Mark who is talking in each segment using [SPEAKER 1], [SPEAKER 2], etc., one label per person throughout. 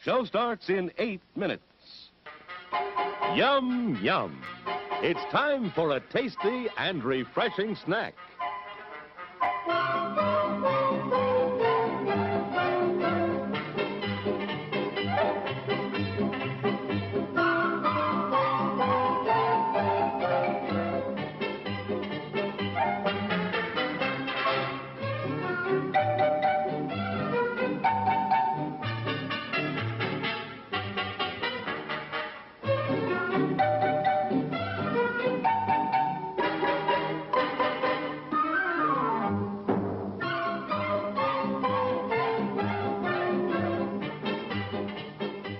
[SPEAKER 1] Show starts in 8 minutes. Yum, yum. It's time for a tasty and refreshing snack.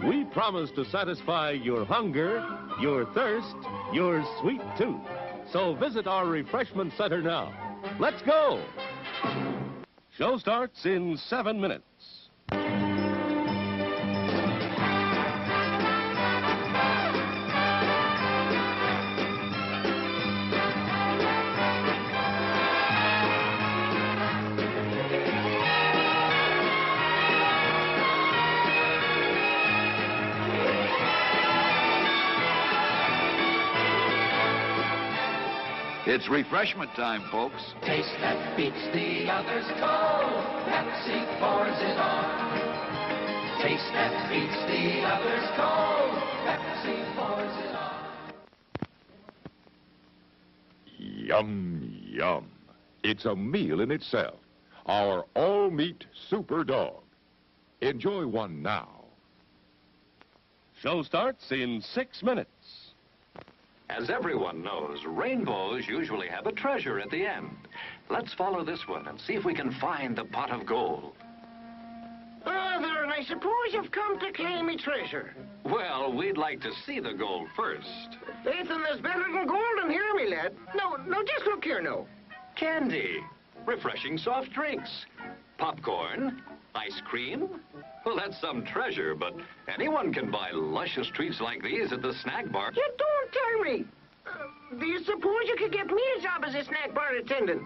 [SPEAKER 1] We promise to satisfy your hunger, your thirst, your sweet tooth. So visit our refreshment center now. Let's go! Show starts in 7 minutes.
[SPEAKER 2] It's refreshment time, folks.
[SPEAKER 3] Taste that beats the others cold. Pepsi pours it on. Taste that beats the others cold. Pepsi pours it on.
[SPEAKER 4] Yum, yum. It's a meal in itself. Our all-meat super dog. Enjoy one now.
[SPEAKER 1] Show starts in 6 minutes.
[SPEAKER 5] As everyone knows, rainbows usually have a treasure at the end. Let's follow this one and see if we can find the pot of gold.
[SPEAKER 6] Father, I suppose you've come to claim me treasure.
[SPEAKER 5] Well, we'd like to see the gold first.
[SPEAKER 6] Faith, and there's better than gold in here, me lad. No, just look here now.
[SPEAKER 5] Candy, refreshing soft drinks, popcorn, ice cream. Well, that's some treasure, but anyone can buy luscious treats like these at the snack bar.
[SPEAKER 6] You don't tell me. Do you suppose you could get me a job as a snack bar attendant?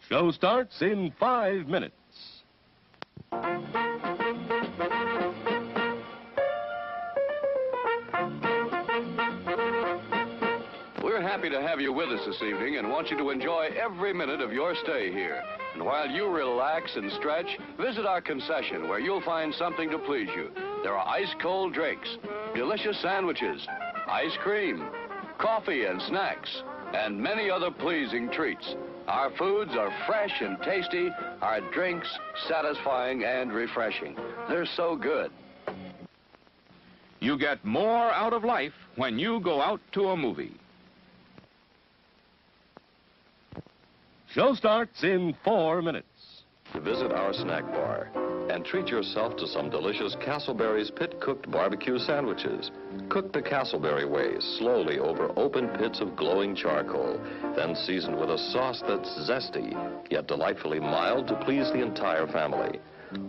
[SPEAKER 1] Show starts in 5 minutes.
[SPEAKER 7] We're happy to have you with us this evening and want you to enjoy every minute of your stay here. And while you relax and stretch, visit our concession where you'll find something to please you. There are ice-cold drinks, delicious sandwiches, ice cream, coffee and snacks, and many other pleasing treats. Our foods are fresh and tasty, our drinks satisfying and refreshing. They're so good.
[SPEAKER 8] You get more out of life when you go out to a movie.
[SPEAKER 1] Show starts in 4 minutes.
[SPEAKER 9] Visit our snack bar and treat yourself to some delicious Castleberry's pit-cooked barbecue sandwiches. Cook the Castleberry way, slowly over open pits of glowing charcoal, then seasoned with a sauce that's zesty, yet delightfully mild to please the entire family.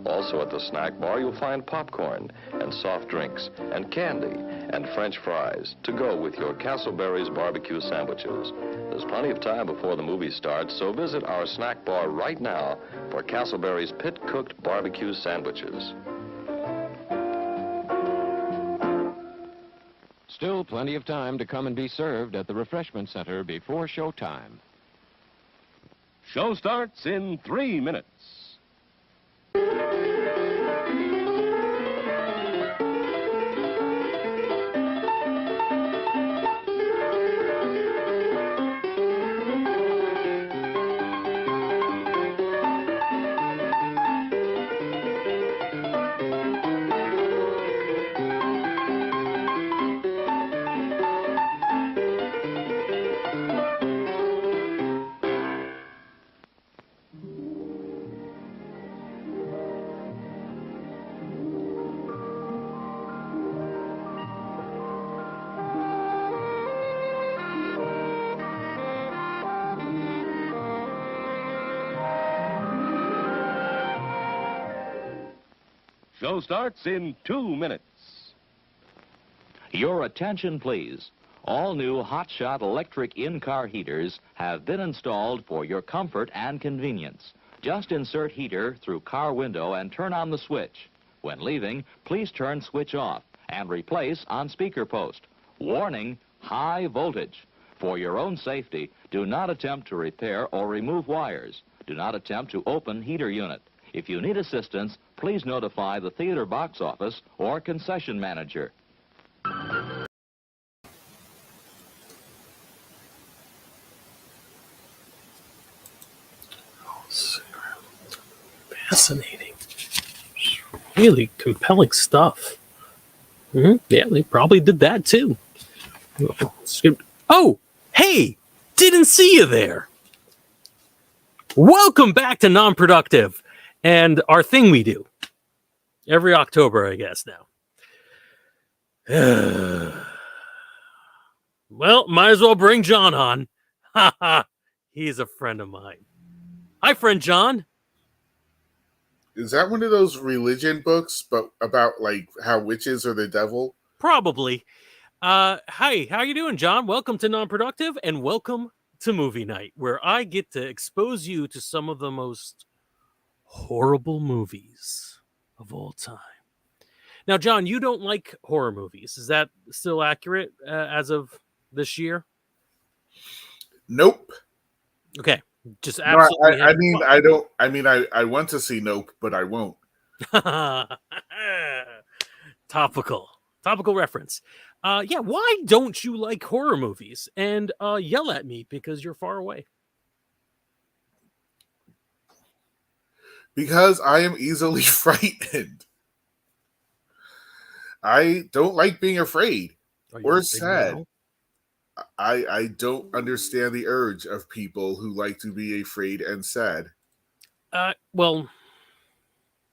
[SPEAKER 9] Also at the snack bar, you'll find popcorn and soft drinks and candy and French fries to go with your Castleberry's barbecue sandwiches. There's plenty of time before the movie starts, so visit our snack bar right now for Castleberry's pit-cooked barbecue sandwiches.
[SPEAKER 10] Still plenty of time to come and be served at the refreshment center before showtime.
[SPEAKER 1] Show starts in 3 minutes. Show starts in 2 minutes.
[SPEAKER 11] Your attention, please. All new hotshot electric in-car heaters have been installed for your comfort and convenience. Just insert heater through car window and turn on the switch. When leaving, please turn switch off and replace on speaker post. Warning, high voltage. For your own safety, do not attempt to repair or remove wires. Do not attempt to open heater unit. If you need assistance, please notify the theater box office or concession manager.
[SPEAKER 12] Fascinating. Really compelling stuff. Yeah, they probably did that too. Oh, hey, didn't see you there. Welcome back to Non-Productive and our thing we do every October, I guess now. Well, might as well bring John on. Ha ha. He's a friend of mine. Hi, friend John.
[SPEAKER 13] Is that one of those religion books, but about like how witches are the devil?
[SPEAKER 12] Probably. Hi, how you doing, John? Welcome to Non-Productive and welcome to Movie Night, where I get to expose you to some of the most horrible movies of all time. Now, John, you don't like horror movies. Is that still accurate as of this year?
[SPEAKER 13] Nope.
[SPEAKER 12] Okay. Just absolutely.
[SPEAKER 13] No, I mean, I don't. I mean, I want to see Nope, but I won't.
[SPEAKER 12] Topical reference. Yeah, why don't you like horror movies? And yell at me because you're far away.
[SPEAKER 13] Because I am easily frightened. I don't like being afraid or sad.
[SPEAKER 12] Now?
[SPEAKER 13] I don't understand the urge of people who like to be afraid and sad.
[SPEAKER 12] Well,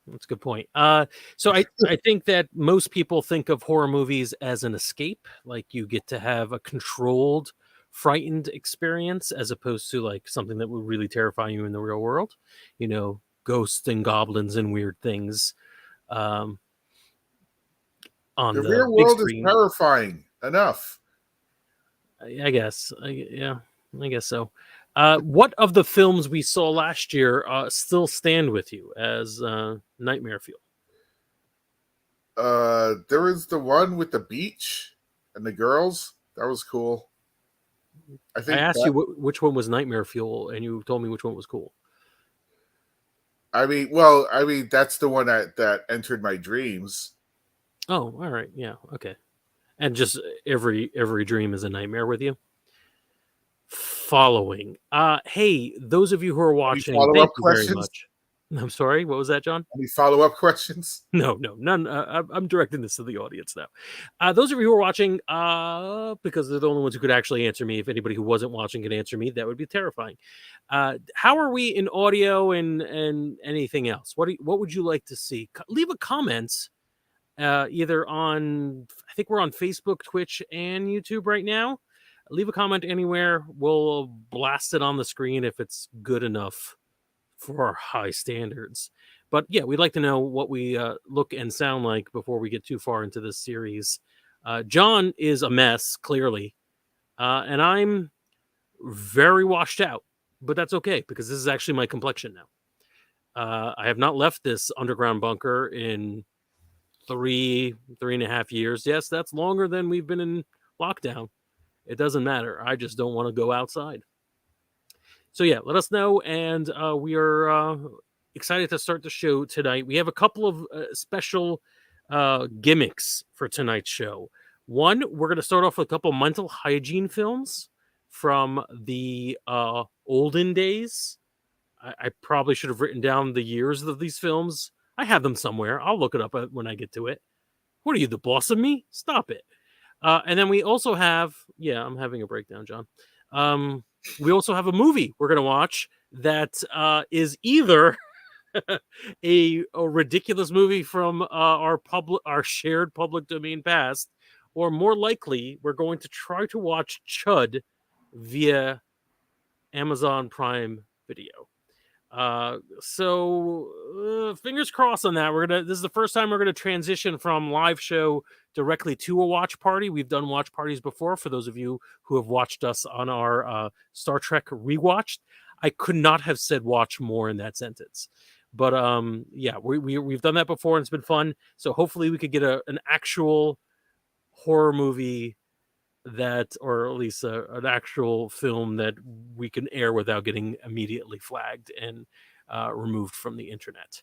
[SPEAKER 12] that's a good point. So I think that most people think of horror movies as an escape, like you get to have a controlled, frightened experience, as opposed to like something that would really terrify you in the real world. You know, ghosts and goblins and weird things. On
[SPEAKER 13] the real world is terrifying enough.
[SPEAKER 12] I guess. I guess so. What of the films we saw last year still stand with you as nightmare fuel?
[SPEAKER 13] There was the one with the beach and the girls. That was cool.
[SPEAKER 12] I asked you which one was nightmare fuel, and you told me which one was cool.
[SPEAKER 13] I mean, that's the one that entered my dreams.
[SPEAKER 12] Oh, all right. Yeah. Okay. And just every dream is a nightmare with you. Following. Hey, those of you who are watching, thank you very much. I'm sorry. What was that, John?
[SPEAKER 13] Any follow-up questions?
[SPEAKER 12] No, none. I'm directing this to the audience now. Those of you who are watching, because they're the only ones who could actually answer me. If anybody who wasn't watching could answer me, that would be terrifying. How are we in audio and anything else? What would you like to see? Leave a comment. Either on, I think we're on Facebook, Twitch, and YouTube right now. Leave a comment anywhere. We'll blast it on the screen if it's good enough for our high standards. But yeah, we'd like to know what we look and sound like before we get too far into this series. John is a mess, clearly. And I'm very washed out. But that's okay, because this is actually my complexion now. I have not left this underground bunker in 3.5 years. Yes, that's longer than we've been in lockdown. It doesn't matter. I just don't want to go outside. So yeah, let us know. And we are excited to start the show tonight. We have a couple of special gimmicks for tonight's show. One, we're going to start off with a couple mental hygiene films from the olden days. I probably should have written down the years of these films. I have them somewhere. I'll look it up when I get to it. What are you, the boss of me? Stop it. And then we also have, I'm having a breakdown, John. We also have a movie we're going to watch that is either a ridiculous movie from our shared public domain past, or more likely, we're going to try to watch Chud via Amazon Prime Video. So fingers crossed on that. This is the first time we're gonna transition from live show directly to a watch party. We've done watch parties before. For those of you who have watched us on our Star Trek rewatched, I could not have said watch more in that sentence. But yeah, we've done that before and it's been fun. So hopefully we could get an actual horror movie that, or at least an actual film that we can air without getting immediately flagged and removed from the internet.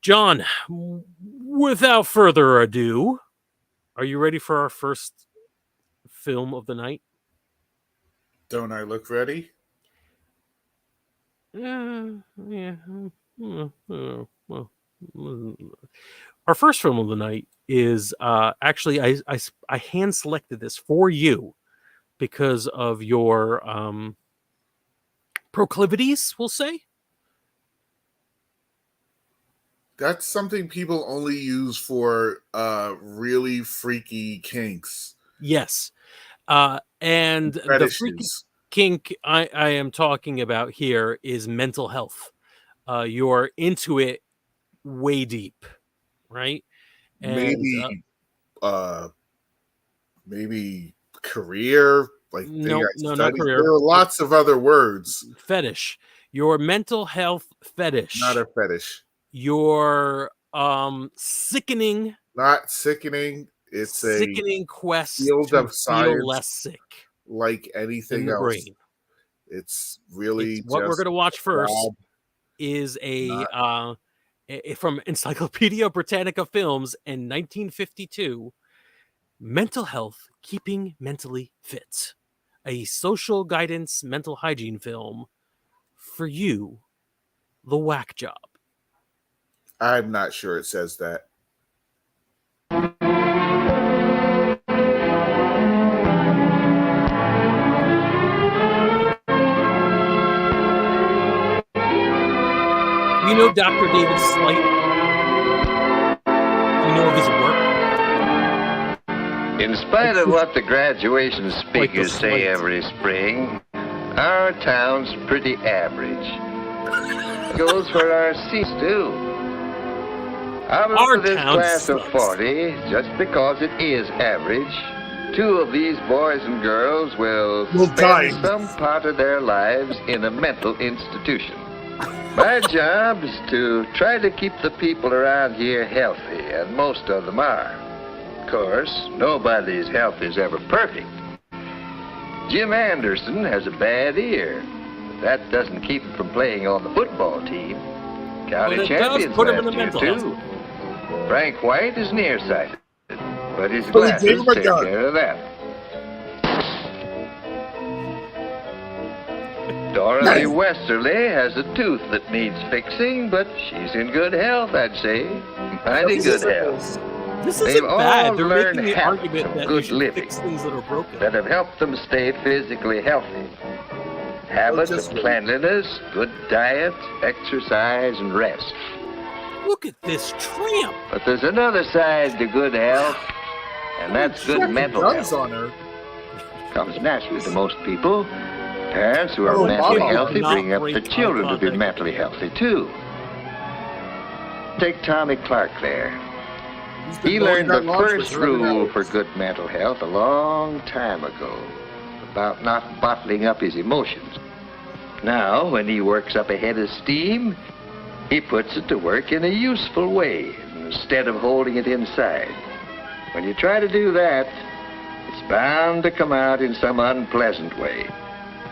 [SPEAKER 12] John, without further ado, are you ready for our first film of the night?
[SPEAKER 13] Don't I look ready?
[SPEAKER 12] Yeah. Well, our first film of the night is actually I hand selected this for you because of your proclivities, we'll say.
[SPEAKER 13] That's something people only use for really freaky kinks.
[SPEAKER 12] Yes. And the freaky kink I am talking about here is mental health. You're into it way deep, right? And,
[SPEAKER 13] maybe career, like
[SPEAKER 12] no, not career.
[SPEAKER 13] There are lots of other words.
[SPEAKER 12] Fetish. Your mental health fetish.
[SPEAKER 13] Not a fetish.
[SPEAKER 12] Your sickening.
[SPEAKER 13] Not sickening. It's
[SPEAKER 12] sickening
[SPEAKER 13] a
[SPEAKER 12] quest
[SPEAKER 13] field
[SPEAKER 12] to
[SPEAKER 13] of science,
[SPEAKER 12] feel less sick,
[SPEAKER 13] like anything else.
[SPEAKER 12] Brain.
[SPEAKER 13] It's really
[SPEAKER 12] what we're going to watch first. Is from Encyclopedia Britannica Films in 1952, Mental Health: Keeping Mentally Fit, a social guidance mental hygiene film for you, the whack job.
[SPEAKER 13] I'm not sure it says that.
[SPEAKER 12] You know Dr. David Slight? You know of his work?
[SPEAKER 14] In spite of what the graduation speakers say every spring, our town's pretty average. Goes for our seats, too. Out of this class of 40, just because it is average, 2 of these boys and girls will spend some part of their lives in a mental institution. My job is to try to keep the people around here healthy, and most of them are. Of course, nobody's health is ever perfect. Jim Anderson has a bad ear. That doesn't keep him from playing on the football team. County champions last year, too. Frank White is nearsighted, but his glasses take care of that. Dorothy Westerly has a tooth that needs fixing, but she's in good health, I'd say. Mighty good health. They've all learned habits of good living that have helped them stay physically healthy. Habits of cleanliness, good diet, exercise, and rest.
[SPEAKER 12] Look at this tramp.
[SPEAKER 14] But there's another side to good health, and that's good mental health. Comes naturally to most people. Parents who are mentally healthy bring up the children to be mentally healthy, too. Take Tommy Clark there. He learned the first rule for good mental health a long time ago, about not bottling up his emotions. Now, when he works up a head of steam, he puts it to work in a useful way, instead of holding it inside. When you try to do that, it's bound to come out in some unpleasant way.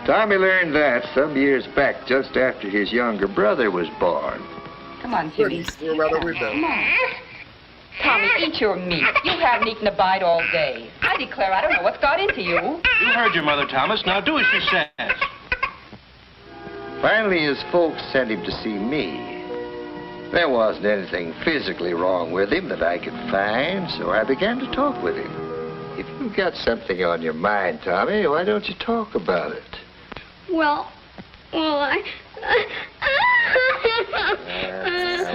[SPEAKER 14] Tommy learned that some years back, just after his younger brother was born.
[SPEAKER 15] Come on, Jimmy. Come on. Tommy, eat your meat. You haven't eaten a bite all day. I declare I don't know what's got into you.
[SPEAKER 16] You heard your mother, Thomas. Now do as she says.
[SPEAKER 14] Finally, his folks sent him to see me. There wasn't anything physically wrong with him that I could find, so I began to talk with him. If you've got something on your mind, Tommy, why don't you talk about it?
[SPEAKER 17] Well,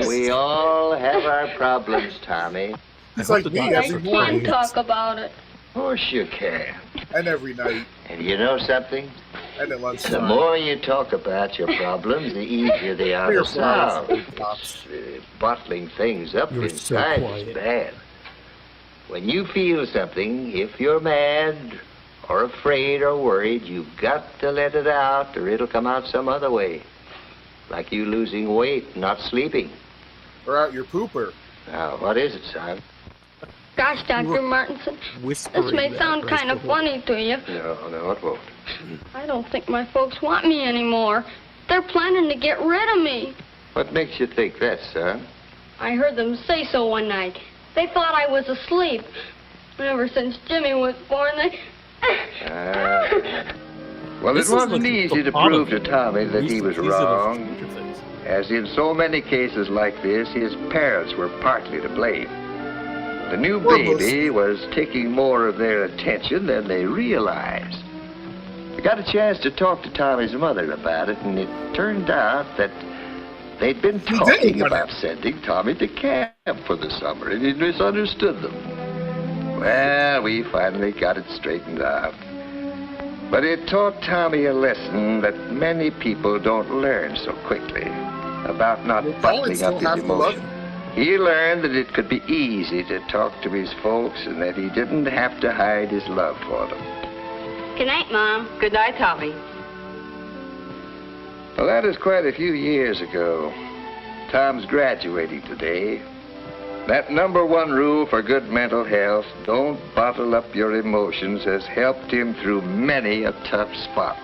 [SPEAKER 14] we all have our problems, Tommy.
[SPEAKER 13] It's like me every morning.
[SPEAKER 17] I can't talk about it.
[SPEAKER 14] Of course you can.
[SPEAKER 13] And every night.
[SPEAKER 14] And you know something?
[SPEAKER 13] And at lunchtime.
[SPEAKER 14] The more you talk about your problems, the easier they are to solve. Bottling things up inside is bad. when you feel something, if you're mad or afraid or worried, you've got to let it out or it'll come out some other way. Like you losing weight, not sleeping.
[SPEAKER 13] Or out your pooper.
[SPEAKER 14] Now, what is it, son?
[SPEAKER 17] Gosh, Dr. Martinson, this may sound kind of funny to you.
[SPEAKER 14] No, it won't.
[SPEAKER 17] I don't think my folks want me anymore. They're planning to get rid of me.
[SPEAKER 14] What makes you think that, son?
[SPEAKER 17] I heard them say so one night. They thought I was asleep. Ever since Jimmy was born, they...
[SPEAKER 14] Well, it wasn't easy to prove to Tommy that he was wrong. As in so many cases like this, his parents were partly to blame. The new baby was taking more of their attention than they realized. I got a chance to talk to Tommy's mother about it, and it turned out that they'd been talking about sending Tommy to camp for the summer, and he misunderstood them. Well, we finally got it straightened out. But it taught Tommy a lesson that many people don't learn so quickly, about not bottling up his emotion. He learned that it could be easy to talk to his folks and that he didn't have to hide his love for them.
[SPEAKER 15] Good night, Mom. Good night, Tommy.
[SPEAKER 14] Well, that is quite a few years ago. Tom's graduating today. That #1 rule for good mental health, don't bottle up your emotions, has helped him through many a tough spot.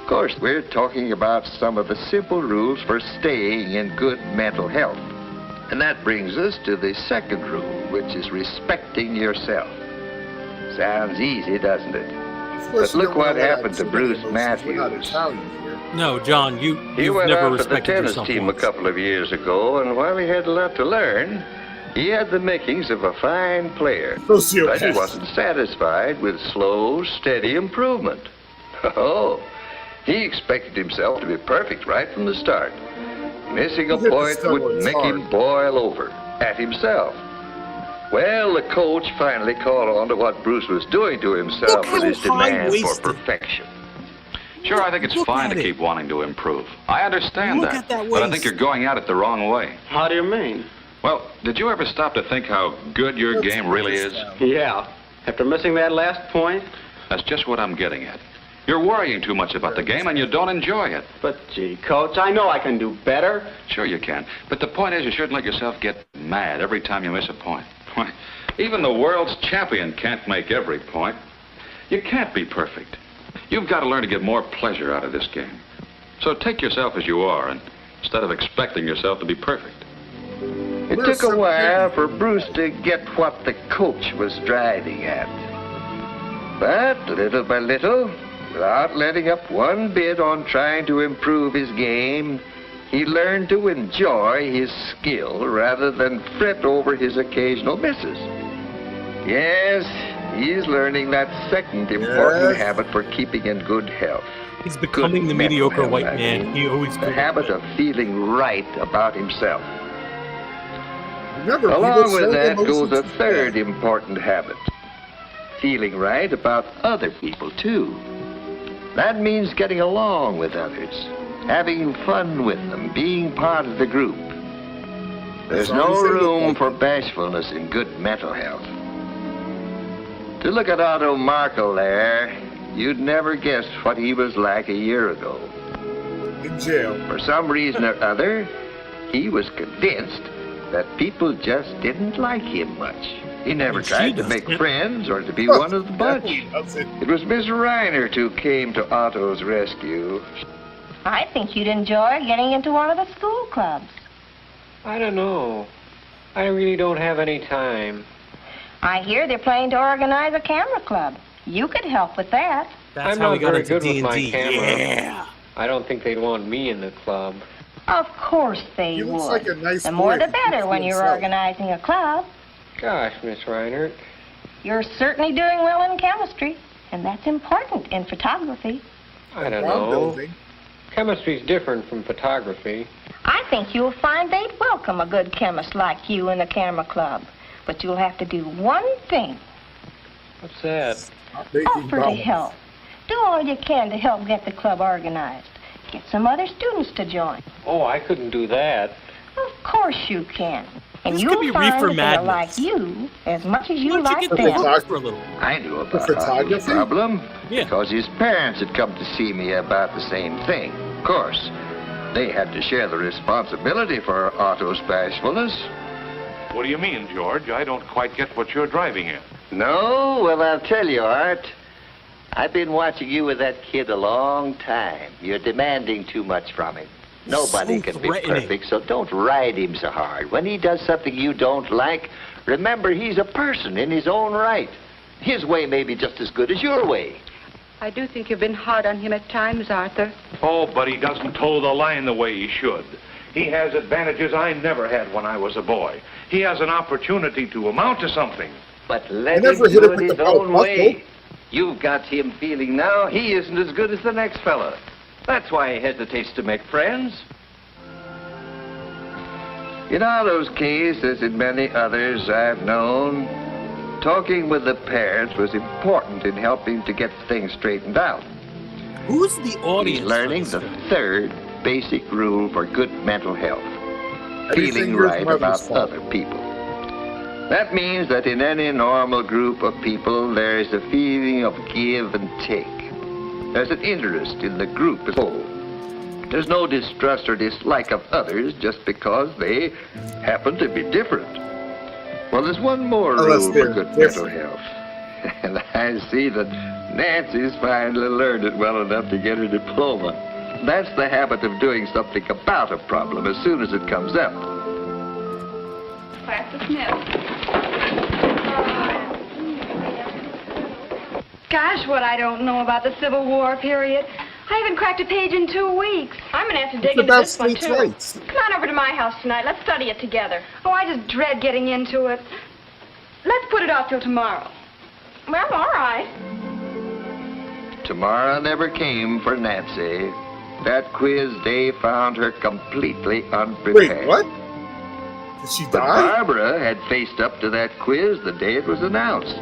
[SPEAKER 14] Of course, we're talking about some of the simple rules for staying in good mental health. And that brings us to the second rule, which is respecting yourself. Sounds easy, doesn't it? But look what happened to Bruce Matthews.
[SPEAKER 12] No, John, you've
[SPEAKER 14] He went
[SPEAKER 12] never
[SPEAKER 14] out to the
[SPEAKER 12] respected
[SPEAKER 14] tennis
[SPEAKER 12] yourself
[SPEAKER 14] team
[SPEAKER 12] once.
[SPEAKER 14] a couple of years ago, and while he had a lot to learn, he had the makings of a fine player. But he wasn't satisfied with slow, steady improvement. Oh, he expected himself to be perfect right from the start. Missing a point would make him boil over at himself. Well, the coach finally caught on to what Bruce was doing to himself with his demand for perfection.
[SPEAKER 8] Sure, I think it's fine to keep wanting to improve. I understand that, but I think you're going at it the wrong way.
[SPEAKER 16] How do you mean?
[SPEAKER 8] Well, did you ever stop to think how good your game really is?
[SPEAKER 16] Yeah. After missing that last point?
[SPEAKER 8] That's just what I'm getting at. You're worrying too much about the game and you don't enjoy it.
[SPEAKER 16] But, gee, Coach, I know I can do better.
[SPEAKER 8] Sure you can. But the point is you shouldn't let yourself get mad every time you miss a point. Why, even the world's champion can't make every point. You can't be perfect. You've got to learn to get more pleasure out of this game. So take yourself as you are, and instead of expecting yourself to be perfect.
[SPEAKER 14] It took a while for Bruce to get what the coach was driving at. But little by little, without letting up one bit on trying to improve his game, he learned to enjoy his skill rather than fret over his occasional misses. Yes, he's learning that second important habit for keeping in good health.
[SPEAKER 12] He's becoming the mediocre white man. He always
[SPEAKER 14] the habit of feeling right about himself.
[SPEAKER 13] Remember,
[SPEAKER 14] along with that goes a third important habit. Feeling right about other people, too. That means getting along with others, having fun with them, being part of the group. There's no room for bashfulness in good mental health. To look at Otto Markel there, you'd never guess what he was like a year ago.
[SPEAKER 13] In jail.
[SPEAKER 14] For some reason or other, he was convinced that people just didn't like him much. He never tried to make friends or to be one of the bunch. It was Miss Reinert who came to Otto's rescue.
[SPEAKER 18] I think you'd enjoy getting into one of the school clubs.
[SPEAKER 19] I don't know. I really don't have any time.
[SPEAKER 18] I hear they're planning to organize a camera club. You could help with that.
[SPEAKER 12] That's
[SPEAKER 19] I'm
[SPEAKER 12] how
[SPEAKER 19] not
[SPEAKER 12] we got
[SPEAKER 19] very
[SPEAKER 12] into
[SPEAKER 19] good
[SPEAKER 12] D&D.
[SPEAKER 19] with my camera.
[SPEAKER 12] Yeah.
[SPEAKER 19] I don't think they'd want me in the club.
[SPEAKER 18] Of course they
[SPEAKER 13] He
[SPEAKER 18] would.
[SPEAKER 13] looks like a nice
[SPEAKER 18] the more
[SPEAKER 13] boy
[SPEAKER 18] the better when you're
[SPEAKER 13] himself.
[SPEAKER 18] organizing a club.
[SPEAKER 19] Gosh, Miss Reinert.
[SPEAKER 18] You're certainly doing well in chemistry, and that's important in photography.
[SPEAKER 19] I don't know. Chemistry's different from photography.
[SPEAKER 18] I think you'll find they'd welcome a good chemist like you in the camera club. But you'll have to do one thing.
[SPEAKER 19] What's that?
[SPEAKER 18] Offer to help. Do all you can to help get the club organized. Get some other students to join.
[SPEAKER 19] Oh, I couldn't do that.
[SPEAKER 18] Of course you can. And
[SPEAKER 12] This could be
[SPEAKER 18] you'll find
[SPEAKER 12] reefer
[SPEAKER 18] that they'll
[SPEAKER 12] madness.
[SPEAKER 18] like you as much as you
[SPEAKER 12] Why don't
[SPEAKER 18] like
[SPEAKER 12] you get
[SPEAKER 18] them.
[SPEAKER 12] the for a little?
[SPEAKER 14] I knew
[SPEAKER 13] The
[SPEAKER 14] about Otto's
[SPEAKER 13] photography?
[SPEAKER 14] problem
[SPEAKER 12] Yeah.
[SPEAKER 14] because his parents had come to see me about the same thing. Of course, they had to share the responsibility for Otto's bashfulness.
[SPEAKER 4] What do you mean, George? I don't quite get what you're driving at.
[SPEAKER 14] No, well, I'll tell you, Art. I've been watching you with that kid a long time. You're demanding too much from him. Nobody
[SPEAKER 12] So
[SPEAKER 14] can be
[SPEAKER 12] threatening.
[SPEAKER 14] perfect, so don't ride him so hard. When he does something you don't like, remember he's a person in his own right. His way may be just as good as your way.
[SPEAKER 15] I do think you've been hard on him at times, Arthur.
[SPEAKER 4] Oh, but he doesn't toe the line the way he should. He has advantages I never had when I was a boy. He has an opportunity to amount to something.
[SPEAKER 14] But let him
[SPEAKER 13] never hit
[SPEAKER 14] do
[SPEAKER 13] him
[SPEAKER 14] it
[SPEAKER 13] with
[SPEAKER 14] his
[SPEAKER 13] the
[SPEAKER 14] own
[SPEAKER 13] belt
[SPEAKER 14] way.
[SPEAKER 13] buckle.
[SPEAKER 14] You've got him feeling now he isn't as good as the next fella. That's why he hesitates to make friends. In all those cases, as in many others I've known, talking with the parents was important in helping to get things straightened out.
[SPEAKER 12] Who's the audience?
[SPEAKER 14] He's learning the third basic rule for good mental health.
[SPEAKER 13] Everything
[SPEAKER 14] Feeling
[SPEAKER 13] your
[SPEAKER 14] right
[SPEAKER 13] mother's
[SPEAKER 14] about
[SPEAKER 13] fault.
[SPEAKER 14] other people. That means that in any normal group of people, there is a feeling of give and take. There's an interest in the group as a whole. There's no distrust or dislike of others just because they happen to be different. Well, there's one more
[SPEAKER 13] Unless
[SPEAKER 14] rule for
[SPEAKER 13] they're
[SPEAKER 14] good
[SPEAKER 13] different.
[SPEAKER 14] mental health. And I see that Nancy's finally learned it well enough to get her diploma. That's the habit of doing something about a problem as soon as it comes up.
[SPEAKER 15] Class dismissed. Gosh, what I don't know about the Civil War period. I haven't cracked a page in 2 weeks. I'm gonna have to dig
[SPEAKER 13] It's
[SPEAKER 15] into
[SPEAKER 13] about
[SPEAKER 15] this one,
[SPEAKER 13] states'
[SPEAKER 15] too.
[SPEAKER 13] rights.
[SPEAKER 15] Come on over to my house tonight. Let's study it together. Oh, I just dread getting into it. Let's put it off till tomorrow. Well, all right.
[SPEAKER 14] Tomorrow never came for Nancy. That quiz day found her completely unprepared.
[SPEAKER 13] Wait, what? Did she
[SPEAKER 14] But
[SPEAKER 13] die?
[SPEAKER 14] Barbara had faced up to that quiz the day it was announced.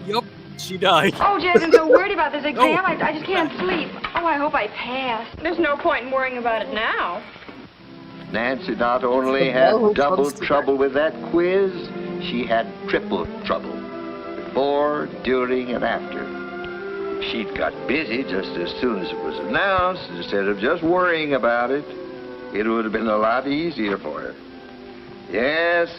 [SPEAKER 12] Yup, she died.
[SPEAKER 15] Oh, Jed, I'm so worried about this exam. I just can't sleep. Oh, I hope I pass. There's no point in worrying about it now.
[SPEAKER 14] Nancy not only had double trouble with that quiz, she had triple trouble. Before, during, and after. She'd got busy just as soon as it was announced. Instead of just worrying about it, it would have been a lot easier for her. Yes,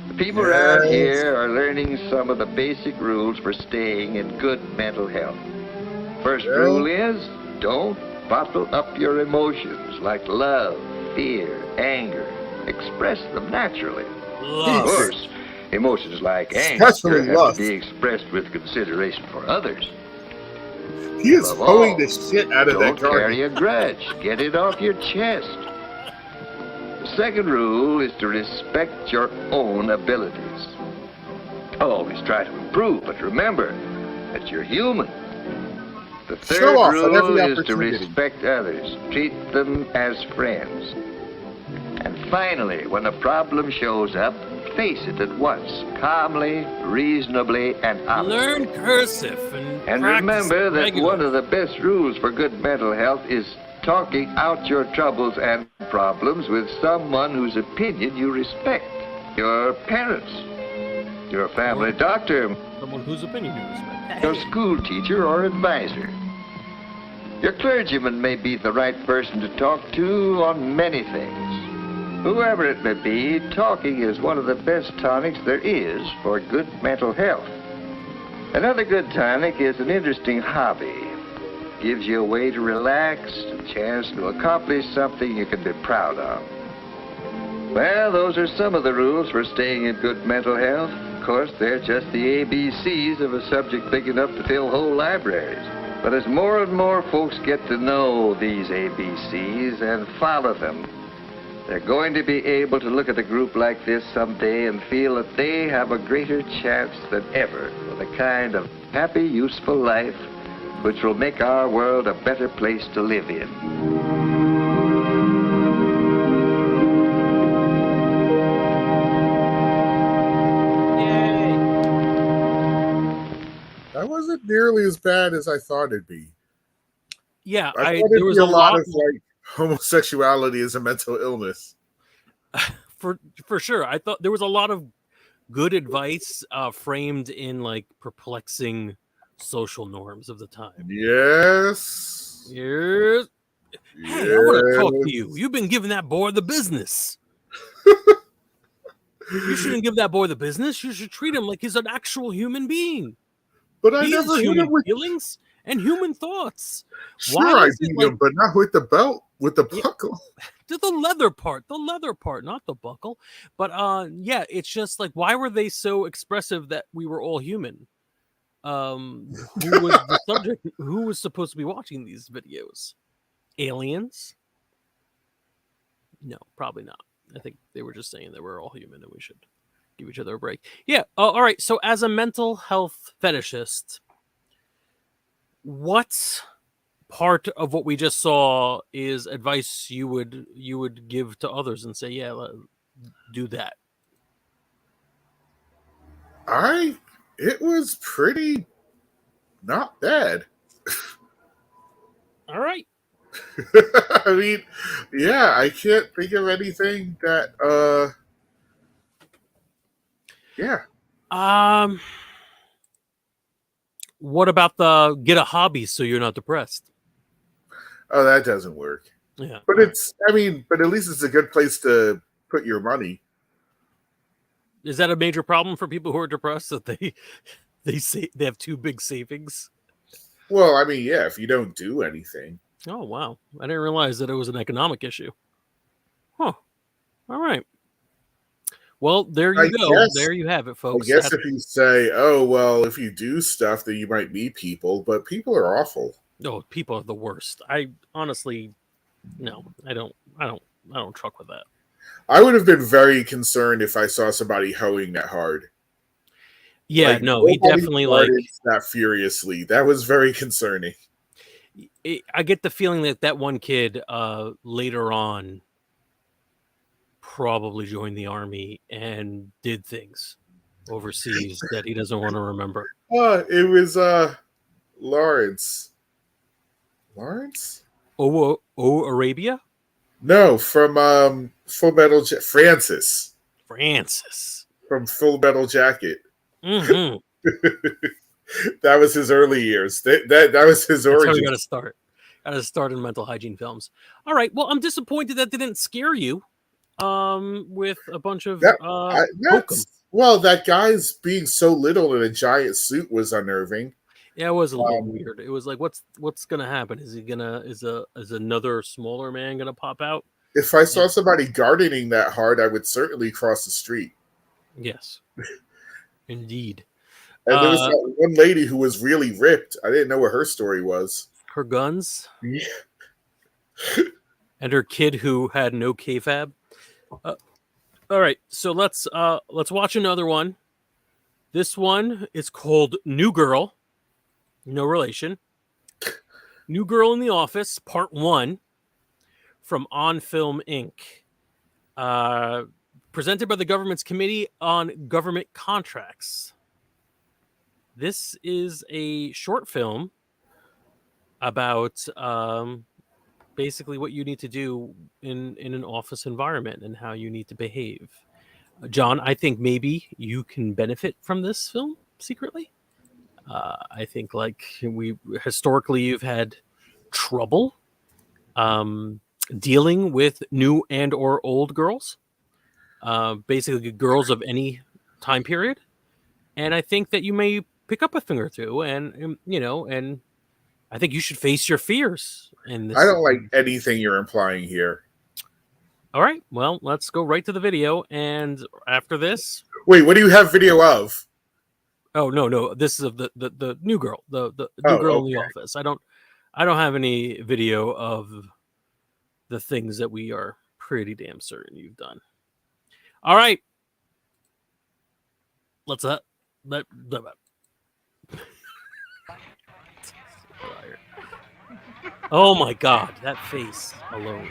[SPEAKER 14] the people around here are learning some of the basic rules for staying in good mental health. First rule is, don't bottle up your emotions like love, fear, anger. Express them naturally. Of course, emotions like anger
[SPEAKER 13] Especially
[SPEAKER 14] have
[SPEAKER 13] lust.
[SPEAKER 14] to be expressed with consideration for others.
[SPEAKER 13] He is
[SPEAKER 14] Above
[SPEAKER 13] hoeing
[SPEAKER 14] all,
[SPEAKER 13] the shit out of that
[SPEAKER 14] don't carry
[SPEAKER 13] garden.
[SPEAKER 14] a grudge. Get it off your chest. The second rule is to respect your own abilities. Always try to improve, but remember that you're human. The
[SPEAKER 13] Show
[SPEAKER 14] third
[SPEAKER 13] off at
[SPEAKER 14] rule
[SPEAKER 13] every
[SPEAKER 14] is to
[SPEAKER 13] opportunity.
[SPEAKER 14] respect others. Treat them as friends. And finally, when a problem shows up, face it at once, calmly, reasonably, and honestly.
[SPEAKER 12] Learn cursive and practice
[SPEAKER 14] remember that
[SPEAKER 12] regular.
[SPEAKER 14] one of the best rules for good mental health is talking out your troubles and problems with someone whose opinion you respect. Your parents, your family doctor,
[SPEAKER 12] Someone whose opinion you respect.
[SPEAKER 14] your school teacher or advisor. Your clergyman may be the right person to talk to on many things. Whoever it may be, talking is one of the best tonics there is for good mental health. Another good tonic is an interesting hobby. Gives you a way to relax, a chance to accomplish something you can be proud of. Well, those are some of the rules for staying in good mental health. Of course, they're just the ABCs of a subject big enough to fill whole libraries. But as more and more folks get to know these ABCs and follow them, they're going to be able to look at a group like this someday and feel that they have a greater chance than ever for the kind of happy, useful life which will make our world a better place to live in.
[SPEAKER 13] That wasn't nearly as bad as I thought it'd be.
[SPEAKER 12] Yeah,
[SPEAKER 13] I thought
[SPEAKER 12] there
[SPEAKER 13] it'd
[SPEAKER 12] was
[SPEAKER 13] be
[SPEAKER 12] a
[SPEAKER 13] a lot
[SPEAKER 12] lot
[SPEAKER 13] of like homosexuality as a mental illness.
[SPEAKER 12] For sure. I thought there was a lot of good advice framed in like perplexing social norms of the time.
[SPEAKER 13] Yes.
[SPEAKER 12] Yes. Hey, I want to talk to you. You've been giving that boy the business. You shouldn't give that boy the business. You should treat him like he's an actual human being.
[SPEAKER 13] But I
[SPEAKER 12] He
[SPEAKER 13] never
[SPEAKER 12] has
[SPEAKER 13] hit
[SPEAKER 12] human
[SPEAKER 13] him with.
[SPEAKER 12] feelings and human thoughts.
[SPEAKER 13] Sure,
[SPEAKER 12] Why
[SPEAKER 13] I
[SPEAKER 12] is it
[SPEAKER 13] beat
[SPEAKER 12] like
[SPEAKER 13] him, but not with the belt, with the buckle.
[SPEAKER 12] the leather part, not the buckle? But yeah, it's just like, why were they so expressive that we were all human? Who was the subject? Who was supposed to be watching these videos? Aliens? No, probably not. I think they were just saying that we're all human and we should give each other a break. Yeah. All right. So, as a mental health fetishist, what part of what we just saw is advice you would give to others and say, yeah, do that?
[SPEAKER 13] It was pretty not bad.
[SPEAKER 12] All right.
[SPEAKER 13] I mean, yeah, I can't think of anything that yeah.
[SPEAKER 12] What about the get a hobby so you're not depressed?
[SPEAKER 13] Oh, that doesn't work.
[SPEAKER 12] Yeah.
[SPEAKER 13] But but at least it's a good place to put your money.
[SPEAKER 12] Is that a major problem for people who are depressed, that they have too big savings?
[SPEAKER 13] Well, I mean, yeah, if you don't do anything.
[SPEAKER 12] Oh, wow. I didn't realize that it was an economic issue. Huh. All right. Well, there you go. There you have it, folks.
[SPEAKER 13] I guess if you say, oh, well, if you do stuff, then you might meet people, but people are awful.
[SPEAKER 12] No, people are the worst. I honestly, no, I don't truck with that.
[SPEAKER 13] I would have been very concerned if I saw somebody hoeing that hard.
[SPEAKER 12] Yeah,
[SPEAKER 13] like,
[SPEAKER 12] no, he definitely like
[SPEAKER 13] that furiously. That was very concerning.
[SPEAKER 12] I get the feeling that that one kid later on probably joined the army and did things overseas that he doesn't want to remember.
[SPEAKER 13] It was Lawrence. Lawrence?
[SPEAKER 12] Oh, Arabia?
[SPEAKER 13] No, from Full Metal Francis.
[SPEAKER 12] Francis.
[SPEAKER 13] From Full Metal Jacket.
[SPEAKER 12] Mm-hmm.
[SPEAKER 13] That was his early years. That was his origin.
[SPEAKER 12] That's how we got to start. Got to start in mental hygiene films. All right. Well, I'm disappointed that didn't scare you. With a bunch of
[SPEAKER 13] well, that guy's being so little in a giant suit was unnerving.
[SPEAKER 12] Yeah, it was a little weird. It was like, what's gonna happen? Is another smaller man gonna pop out?
[SPEAKER 13] If I saw somebody gardening that hard, I would certainly cross the street.
[SPEAKER 12] Yes, indeed.
[SPEAKER 13] And there was that one lady who was really ripped. I didn't know what her story was.
[SPEAKER 12] Her guns,
[SPEAKER 13] yeah,
[SPEAKER 12] and her kid who had no kfab. All right, so let's watch another one. This one is called New Girl. No relation. New Girl in the Office, Part 1, from On Film Inc. Presented by the government's Committee on Government Contracts. This is a short film about basically what you need to do in an office environment and how you need to behave. John, I think maybe you can benefit from this film secretly. I think like you've had trouble dealing with new and or old girls, basically girls of any time period. And I think that you may pick up a thing or two, and and I think you should face your fears.
[SPEAKER 13] I don't like anything you're implying here.
[SPEAKER 12] All right, well, let's go right to the video. And after this,
[SPEAKER 13] wait, what do you have video of?
[SPEAKER 12] Oh no, this is of the new girl, the new girl in the office. I don't have any video of the things that we are pretty damn certain you've done. All right, let's Oh my God, that face alone.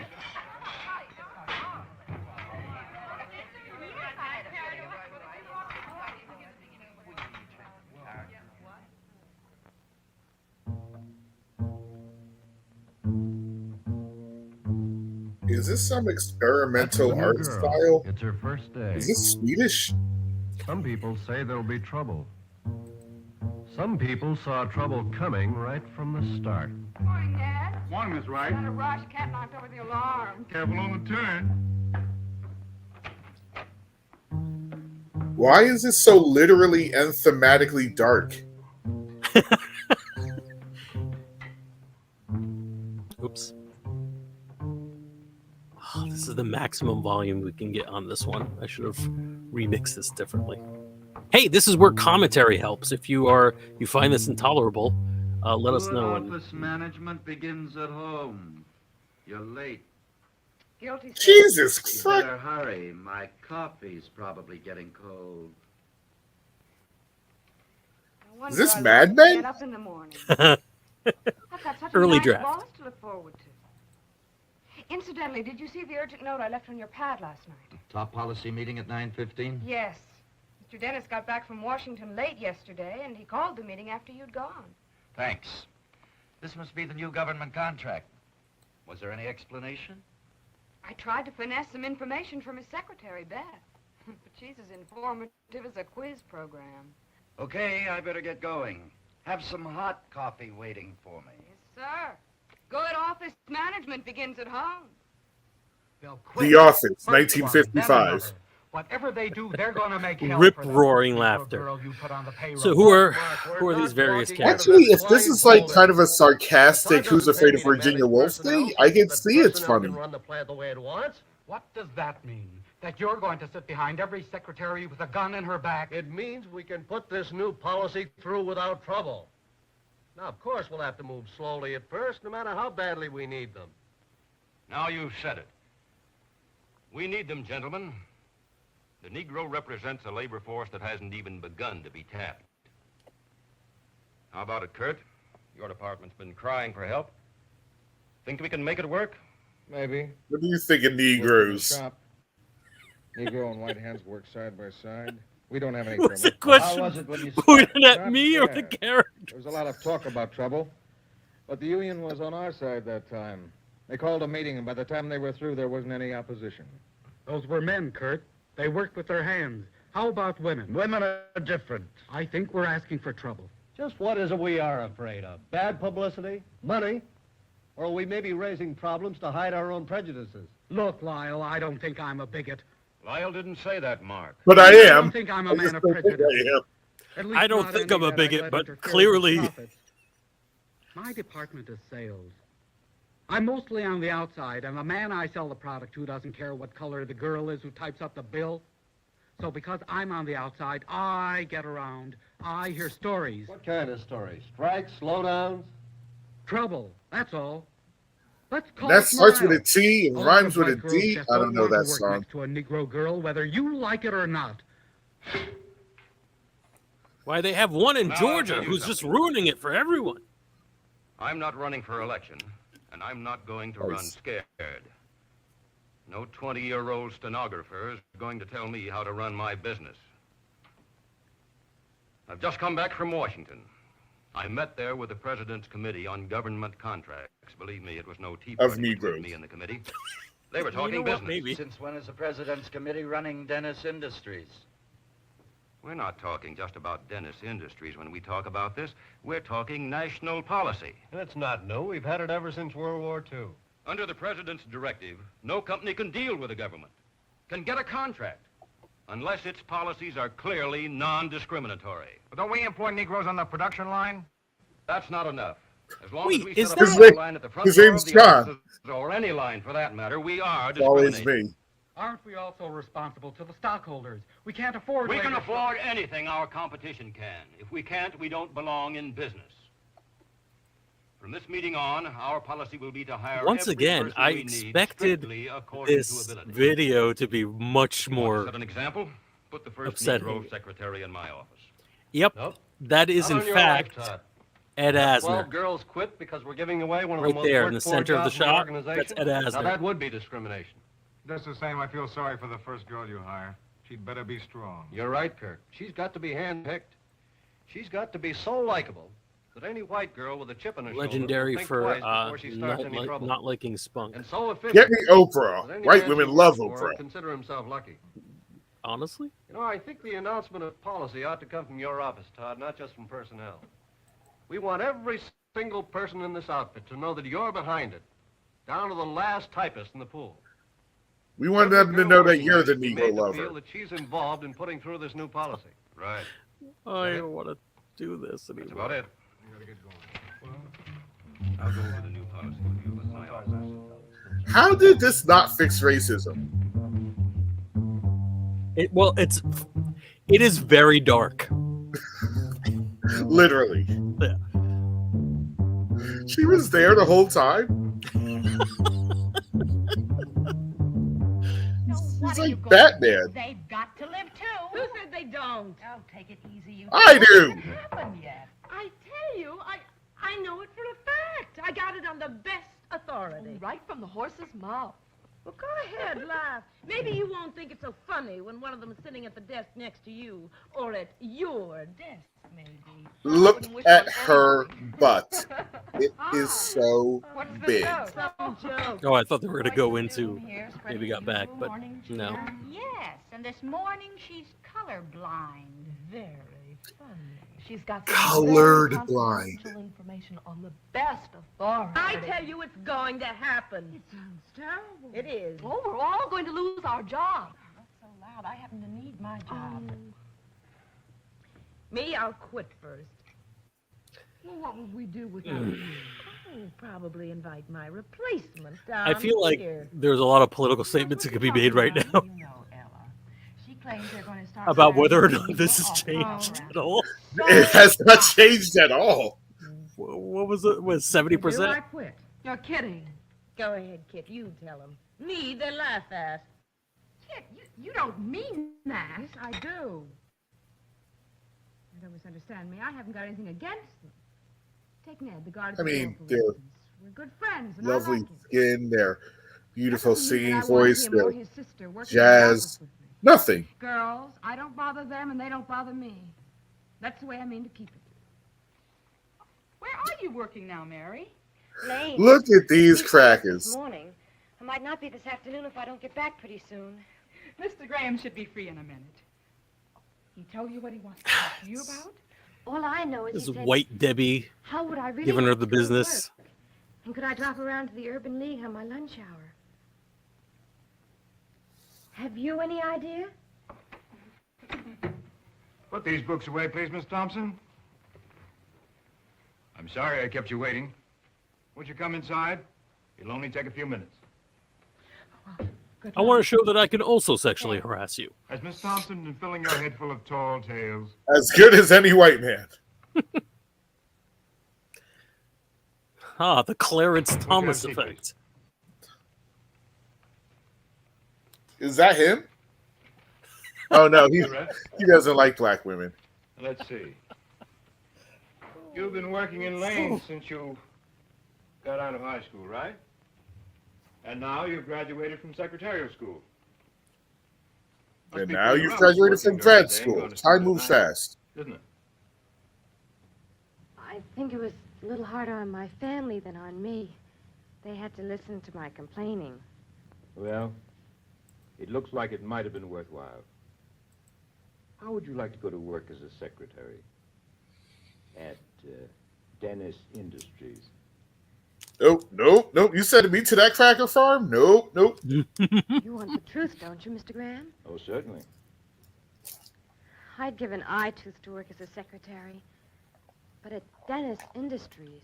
[SPEAKER 13] Is this some experimental
[SPEAKER 20] That's a new
[SPEAKER 13] art
[SPEAKER 20] girl.
[SPEAKER 13] style?
[SPEAKER 20] It's her first day.
[SPEAKER 13] Is this Swedish?
[SPEAKER 20] Some people say there'll be trouble. Some people saw trouble coming right from the start.
[SPEAKER 21] Morning, Dad.
[SPEAKER 20] Morning, Miss Wright.
[SPEAKER 21] Got a rush. Cat knocked over the alarm.
[SPEAKER 20] Careful on the turn.
[SPEAKER 13] Why is this so literally and thematically dark?
[SPEAKER 12] Oops. Oh, this is the maximum volume we can get on this one. I should have remixed this differently. Hey, this is where commentary helps. If you find this intolerable, let us know.
[SPEAKER 2] Office management begins at home. You're late.
[SPEAKER 21] Guilty.
[SPEAKER 13] Jesus
[SPEAKER 2] You
[SPEAKER 13] Christ!
[SPEAKER 2] better hurry. My coffee's probably getting cold.
[SPEAKER 13] Is this Mad Men?
[SPEAKER 21] Get up in the morning. I've got such
[SPEAKER 12] Early
[SPEAKER 21] a nice
[SPEAKER 12] draft.
[SPEAKER 21] boss to look forward to. Incidentally, did you see the urgent note I left on your pad last night?
[SPEAKER 2] Top policy meeting at 9:15?
[SPEAKER 21] Yes. Mr. Dennis got back from Washington late yesterday, and he called the meeting after you'd gone.
[SPEAKER 2] Thanks. This must be the new government contract. Was there any explanation?
[SPEAKER 21] I tried to finesse some information from his secretary, Beth. But she's as informative as a quiz program.
[SPEAKER 2] Okay, I better get going. Have some hot coffee waiting for me.
[SPEAKER 21] Yes, sir. Good office management begins at home.
[SPEAKER 13] The Office, 1955.
[SPEAKER 22] Whatever they do, they're going to make hell
[SPEAKER 12] Rip-roaring laughter. So who are these various characters?
[SPEAKER 13] Actually, if this is like kind of a sarcastic "Who's Afraid of Virginia Woolf" thing, I can see it's funny.
[SPEAKER 22] Run the plant the way it wants. What does that mean? That you're going to sit behind every secretary with a gun in her back? It means we can put this new policy through without trouble. Now, of course, we'll have to move slowly at first, no matter how badly we need them.
[SPEAKER 5] Now you've said it. We need them, gentlemen. The Negro represents a labor force that hasn't even begun to be tapped. How about it, Kurt? Your department's been crying for help. Think we can make it work?
[SPEAKER 23] Maybe.
[SPEAKER 13] What do you think of Negroes?
[SPEAKER 23] Negro and white hands work side by side. We don't have any
[SPEAKER 12] What's
[SPEAKER 23] trouble.
[SPEAKER 12] the question?
[SPEAKER 23] How was it when you
[SPEAKER 12] Pointing at
[SPEAKER 23] started?
[SPEAKER 12] me or
[SPEAKER 23] Not
[SPEAKER 12] the
[SPEAKER 23] bad.
[SPEAKER 12] character?
[SPEAKER 23] There was a lot of talk about trouble, but the union was on our side that time. They called a meeting, and by the time they were through, there wasn't any opposition.
[SPEAKER 22] Those were men, Kurt. They worked with their hands. How about women?
[SPEAKER 2] Women are different.
[SPEAKER 22] I think we're asking for trouble.
[SPEAKER 24] Just what is it we are afraid of? Bad publicity? Money? Or are we maybe raising problems to hide our own prejudices?
[SPEAKER 22] Look, Lyle, I don't think I'm a bigot.
[SPEAKER 5] Lyle didn't say that, Mark.
[SPEAKER 13] But I
[SPEAKER 22] I
[SPEAKER 13] am.
[SPEAKER 22] don't think I'm a man of prejudice. At least
[SPEAKER 12] I don't
[SPEAKER 22] not
[SPEAKER 12] think
[SPEAKER 22] any
[SPEAKER 12] I'm a
[SPEAKER 22] that I
[SPEAKER 12] bigot,
[SPEAKER 22] let
[SPEAKER 12] but
[SPEAKER 22] interfere with
[SPEAKER 12] clearly-
[SPEAKER 22] profits. My department is sales. I'm mostly on the outside, and the man I sell the product to doesn't care what color the girl is who types up the bill. So because I'm on the outside, I get around. I hear stories.
[SPEAKER 24] What kind of stories? Strikes, slowdowns?
[SPEAKER 22] Trouble, that's all. Let's call
[SPEAKER 13] That
[SPEAKER 22] it
[SPEAKER 13] starts with
[SPEAKER 22] morale.
[SPEAKER 13] a T and
[SPEAKER 22] All
[SPEAKER 13] rhymes
[SPEAKER 22] those
[SPEAKER 13] with a
[SPEAKER 22] white girls
[SPEAKER 13] D.
[SPEAKER 22] just
[SPEAKER 13] I don't know
[SPEAKER 22] want to
[SPEAKER 13] that
[SPEAKER 22] work
[SPEAKER 13] song.
[SPEAKER 22] next to a Negro girl, whether you like it or not.
[SPEAKER 12] Why, they have one in
[SPEAKER 5] Now, I'll
[SPEAKER 12] Georgia
[SPEAKER 5] tell you
[SPEAKER 12] who's just
[SPEAKER 5] something.
[SPEAKER 12] ruining it for everyone.
[SPEAKER 5] I'm not running for election, and I'm not going to run scared. No 20-year-old stenographer is going to tell me how to run my business. I've just come back from Washington. I met there with the President's Committee on Government Contracts. Believe me, it was no tea
[SPEAKER 13] Of
[SPEAKER 5] party
[SPEAKER 13] Negroes.
[SPEAKER 5] with me in the committee. They were
[SPEAKER 2] You know
[SPEAKER 5] talking
[SPEAKER 2] what,
[SPEAKER 5] business.
[SPEAKER 12] maybe.
[SPEAKER 2] Since when is the President's Committee running Dennis Industries?
[SPEAKER 5] We're not talking just about Dennis Industries when we talk about this. We're talking national policy.
[SPEAKER 24] That's not new. We've had it ever since World War II.
[SPEAKER 5] Under the President's directive, no company can deal with the government, can get a contract, unless its policies are clearly non-discriminatory.
[SPEAKER 22] But don't we employ Negroes on the production line?
[SPEAKER 5] That's not enough. As long
[SPEAKER 12] Wait,
[SPEAKER 5] as we
[SPEAKER 12] is
[SPEAKER 5] set up
[SPEAKER 12] that-
[SPEAKER 5] a line at the front
[SPEAKER 13] His
[SPEAKER 5] door
[SPEAKER 13] name's
[SPEAKER 5] of the
[SPEAKER 13] John.
[SPEAKER 5] offices, or any line for that matter, we are
[SPEAKER 13] It's always
[SPEAKER 5] discriminating.
[SPEAKER 13] me.
[SPEAKER 22] Aren't we also responsible to the stockholders? We can't afford...
[SPEAKER 5] We can
[SPEAKER 22] labor-
[SPEAKER 5] afford anything our competition can. If we can't, we don't belong in business. From this meeting on, our policy will be to hire
[SPEAKER 12] Once
[SPEAKER 5] every
[SPEAKER 12] again,
[SPEAKER 5] person
[SPEAKER 12] I
[SPEAKER 5] we need
[SPEAKER 12] expected
[SPEAKER 5] strictly according
[SPEAKER 12] this
[SPEAKER 5] to ability.
[SPEAKER 12] video to be much
[SPEAKER 5] Want to
[SPEAKER 12] more
[SPEAKER 5] set an example? Put the first
[SPEAKER 12] upsetting.
[SPEAKER 5] Negro secretary in my office.
[SPEAKER 12] Yep,
[SPEAKER 24] Nope.
[SPEAKER 12] that is in
[SPEAKER 24] Not on your
[SPEAKER 12] fact
[SPEAKER 24] lifetime.
[SPEAKER 12] Ed
[SPEAKER 24] 12
[SPEAKER 12] Asner.
[SPEAKER 24] girls quit because we're giving away one of the
[SPEAKER 12] Right
[SPEAKER 24] most
[SPEAKER 12] there in the
[SPEAKER 24] worked-for
[SPEAKER 12] center of the
[SPEAKER 24] jobs in the
[SPEAKER 12] shot.
[SPEAKER 24] organization.
[SPEAKER 12] That's Ed
[SPEAKER 24] Now
[SPEAKER 12] Asner.
[SPEAKER 24] that would be discrimination.
[SPEAKER 22] Just the same, I feel sorry for the first girl you hire. She'd better be strong.
[SPEAKER 24] You're right, Kirk. She's got to be hand-picked. She's got to be so likable
[SPEAKER 20] that any white girl with a chip in her
[SPEAKER 12] Legendary
[SPEAKER 20] shoulder will think
[SPEAKER 12] for
[SPEAKER 20] twice before she starts any trouble.
[SPEAKER 12] not liking spunk.
[SPEAKER 20] And so efficient.
[SPEAKER 13] Get me Oprah.
[SPEAKER 20] that any
[SPEAKER 13] White
[SPEAKER 20] man
[SPEAKER 13] women
[SPEAKER 20] she
[SPEAKER 13] love
[SPEAKER 20] works for
[SPEAKER 13] Oprah.
[SPEAKER 20] Consider himself lucky.
[SPEAKER 12] Honestly?
[SPEAKER 20] You know, I think the announcement of policy ought to come from your office, Todd, not just from personnel. We want every single person in this outfit to know that you're behind it, down to the last typist in the pool.
[SPEAKER 13] We want them to know that you're the
[SPEAKER 20] Made
[SPEAKER 13] Negro
[SPEAKER 20] to
[SPEAKER 13] lover.
[SPEAKER 20] feel that she's involved in putting through this new policy.
[SPEAKER 5] Right.
[SPEAKER 12] I don't want to do this anymore.
[SPEAKER 5] That's about it.
[SPEAKER 20] You gotta get going.
[SPEAKER 5] I'll go over the new policy with you at my office.
[SPEAKER 13] How did this not fix racism?
[SPEAKER 12] It is very dark.
[SPEAKER 13] Literally.
[SPEAKER 12] Yeah.
[SPEAKER 13] She was there the whole time. She's like Batman.
[SPEAKER 18] They've got to live too.
[SPEAKER 3] Who said they don't?
[SPEAKER 18] Oh, take it easy, you.
[SPEAKER 13] I do.
[SPEAKER 18] It hasn't happened yet.
[SPEAKER 3] I tell you, I know it for a fact. I got it on the best authority.
[SPEAKER 21] Right from the horse's mouth.
[SPEAKER 3] Well, go ahead, laugh. Maybe you won't think it's so funny when one of them is sitting at the desk next to you, or at your desk, maybe.
[SPEAKER 13] Look at her butt. It is so big.
[SPEAKER 12] Oh, I thought they were going to go into maybe got back, but no.
[SPEAKER 18] Yes, and this morning she's colorblind.
[SPEAKER 3] Very funny.
[SPEAKER 21] She's got some
[SPEAKER 13] Colored
[SPEAKER 21] very
[SPEAKER 13] blind.
[SPEAKER 21] confidential information on the best authority.
[SPEAKER 3] I tell you, it's going to happen.
[SPEAKER 21] It sounds terrible.
[SPEAKER 3] It is.
[SPEAKER 21] Oh, we're all going to lose our jobs.
[SPEAKER 18] Not so loud. I happen to need my job.
[SPEAKER 3] Me, I'll quit first.
[SPEAKER 21] Well, what would we do without you?
[SPEAKER 3] Oh, probably invite my replacement down
[SPEAKER 12] I feel like
[SPEAKER 3] here.
[SPEAKER 12] there's a lot of political statements that could be made right now
[SPEAKER 18] You know, Ella. She claims they're going to start
[SPEAKER 12] about whether or
[SPEAKER 18] hiring
[SPEAKER 12] not this has
[SPEAKER 18] people
[SPEAKER 12] changed
[SPEAKER 18] all
[SPEAKER 12] at all.
[SPEAKER 13] It has not changed at all.
[SPEAKER 12] What was it? Was
[SPEAKER 3] Do I
[SPEAKER 12] 70%?
[SPEAKER 3] quit?
[SPEAKER 21] You're kidding.
[SPEAKER 3] Go ahead, Kit. You tell them. Me, they laugh at.
[SPEAKER 21] Kit, you don't mean that.
[SPEAKER 3] Yes, I do. Don't misunderstand me. I haven't got anything against them. Take Ned, the guard.
[SPEAKER 13] I mean,
[SPEAKER 3] for
[SPEAKER 13] their
[SPEAKER 3] instance. We're good friends, and
[SPEAKER 13] lovely
[SPEAKER 3] I like him.
[SPEAKER 13] skin, their beautiful
[SPEAKER 3] Doesn't mean
[SPEAKER 13] singing
[SPEAKER 3] that I want
[SPEAKER 13] voice,
[SPEAKER 3] him or
[SPEAKER 13] their
[SPEAKER 3] his sister working in the office
[SPEAKER 13] jazz.
[SPEAKER 3] with me.
[SPEAKER 13] Nothing.
[SPEAKER 21] Girls, I don't bother them, and they don't bother me. That's the way I mean to keep it. Where are you working now, Mary?
[SPEAKER 18] Lane.
[SPEAKER 13] Look at these
[SPEAKER 18] This
[SPEAKER 13] crackers.
[SPEAKER 18] morning. I might not be this afternoon if I don't get back pretty soon.
[SPEAKER 21] Mr. Graham should be free in a minute. He tell you what he wants to talk to you about?
[SPEAKER 18] All I know is
[SPEAKER 12] This
[SPEAKER 18] he
[SPEAKER 12] is
[SPEAKER 18] said,
[SPEAKER 12] White Debbie
[SPEAKER 18] how would I really
[SPEAKER 12] giving her
[SPEAKER 18] like
[SPEAKER 12] the
[SPEAKER 18] to go to
[SPEAKER 12] business.
[SPEAKER 18] work? And could I drop around to the Urban League on my lunch hour? Have you any idea?
[SPEAKER 5] Put these books away, please, Miss Thompson. I'm sorry I kept you waiting. Won't you come inside? It'll only take a few minutes.
[SPEAKER 12] I want to show that I can also sexually harass you.
[SPEAKER 5] Has Miss Thompson been filling your head full of tall tales?
[SPEAKER 13] As good as any white man.
[SPEAKER 12] Ah, the Clarence Thomas
[SPEAKER 5] see,
[SPEAKER 12] effect.
[SPEAKER 13] Is that him? Oh no, he doesn't like black women.
[SPEAKER 5] Let's see. You've been working in lanes since you got out of high school, right? And now you've graduated from secretarial school.
[SPEAKER 13] And now you've graduated from grad school. Time moves fast.
[SPEAKER 5] Isn't it?
[SPEAKER 6] I think it was a little harder on my family than on me. They had to listen to my complaining.
[SPEAKER 5] Well, it looks like it might have been worthwhile. How would you like to go to work as a secretary at Dennis Industries?
[SPEAKER 13] Nope, nope, nope. You sending me to that cracker farm? Nope, nope.
[SPEAKER 6] You want the truth, don't you, Mr. Graham?
[SPEAKER 5] Oh, certainly.
[SPEAKER 6] I'd give an eye tooth to work as a secretary. But at Dennis Industries,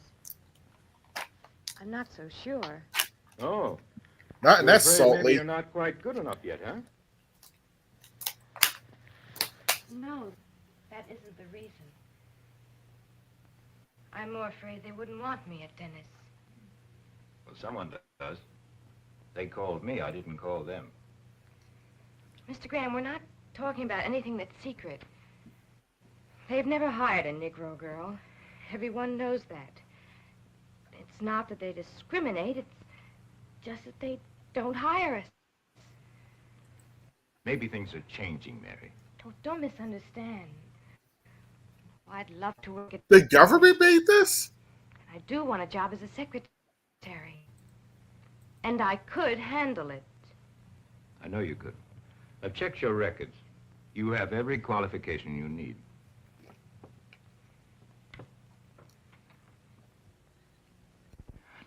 [SPEAKER 6] I'm not so sure.
[SPEAKER 5] Oh.
[SPEAKER 13] Not in that Salt
[SPEAKER 5] Maybe
[SPEAKER 13] Lake.
[SPEAKER 5] you're not quite good enough yet, huh?
[SPEAKER 6] No, that isn't the reason. I'm more afraid they wouldn't want me at Dennis.
[SPEAKER 5] Well, someone does. They called me. I didn't call them.
[SPEAKER 6] Mr. Graham, we're not talking about anything that's secret. They've never hired a Negro girl. Everyone knows that. It's not that they discriminate. It's just that they don't hire us.
[SPEAKER 5] Maybe things are changing, Mary.
[SPEAKER 6] Don't misunderstand. I'd love to work at...
[SPEAKER 13] The government made this?
[SPEAKER 6] I do want a job as a secretary. And I could handle it.
[SPEAKER 5] I know you could. I've checked your records. You have every qualification you need.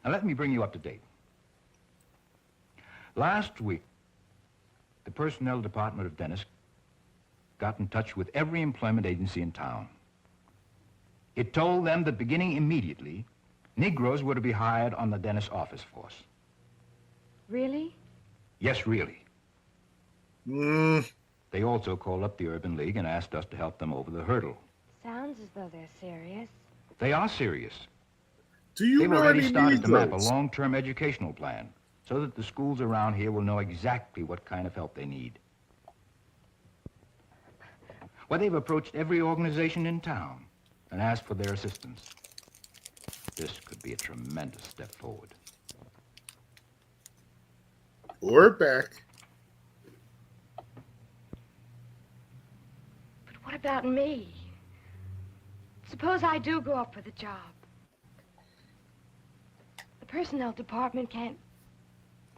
[SPEAKER 5] Now, let me bring you up to date. Last week, the personnel department of Dennis got in touch with every employment agency in town. It told them that beginning immediately, Negroes were to be hired on the Dennis office force.
[SPEAKER 6] Really?
[SPEAKER 5] Yes, really. They also called up the Urban League and asked us to help them over the hurdle.
[SPEAKER 6] Sounds as though they're serious.
[SPEAKER 5] They are serious.
[SPEAKER 13] Do you
[SPEAKER 5] They've
[SPEAKER 13] know
[SPEAKER 5] already
[SPEAKER 13] any
[SPEAKER 5] started to map a
[SPEAKER 13] Negroes?
[SPEAKER 5] long-term educational plan so that the schools around here will know exactly what kind of help they need. Well, they've approached every organization in town and asked for their assistance. This could be a tremendous step forward.
[SPEAKER 13] Or back.
[SPEAKER 6] But what about me? Suppose I do go up for the job. The personnel department can't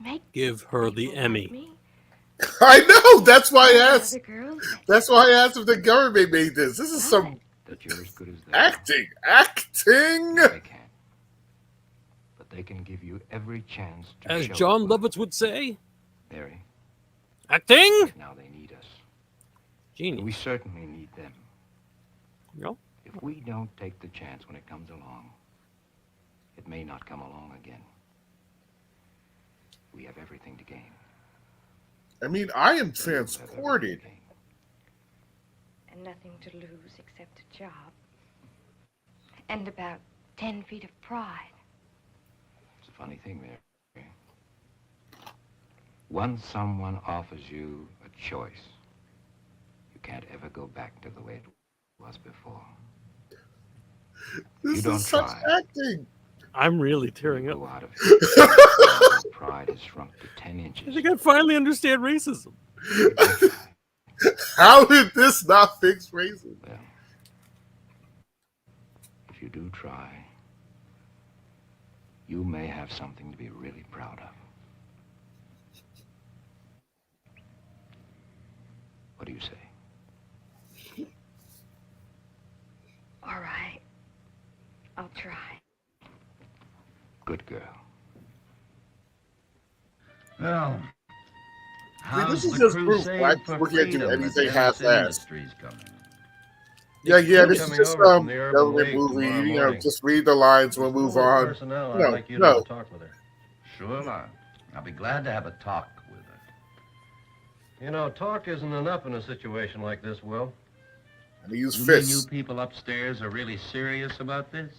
[SPEAKER 6] make...
[SPEAKER 12] Give her the Emmy.
[SPEAKER 13] I know. That's why I asked.
[SPEAKER 6] Other girls?
[SPEAKER 13] That's why I asked if the government made this. This is some
[SPEAKER 5] That you're as good as they
[SPEAKER 13] acting. Acting.
[SPEAKER 5] They can. But they can give you every chance to
[SPEAKER 12] As
[SPEAKER 5] show
[SPEAKER 12] John Lovitz would say,
[SPEAKER 5] Mary,
[SPEAKER 12] acting.
[SPEAKER 5] now they need us.
[SPEAKER 12] Genius.
[SPEAKER 5] We certainly need them.
[SPEAKER 12] No.
[SPEAKER 5] If we don't take the chance when it comes along, it may not come along again. We have everything to gain.
[SPEAKER 13] I mean, I am transported.
[SPEAKER 6] And nothing to lose except a job. And about 10 feet of pride.
[SPEAKER 5] It's a funny thing, Mary. Once someone offers you a choice, you can't ever go back to the way it was before.
[SPEAKER 13] This
[SPEAKER 5] You don't
[SPEAKER 13] is such
[SPEAKER 5] try.
[SPEAKER 13] acting.
[SPEAKER 12] I'm really tearing up.
[SPEAKER 5] Out of here. Pride has shrunk to 10 inches.
[SPEAKER 12] I think I finally understand racism.
[SPEAKER 13] How did this not fix racism?
[SPEAKER 5] Well, if you do try, you may have something to be really proud of. What do you say?
[SPEAKER 6] All right. I'll try.
[SPEAKER 5] Good girl.
[SPEAKER 2] Well,
[SPEAKER 13] I mean, this
[SPEAKER 2] how's
[SPEAKER 13] is
[SPEAKER 2] the
[SPEAKER 13] just proof
[SPEAKER 2] crusade
[SPEAKER 13] black
[SPEAKER 2] for
[SPEAKER 13] people can't do
[SPEAKER 2] freedom
[SPEAKER 13] anything
[SPEAKER 2] that
[SPEAKER 13] half-assed.
[SPEAKER 2] industry's coming?
[SPEAKER 13] Yeah,
[SPEAKER 20] It's
[SPEAKER 13] this is
[SPEAKER 20] coming
[SPEAKER 13] just
[SPEAKER 20] over from the Urban
[SPEAKER 13] government
[SPEAKER 20] League
[SPEAKER 13] movie.
[SPEAKER 20] tomorrow
[SPEAKER 13] You know,
[SPEAKER 20] morning.
[SPEAKER 13] just read the lines. We'll move on.
[SPEAKER 20] Personnel, I'd
[SPEAKER 13] No,
[SPEAKER 20] like you to
[SPEAKER 13] no.
[SPEAKER 20] have a talk with her.
[SPEAKER 2] Sure, Lon. I'll be glad to have a talk with her.
[SPEAKER 20] You know, talk isn't enough in a situation like this, Will.
[SPEAKER 13] And he used
[SPEAKER 2] You mean
[SPEAKER 13] fists.
[SPEAKER 2] you people upstairs are really serious about this?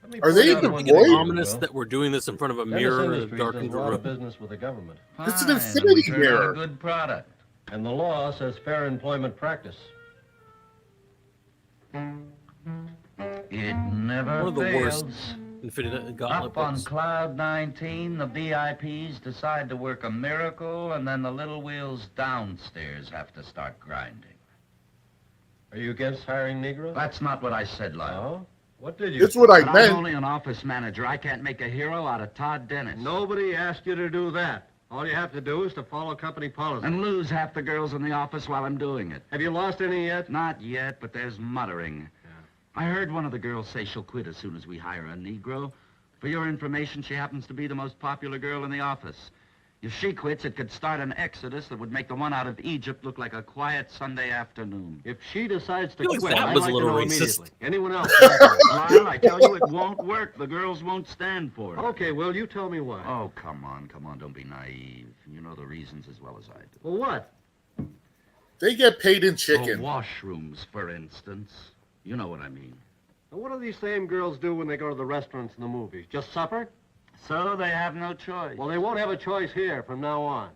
[SPEAKER 20] Let me
[SPEAKER 13] Are they
[SPEAKER 20] point out
[SPEAKER 13] even
[SPEAKER 20] one
[SPEAKER 13] void?
[SPEAKER 20] thing,
[SPEAKER 12] Ominous
[SPEAKER 20] Will.
[SPEAKER 12] that we're doing this in front of a
[SPEAKER 20] Dennis
[SPEAKER 12] mirror in a
[SPEAKER 20] Industries
[SPEAKER 12] darkened
[SPEAKER 20] does a lot of
[SPEAKER 12] room.
[SPEAKER 20] business with the government.
[SPEAKER 13] It's an
[SPEAKER 2] Fine,
[SPEAKER 13] infinity
[SPEAKER 2] and we turn out
[SPEAKER 13] mirror.
[SPEAKER 2] a good product.
[SPEAKER 20] And the law says fair employment practice.
[SPEAKER 2] It never
[SPEAKER 12] One of the
[SPEAKER 2] fails.
[SPEAKER 12] worst Infinite Gauntlet
[SPEAKER 2] Up on
[SPEAKER 12] books.
[SPEAKER 2] cloud 19, the VIPs decide to work a miracle, and then the little wheels downstairs have to start grinding.
[SPEAKER 20] Are you against hiring Negroes?
[SPEAKER 2] That's not what I said, Lyle.
[SPEAKER 20] Oh? What did you
[SPEAKER 13] It's what I
[SPEAKER 2] But
[SPEAKER 13] meant.
[SPEAKER 2] I'm only an office manager. I can't make a hero out of Todd Dennis.
[SPEAKER 20] Nobody asked you to do that. All you have to do is to follow company policy.
[SPEAKER 2] And lose half the girls in the office while I'm doing it.
[SPEAKER 20] Have you lost any yet?
[SPEAKER 2] Not yet, but there's muttering. I heard one of the girls say she'll quit as soon as we hire a Negro. For your information, she happens to be the most popular girl in the office. If she quits, it could start an exodus that would make the one out of Egypt look like a quiet Sunday afternoon.
[SPEAKER 20] If she decides to
[SPEAKER 12] I feel like
[SPEAKER 20] quit,
[SPEAKER 12] that
[SPEAKER 20] I'd
[SPEAKER 12] was a
[SPEAKER 20] like to
[SPEAKER 12] little
[SPEAKER 20] know
[SPEAKER 12] racist.
[SPEAKER 20] immediately. Anyone else?
[SPEAKER 2] Lyle, I tell you, it won't work. The girls won't stand for it.
[SPEAKER 20] Okay, well, you tell me why.
[SPEAKER 2] Oh, come on, don't be naive. You know the reasons as well as I do.
[SPEAKER 20] Well, what?
[SPEAKER 13] They get paid in
[SPEAKER 2] The
[SPEAKER 13] chicken.
[SPEAKER 2] washrooms, for instance. You know what I mean.
[SPEAKER 20] Now, what do these same girls do when they go to the restaurants and the movies? Just supper?
[SPEAKER 2] So they have no choice.
[SPEAKER 20] Well, they won't have a choice here from now on.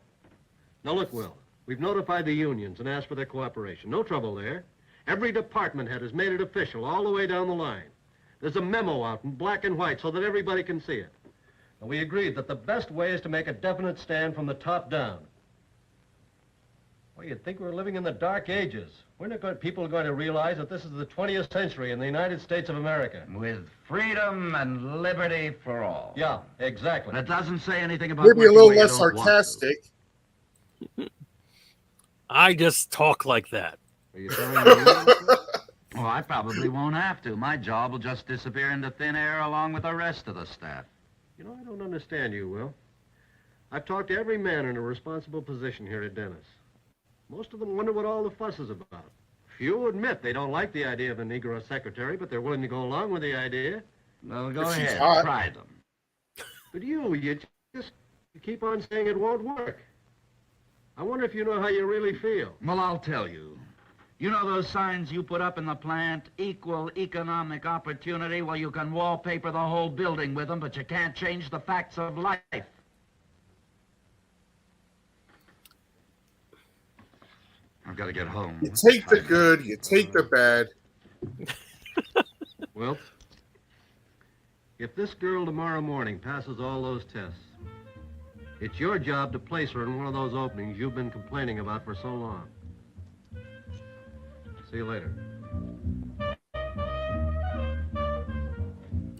[SPEAKER 20] Now, look, Will, we've notified the unions and asked for their cooperation. No trouble there. Every department head has made it official all the way down the line. There's a memo out in black and white so that everybody can see it. And we agreed that the best way is to make a definite stand from the top down. Well, you'd think we were living in the Dark Ages. People are going to realize that this is the 20th century in the United States of America.
[SPEAKER 2] With freedom and liberty for all.
[SPEAKER 20] Yeah, exactly.
[SPEAKER 2] But it doesn't say anything about
[SPEAKER 13] Maybe a
[SPEAKER 2] working
[SPEAKER 13] little
[SPEAKER 2] where you
[SPEAKER 13] less
[SPEAKER 2] don't want to.
[SPEAKER 13] sarcastic.
[SPEAKER 12] I just talk like that.
[SPEAKER 20] Are you telling me?
[SPEAKER 2] Well, I probably won't have to. My job will just disappear into thin air along with the rest of the staff.
[SPEAKER 20] You know, I don't understand you, Will. I've talked to every man in a responsible position here at Dennis. Most of them wonder what all the fuss is about. Few admit they don't like the idea of a Negro secretary, but they're willing to go along with the idea.
[SPEAKER 2] Well, go ahead. Try them.
[SPEAKER 20] But you keep on saying it won't work. I wonder if you know how you really feel.
[SPEAKER 2] Well, I'll tell you. You know those signs you put up in the plant? Equal economic opportunity? Well, you can wallpaper the whole building with them, but you can't change the facts of life. I've got to get home.
[SPEAKER 13] You take the good, you take the bad.
[SPEAKER 20] Well, if this girl tomorrow morning passes all those tests, it's your job to place her in one of those openings you've been complaining about for so long. See you later.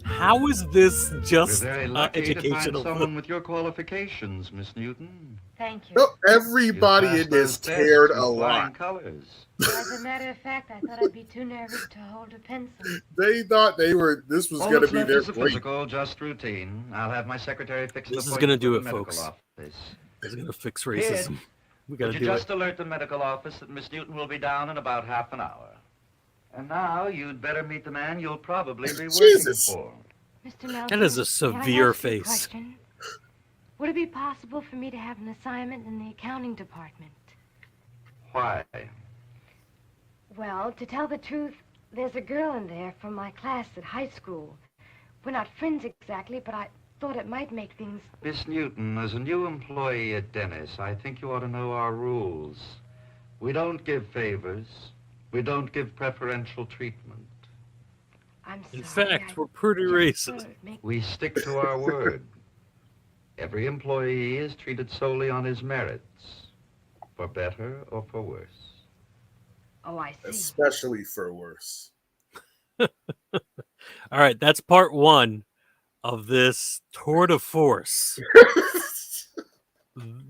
[SPEAKER 12] How is this just
[SPEAKER 2] We're very lucky
[SPEAKER 12] educational?
[SPEAKER 2] to find someone with your qualifications, Miss Newton.
[SPEAKER 6] Thank you.
[SPEAKER 13] No, everybody in this cared a lot.
[SPEAKER 2] Colors.
[SPEAKER 6] As a matter of fact, I thought I'd be too nervous to hold a pencil.
[SPEAKER 13] They thought this was going to be their break.
[SPEAKER 2] Physical, just routine. I'll have my secretary fix
[SPEAKER 12] This
[SPEAKER 2] the
[SPEAKER 12] is going to do it,
[SPEAKER 2] medical
[SPEAKER 12] folks.
[SPEAKER 2] office.
[SPEAKER 12] This is going to fix racism.
[SPEAKER 2] Kid,
[SPEAKER 12] We got to
[SPEAKER 2] Could
[SPEAKER 12] do
[SPEAKER 2] you
[SPEAKER 12] it.
[SPEAKER 2] just alert the medical office that Miss Newton will be down in about half an hour? And now you'd better meet the man you'll probably be working
[SPEAKER 13] Jesus.
[SPEAKER 2] for.
[SPEAKER 6] Mr. Nelson,
[SPEAKER 12] That is a
[SPEAKER 6] can I
[SPEAKER 12] severe
[SPEAKER 6] ask you a
[SPEAKER 12] face.
[SPEAKER 6] question? Would it be possible for me to have an assignment in the accounting department?
[SPEAKER 2] Why?
[SPEAKER 6] Well, to tell the truth, there's a girl in there from my class at high school. We're not friends exactly, but I thought it might make things...
[SPEAKER 2] Miss Newton, as a new employee at Dennis, I think you ought to know our rules. We don't give favors. We don't give preferential treatment.
[SPEAKER 6] I'm sorry.
[SPEAKER 12] In fact, we're pretty racist.
[SPEAKER 2] We stick to our word. Every employee is treated solely on his merits, for better or for worse.
[SPEAKER 6] Oh, I see.
[SPEAKER 13] Especially for worse.
[SPEAKER 12] All right, that's part one of this tour de force.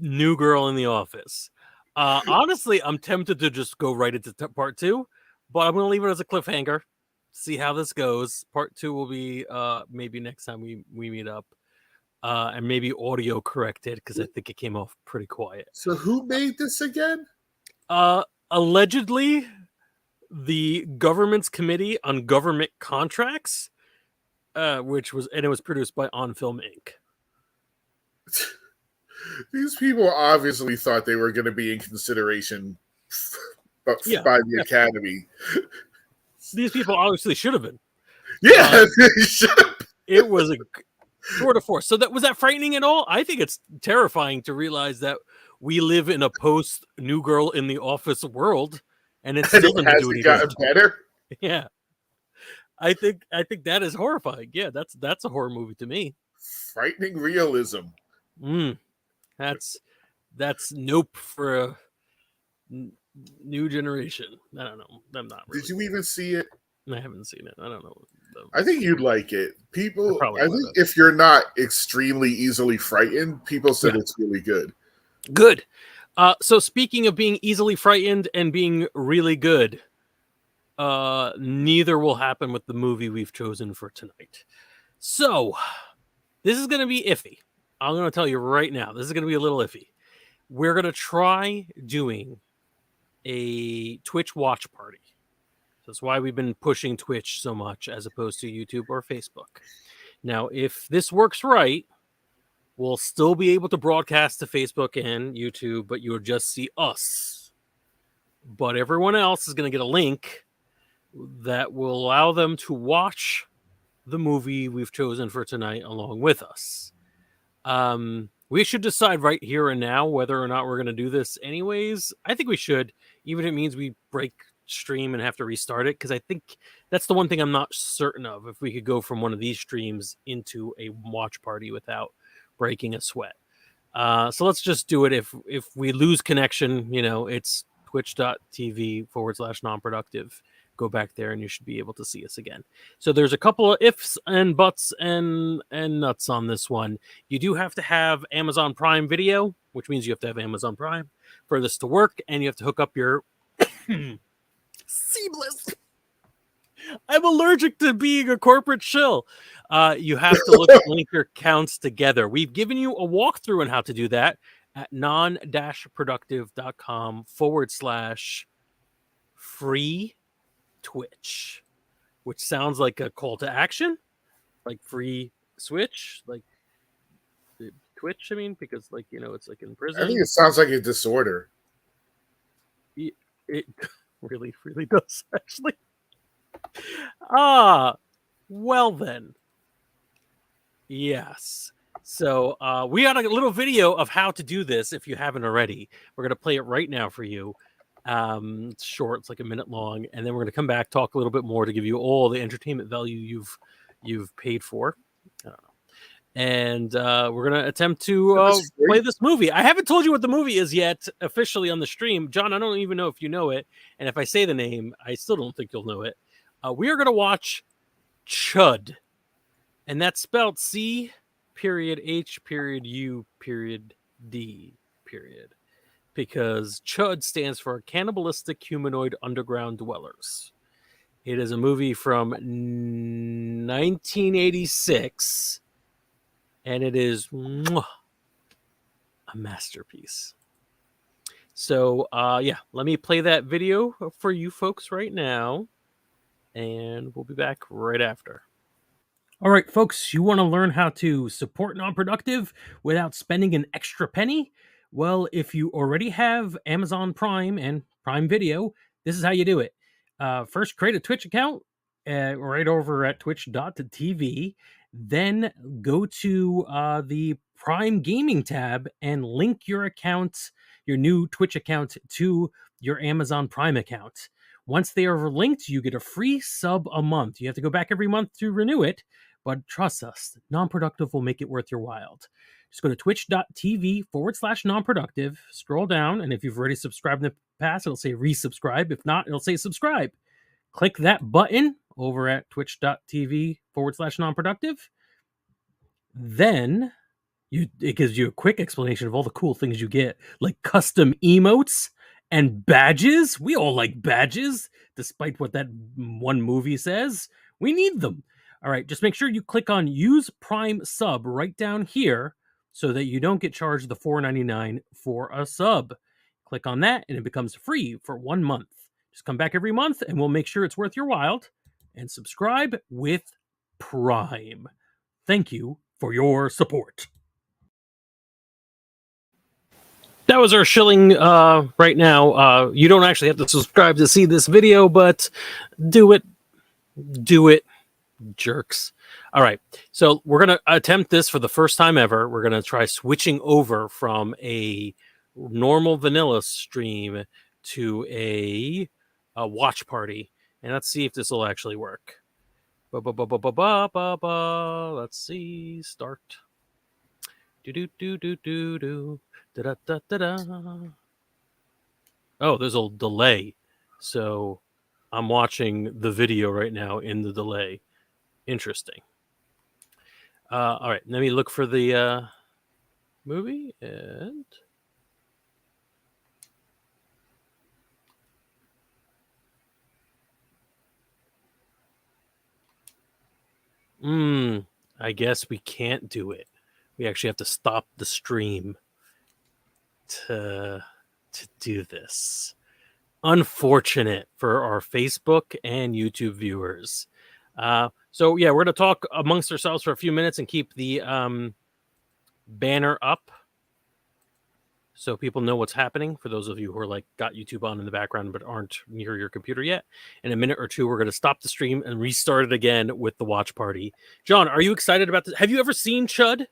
[SPEAKER 12] New girl in the office. Honestly, I'm tempted to just go right into part two, but I'm going to leave it as a cliffhanger. See how this goes. Part two will be maybe next time we meet up. And maybe audio corrected because I think it came off pretty quiet.
[SPEAKER 13] So who made this again?
[SPEAKER 12] Allegedly, the government's committee on government contracts, it was produced by On Film Inc.
[SPEAKER 13] These people obviously thought they were going to be in consideration by the Academy.
[SPEAKER 12] These people obviously should have been.
[SPEAKER 13] Yeah, they should have.
[SPEAKER 12] It was a tour de force. So was that frightening at all? I think it's terrifying to realize that we live in a post New Girl in the Office world, and it's still going to do it
[SPEAKER 13] gotten better.
[SPEAKER 12] Yeah, I think that is horrifying. Yeah, that's a horror movie to me.
[SPEAKER 13] Frightening realism.
[SPEAKER 12] That's nope for a new generation. I don't know. I'm not. Really
[SPEAKER 13] Did you even see it?
[SPEAKER 12] I haven't seen it. I don't know.
[SPEAKER 13] I think you'd like it. People, I think
[SPEAKER 12] would.
[SPEAKER 13] if you're not extremely easily frightened, people said it's really good.
[SPEAKER 12] Good. So speaking of being easily frightened and being really good, neither will happen with the movie we've chosen for tonight. So this is going to be iffy. I'm going to tell you right now, this is going to be a little iffy. We're going to try doing a Twitch watch party. That's why we've been pushing Twitch so much as opposed to YouTube or Facebook. Now, if this works right, we'll still be able to broadcast to Facebook and YouTube, but you'll just see us. But everyone else is going to get a link that will allow them to watch the movie we've chosen for tonight along with us. We should decide right here and now whether or not we're going to do this anyways. I think we should, even if it means we break stream and have to restart it, because I think that's the one thing I'm not certain of, if we could go from one of these streams into a watch party without breaking a sweat. So let's just do it. If we lose connection, it's twitch.tv/non-productive. Go back there and you should be able to see us again. So there's a couple of ifs and buts and nuts on this one. You do have to have Amazon Prime Video, which means you have to have Amazon Prime for this to work, and you have to hook up your Seamless. I'm allergic to being a corporate shill. You have to link your accounts together. We've given you a walkthrough on how to do that at non-productive.com /free Twitch, which sounds like a call to action, like free Switch, like Twitch. I mean, because it's like in prison.
[SPEAKER 13] I think it sounds like a disorder.
[SPEAKER 12] It really, really does, actually. Well then. Yes. So we got a little video of how to do this if you haven't already. We're going to play it right now for you. It's short, it's like a minute long, and then we're going to come back, talk a little bit more to give you all the entertainment value you've paid for. And we're going to attempt to play this movie. I haven't told you what the movie is yet officially on the stream. John, I don't even know if you know it. And if I say the name, I still don't think you'll know it. We are going to watch Chud. And that's spelled C.H.U.D. Because Chud stands for Cannibalistic Humanoid Underground Dwellers. It is a movie from 1986. And it is a masterpiece. So, let me play that video for you folks right now. And we'll be back right after. All right, folks, you want to learn how to support Non-Productive without spending an extra penny? Well, if you already have Amazon Prime and Prime Video, this is how you do it. First, create a Twitch account right over at twitch.tv. Then go to the Prime Gaming tab and link your account, your new Twitch account, to your Amazon Prime account. Once they are linked, you get a free sub a month. You have to go back every month to renew it, but trust us, Non-Productive will make it worth your while. Just go to twitch.tv/non-productive, scroll down, and if you've already subscribed in the past, it'll say resubscribe. If not, it'll say subscribe. Click that button over at twitch.tv/non-productive. Then it gives you a quick explanation of all the cool things you get, like custom emotes and badges. We all like badges, despite what that one movie says. We need them. All right, just make sure you click on Use Prime Sub right down here so that you don't get charged the $4.99 for a sub. Click on that, and it becomes free for 1 month. Just come back every month, and we'll make sure it's worth your while. And subscribe with Prime. Thank you for your support. That was our shilling right now. You don't actually have to subscribe to see this video, but do it. Do it, jerks. All right. So we're going to attempt this for the first time ever. We're going to try switching over from a normal vanilla stream to a watch party. And let's see if this will actually work. Let's see. Start. Do. Da-da-da-da-da. Oh, there's a delay. So I'm watching the video right now in the delay. Interesting. All right, let me look for the movie and I guess we can't do it. We actually have to stop the stream to do this. Unfortunate for our Facebook and YouTube viewers. So yeah, we're going to talk amongst ourselves for a few minutes and keep the banner up so people know what's happening. For those of you who are got YouTube on in the background but aren't near your computer yet, in a minute or two, we're going to stop the stream and restart it again with the watch party. John, are you excited about this? Have you ever seen Chud?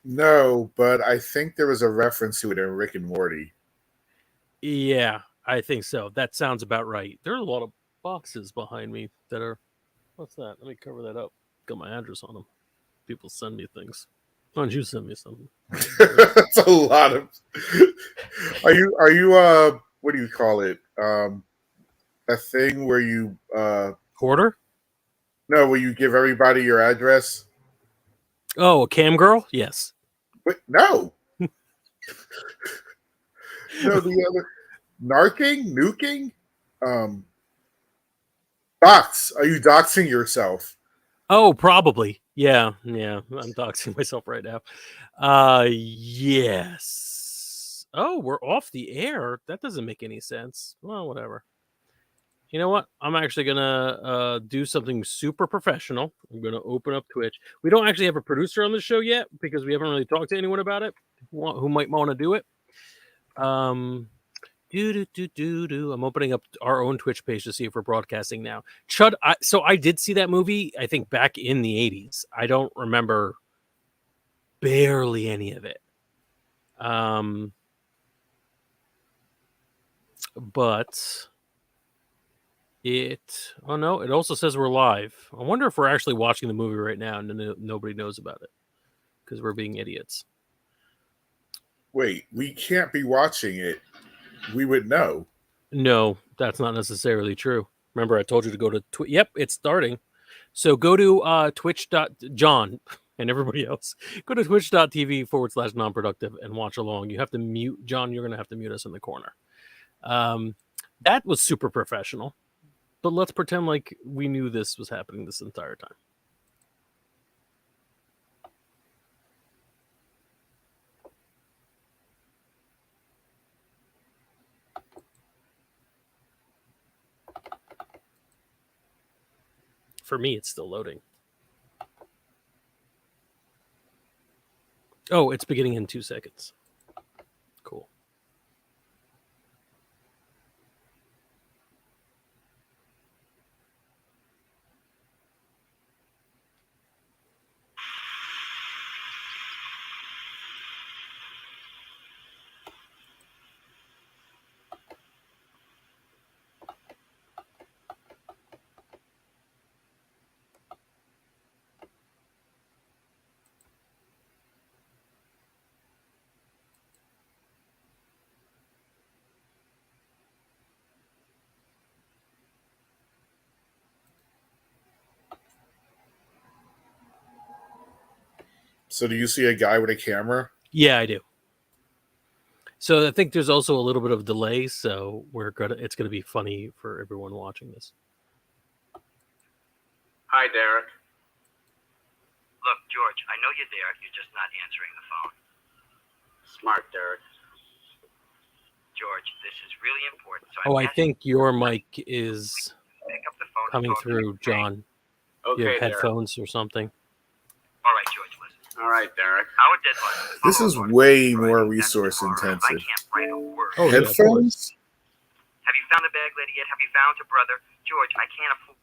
[SPEAKER 13] No, but I think there was a reference to it in Rick and Morty.
[SPEAKER 12] Yeah, I think so. That sounds about right. There are a lot of boxes behind me that are... What's that? Let me cover that up. Got my address on them. People send me things. Why don't you send me something?
[SPEAKER 13] That's a lot of. Are you what do you call it? A thing where you
[SPEAKER 12] Hoarder?
[SPEAKER 13] no, where you give everybody your address?
[SPEAKER 12] Oh, a cam girl? Yes.
[SPEAKER 13] But no. No, the other nuking? Dox. Are you doxing yourself?
[SPEAKER 12] Oh, probably. Yeah. I'm doxing myself right now. Yes. Oh, we're off the air. That doesn't make any sense. Well, whatever. You know what? I'm actually gonna do something super professional. I'm gonna open up Twitch. We don't actually have a producer on the show yet because we haven't really talked to anyone about it who might want to do it. I'm opening up our own Twitch page to see if we're broadcasting now. Chud, so I did see that movie, I think back in the 80s. I don't remember barely any of it. But it also says we're live. I wonder if we're actually watching the movie right now and nobody knows about it because we're being idiots.
[SPEAKER 13] Wait, we can't be watching it. We would know.
[SPEAKER 12] No, that's not necessarily true. Remember, I told you to go to Twitch. Yep, it's starting. So go to Twitch.John and everybody else. Go to twitch.tv/non-productive and watch along. You have to mute John. You're going to have to mute us in the corner. That was super professional. But let's pretend like we knew this was happening this entire time. For me, it's still loading. Oh, it's beginning in 2 seconds. Cool.
[SPEAKER 13] So do you see a guy with a camera?
[SPEAKER 12] Yeah, I do. So I think there's also a little bit of delay, so it's gonna be funny for everyone watching this.
[SPEAKER 1] Hi, Derek.
[SPEAKER 7] Look, George, I know you're there. You're just not answering the phone.
[SPEAKER 1] Smart, Derek.
[SPEAKER 7] George, this is really important.
[SPEAKER 12] So I think your mic is
[SPEAKER 7] pick up the phone
[SPEAKER 12] coming through, John.
[SPEAKER 1] Okay,
[SPEAKER 12] You have
[SPEAKER 1] Derek.
[SPEAKER 12] headphones or something?
[SPEAKER 7] All right, George, listen.
[SPEAKER 1] All right, Derek.
[SPEAKER 7] Our deadline.
[SPEAKER 13] This is way more resource intensive.
[SPEAKER 7] Write a word.
[SPEAKER 12] Oh,
[SPEAKER 13] headphones?
[SPEAKER 7] Have you found the bag lady yet? Have you found your brother? George, I can't afford.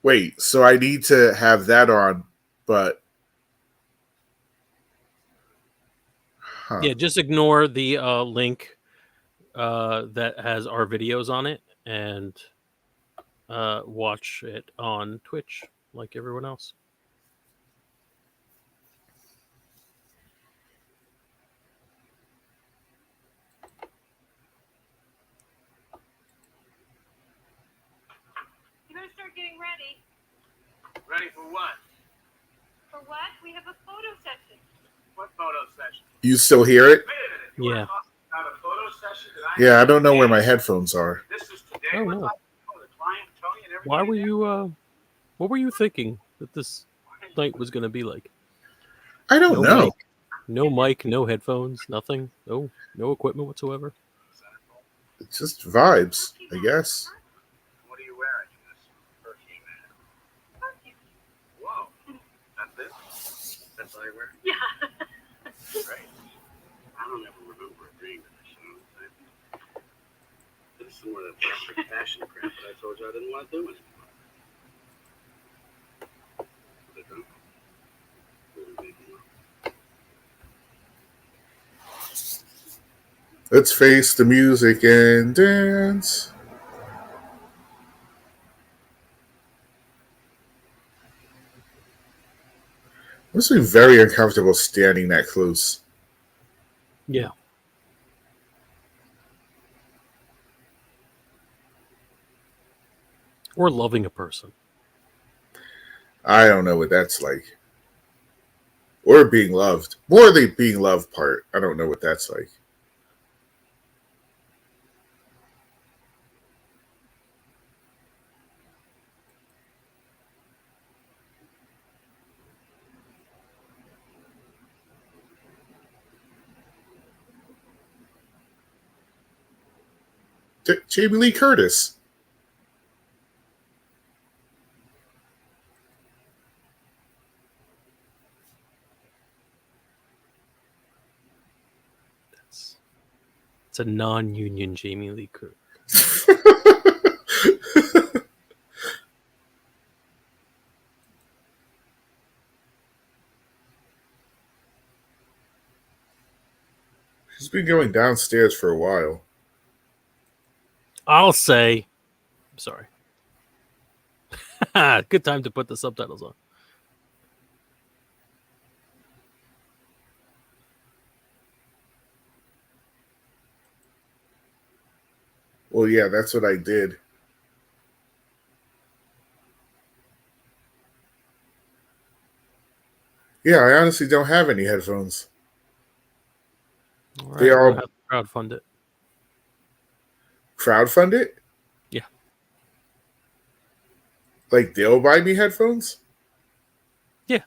[SPEAKER 13] Wait, so I need to have that on, but
[SPEAKER 12] Yeah, just ignore the link that has our videos on it and watch it on Twitch like everyone else.
[SPEAKER 9] You better start getting ready.
[SPEAKER 1] Ready for what?
[SPEAKER 9] For what? We have a photo session.
[SPEAKER 1] What photo session?
[SPEAKER 13] you still hear it?
[SPEAKER 12] Yeah.
[SPEAKER 1] Not a photo session?
[SPEAKER 13] Yeah, I don't know where my headphones are.
[SPEAKER 1] This is today.
[SPEAKER 12] Oh,
[SPEAKER 1] We're
[SPEAKER 12] no.
[SPEAKER 1] talking to the client, Tony, and everybody.
[SPEAKER 12] Why were you what were you thinking that this night was going to be like?
[SPEAKER 13] I don't know.
[SPEAKER 12] Mic, no mic, no headphones, nothing. No equipment whatsoever.
[SPEAKER 13] It's just vibes, I guess.
[SPEAKER 1] What are you wearing? This perfume. Whoa. That's it? That's all you wear?
[SPEAKER 9] Yeah.
[SPEAKER 1] Great. I don't ever remember agreeing to this, you know what I'm saying? This is some of the perfect fashion crap that I told you I didn't want to do anymore.
[SPEAKER 13] Let's face the music and dance. must be very uncomfortable standing that close.
[SPEAKER 12] Yeah. Or loving a person.
[SPEAKER 13] I don't know what that's like. Or being loved. More the being loved part. I don't know what that's like. Jamie Lee Curtis.
[SPEAKER 12] It's a non-union Jamie Lee Curtis.
[SPEAKER 13] She's been going downstairs for a while.
[SPEAKER 12] I'll say, I'm sorry. Good time to put the subtitles on.
[SPEAKER 13] Well, yeah, that's what I did. Yeah, I honestly don't have any headphones.
[SPEAKER 12] All right,
[SPEAKER 13] They
[SPEAKER 12] we're
[SPEAKER 13] all
[SPEAKER 12] gonna have to crowdfund it.
[SPEAKER 13] crowdfund it?
[SPEAKER 12] Yeah.
[SPEAKER 13] Like they'll buy me headphones?
[SPEAKER 12] Yeah.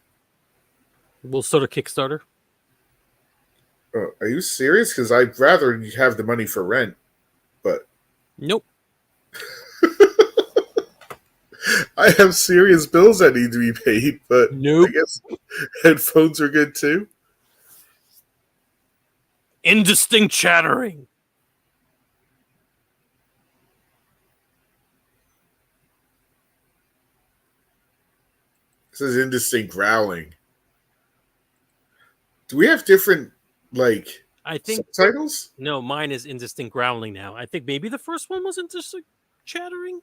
[SPEAKER 12] We'll start a Kickstarter.
[SPEAKER 13] Are you serious? Because I'd rather have the money for rent. But
[SPEAKER 12] nope.
[SPEAKER 13] I have serious bills that need to be paid, but
[SPEAKER 12] nope.
[SPEAKER 13] I guess headphones are good too.
[SPEAKER 12] Indistinct chattering.
[SPEAKER 13] This is indistinct growling. Do we have different
[SPEAKER 12] I think
[SPEAKER 13] subtitles?
[SPEAKER 12] No, mine is indistinct growling now. I think maybe the first one was indistinct chattering.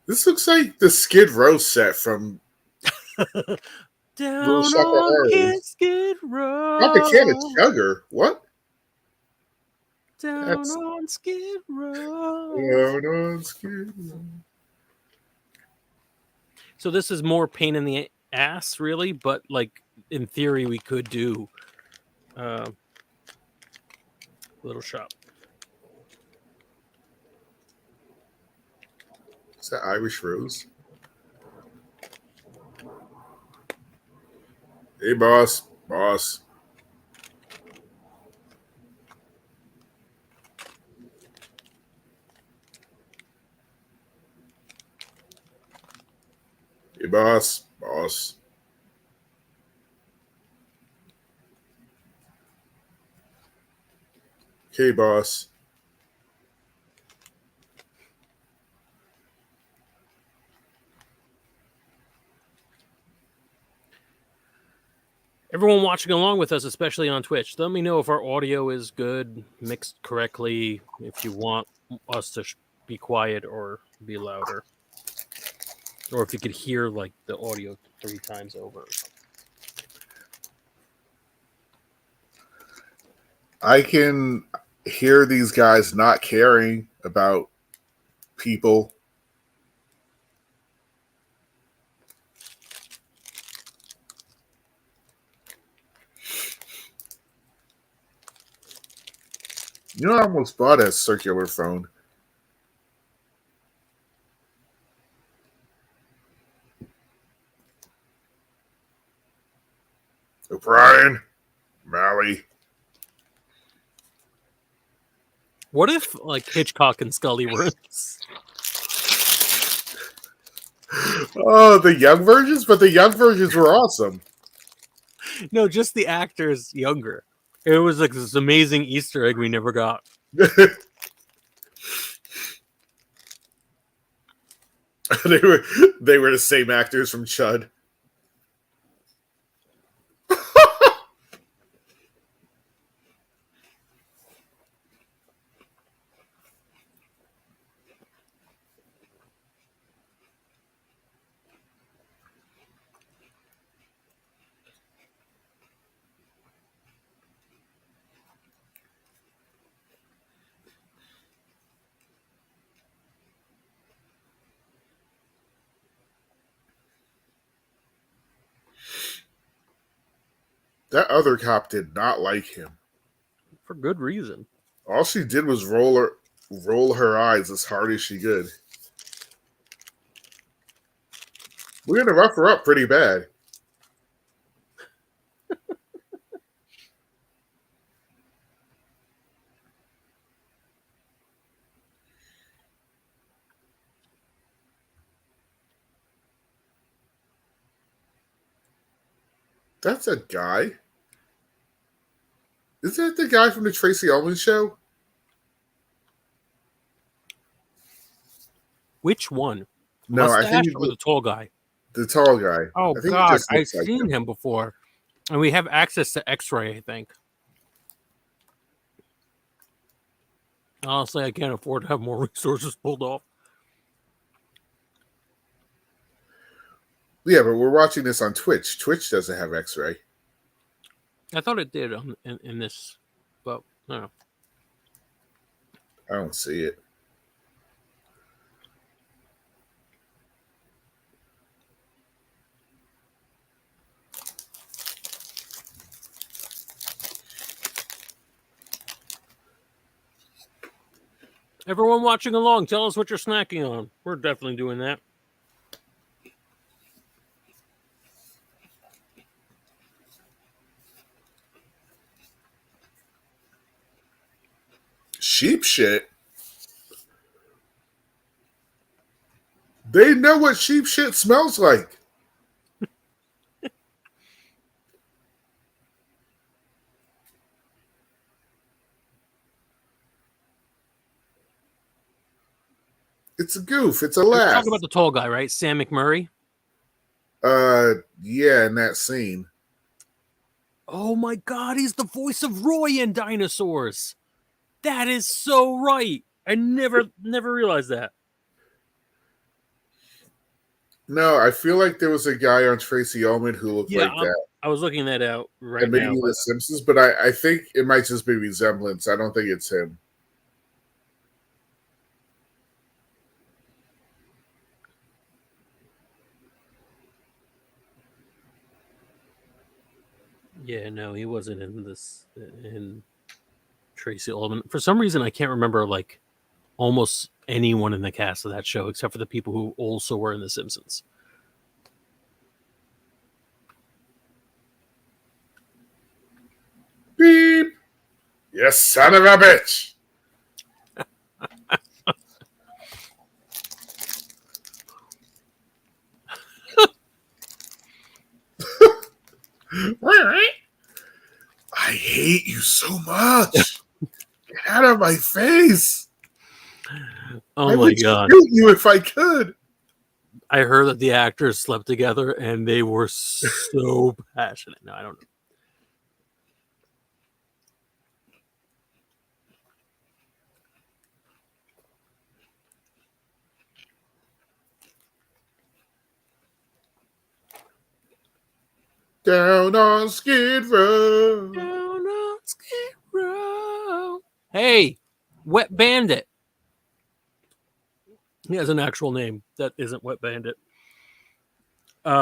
[SPEAKER 13] This looks like the Skid Row set from
[SPEAKER 12] Down
[SPEAKER 13] Little Shop of Horrors.
[SPEAKER 12] Skid Row.
[SPEAKER 13] Not the can of sugar. What?
[SPEAKER 12] Down on Skid Row.
[SPEAKER 13] Down on Skid Row.
[SPEAKER 12] So this is more pain in the ass, really, but like in theory, we could do Little Shop.
[SPEAKER 13] Is that Irish Rose? Hey, boss. Boss. Hey, boss. Boss. Okay, boss.
[SPEAKER 12] Everyone watching along with us, especially on Twitch, let me know if our audio is good, mixed correctly, if you want us to be quiet or be louder. Or if you could hear like the audio 3 times over.
[SPEAKER 13] I can hear these guys not caring about people. You know, I almost bought a circular phone. O'Brien, Mally.
[SPEAKER 12] What if like Hitchcock and Scully were?
[SPEAKER 13] Oh, the young versions, but the young versions were awesome.
[SPEAKER 12] No, just the actors younger. It was like this amazing Easter egg we never got.
[SPEAKER 13] They were the same actors from Chud. That other cop did not like him.
[SPEAKER 12] For good reason.
[SPEAKER 13] All she did was roll her eyes as hard as she could. We're gonna rough her up pretty bad. That's a guy. Is that the guy from the Tracy Ullman show?
[SPEAKER 12] Which one?
[SPEAKER 13] No, I think
[SPEAKER 12] Mustache
[SPEAKER 13] he's
[SPEAKER 12] or the tall guy?
[SPEAKER 13] the tall guy.
[SPEAKER 12] Oh
[SPEAKER 13] I think he
[SPEAKER 12] God,
[SPEAKER 13] just
[SPEAKER 12] I've
[SPEAKER 13] looks like
[SPEAKER 12] seen
[SPEAKER 13] him.
[SPEAKER 12] him before, and we have access to X-ray. I think. Honestly, I can't afford to have more resources pulled off.
[SPEAKER 13] Yeah, but we're watching this on Twitch. Twitch doesn't have X-ray.
[SPEAKER 12] I thought it did in this, but I don't know.
[SPEAKER 13] I don't see it.
[SPEAKER 12] Everyone watching along, tell us what you're snacking on. We're definitely doing that.
[SPEAKER 13] Sheep shit. They know what sheep shit smells like. It's a goof. It's a
[SPEAKER 12] We're
[SPEAKER 13] laugh.
[SPEAKER 12] talking about the tall guy, right? Sam McMurray.
[SPEAKER 13] Yeah, in that scene.
[SPEAKER 12] Oh my God, he's the voice of Roy in Dinosaurs. That is so right. I never realized that.
[SPEAKER 13] No, I feel like there was a guy on Tracy Ullman who looked like that.
[SPEAKER 12] I was looking that out right
[SPEAKER 13] And maybe
[SPEAKER 12] now.
[SPEAKER 13] The Simpsons, but I think it might just be resemblance. I don't think it's him.
[SPEAKER 12] Yeah, no, he wasn't in this in Tracy Ullman. For some reason, I can't remember like almost anyone in the cast of that show except for the people who also were in The Simpsons.
[SPEAKER 13] Beep! You son of a bitch! I hate you so much. Get out of my face.
[SPEAKER 12] Oh
[SPEAKER 13] I
[SPEAKER 12] my
[SPEAKER 13] would
[SPEAKER 12] God.
[SPEAKER 13] shoot you if I could.
[SPEAKER 12] I heard that the actors slept together and they were so passionate. No, I don't know.
[SPEAKER 13] Down on Skid Row.
[SPEAKER 12] Down on Skid Row. Hey, Wet Bandit. He has an actual name that isn't Wet Bandit.
[SPEAKER 13] They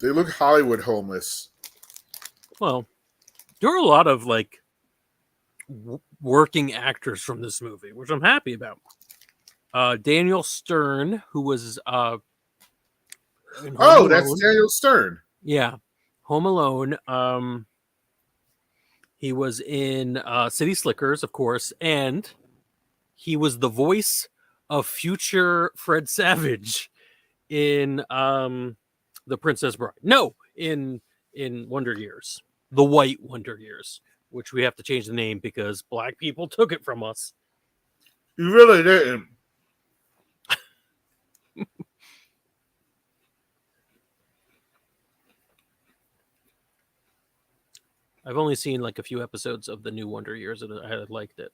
[SPEAKER 13] look Hollywood homeless.
[SPEAKER 12] Well, there are a lot of like working actors from this movie, which I'm happy about. Daniel Stern, who was in Home
[SPEAKER 13] that's
[SPEAKER 12] Alone.
[SPEAKER 13] Daniel Stern.
[SPEAKER 12] Yeah, Home Alone. He was in City Slickers, of course, and he was the voice of future Fred Savage in The Princess Bride. No, in Wonder Years, The White Wonder Years, which we have to change the name because black people took it from us.
[SPEAKER 13] You really didn't.
[SPEAKER 12] I've only seen like a few episodes of the new Wonder Years and I liked it.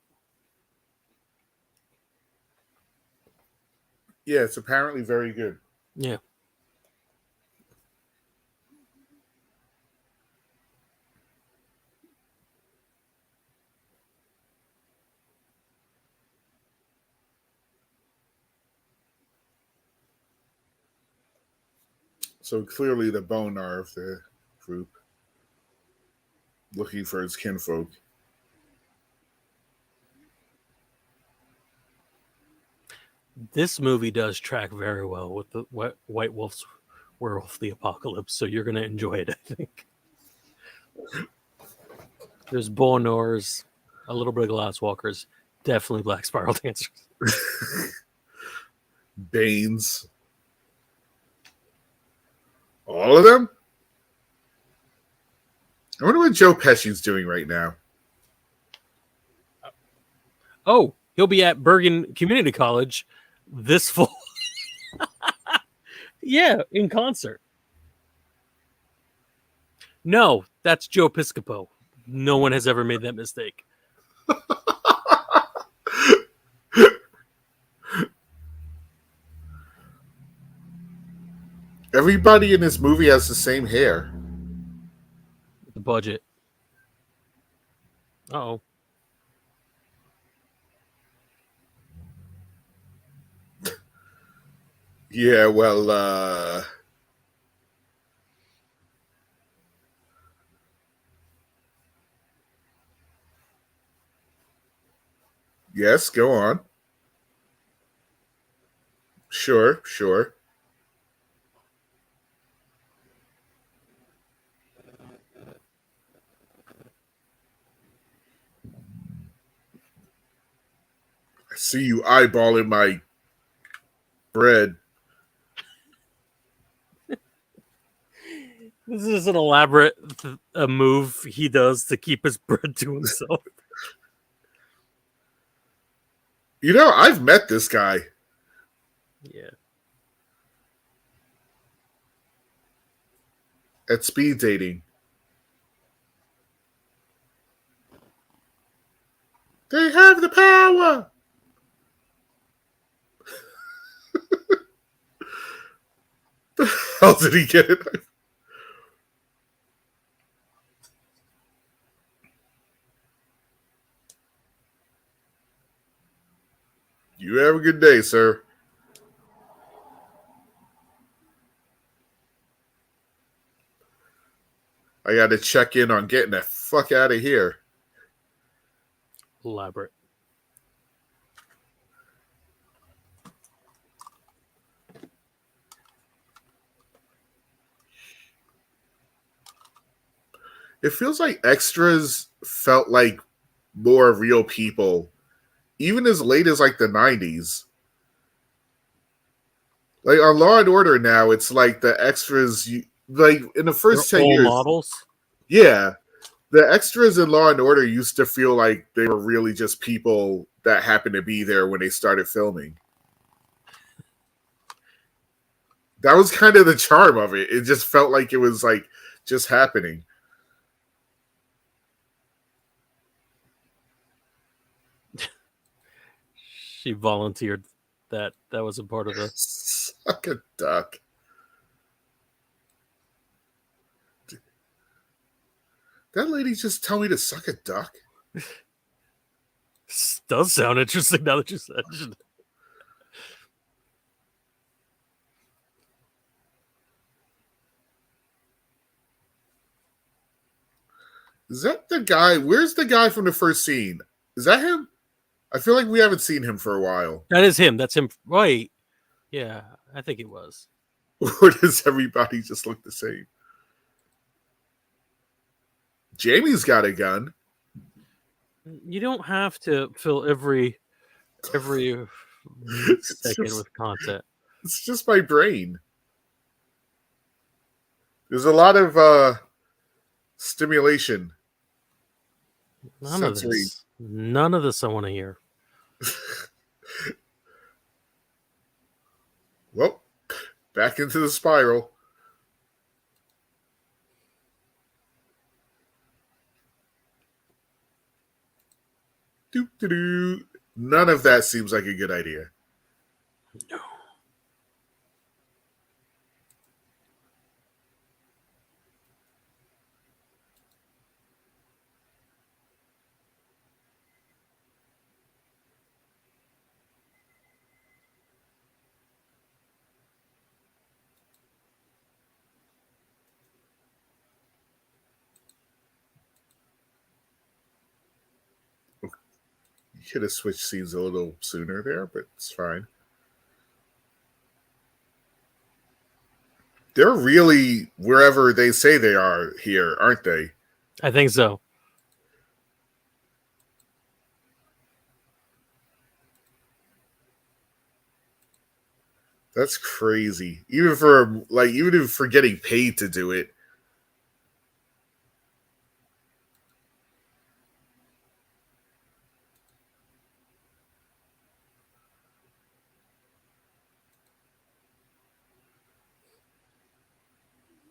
[SPEAKER 13] Yeah, it's apparently very good.
[SPEAKER 12] Yeah.
[SPEAKER 13] So clearly the boner of the group. looking for his kinfolk.
[SPEAKER 12] This movie does track very well with the White Wolf's Werewolf the Apocalypse, so you're going to enjoy it, I think. There's Bonors, a little bit of Glasswalkers, definitely Black Spiral Dancers.
[SPEAKER 13] Banes. All of them? I wonder what Joe Pesci's doing right now.
[SPEAKER 12] Oh, he'll be at Bergen Community College this fall. Yeah, in concert. No, that's Joe Piscopo. No one has ever made that mistake.
[SPEAKER 13] Everybody in this movie has the same hair.
[SPEAKER 12] The budget. Uh-oh.
[SPEAKER 13] Yeah, well, yes, go on. Sure. I see you eyeballing my bread.
[SPEAKER 12] This is an elaborate move he does to keep his bread to himself.
[SPEAKER 13] You know, I've met this guy.
[SPEAKER 12] Yeah.
[SPEAKER 13] At speed dating. They have the power. The hell did he get it? You have a good day, sir. I got to check in on getting the fuck out of here.
[SPEAKER 12] Elaborate.
[SPEAKER 13] It feels like extras felt like more real people, even as late as like the 90s. Like on Law and Order now, it's like the extras, like in the first
[SPEAKER 12] They're
[SPEAKER 13] 10
[SPEAKER 12] all
[SPEAKER 13] years.
[SPEAKER 12] models?
[SPEAKER 13] Yeah. The extras in Law and Order used to feel like they were really just people that happened to be there when they started filming. That was kind of the charm of it. It just felt like it was like just happening.
[SPEAKER 12] She volunteered that. That was a part of the...
[SPEAKER 13] Suck a duck. That lady just tell me to suck a duck?
[SPEAKER 12] Does sound interesting now that you said it.
[SPEAKER 13] Is that the guy? Where's the guy from the first scene? Is that him? I feel like we haven't seen him for a while.
[SPEAKER 12] That is him. That's him. Right. Yeah, I think it was.
[SPEAKER 13] Or does everybody just look the same? Jamie's got a gun.
[SPEAKER 12] You don't have to fill every second with content.
[SPEAKER 13] It's just my brain. There's a lot of stimulation.
[SPEAKER 12] None of this I want to hear.
[SPEAKER 13] Well, back into the spiral. Doo-doo-doo. None of that seems like a good idea.
[SPEAKER 12] No.
[SPEAKER 13] You could have switched scenes a little sooner there, but it's fine. They're really wherever they say they are here, aren't they?
[SPEAKER 12] I think so.
[SPEAKER 13] That's crazy. Even for getting paid to do it.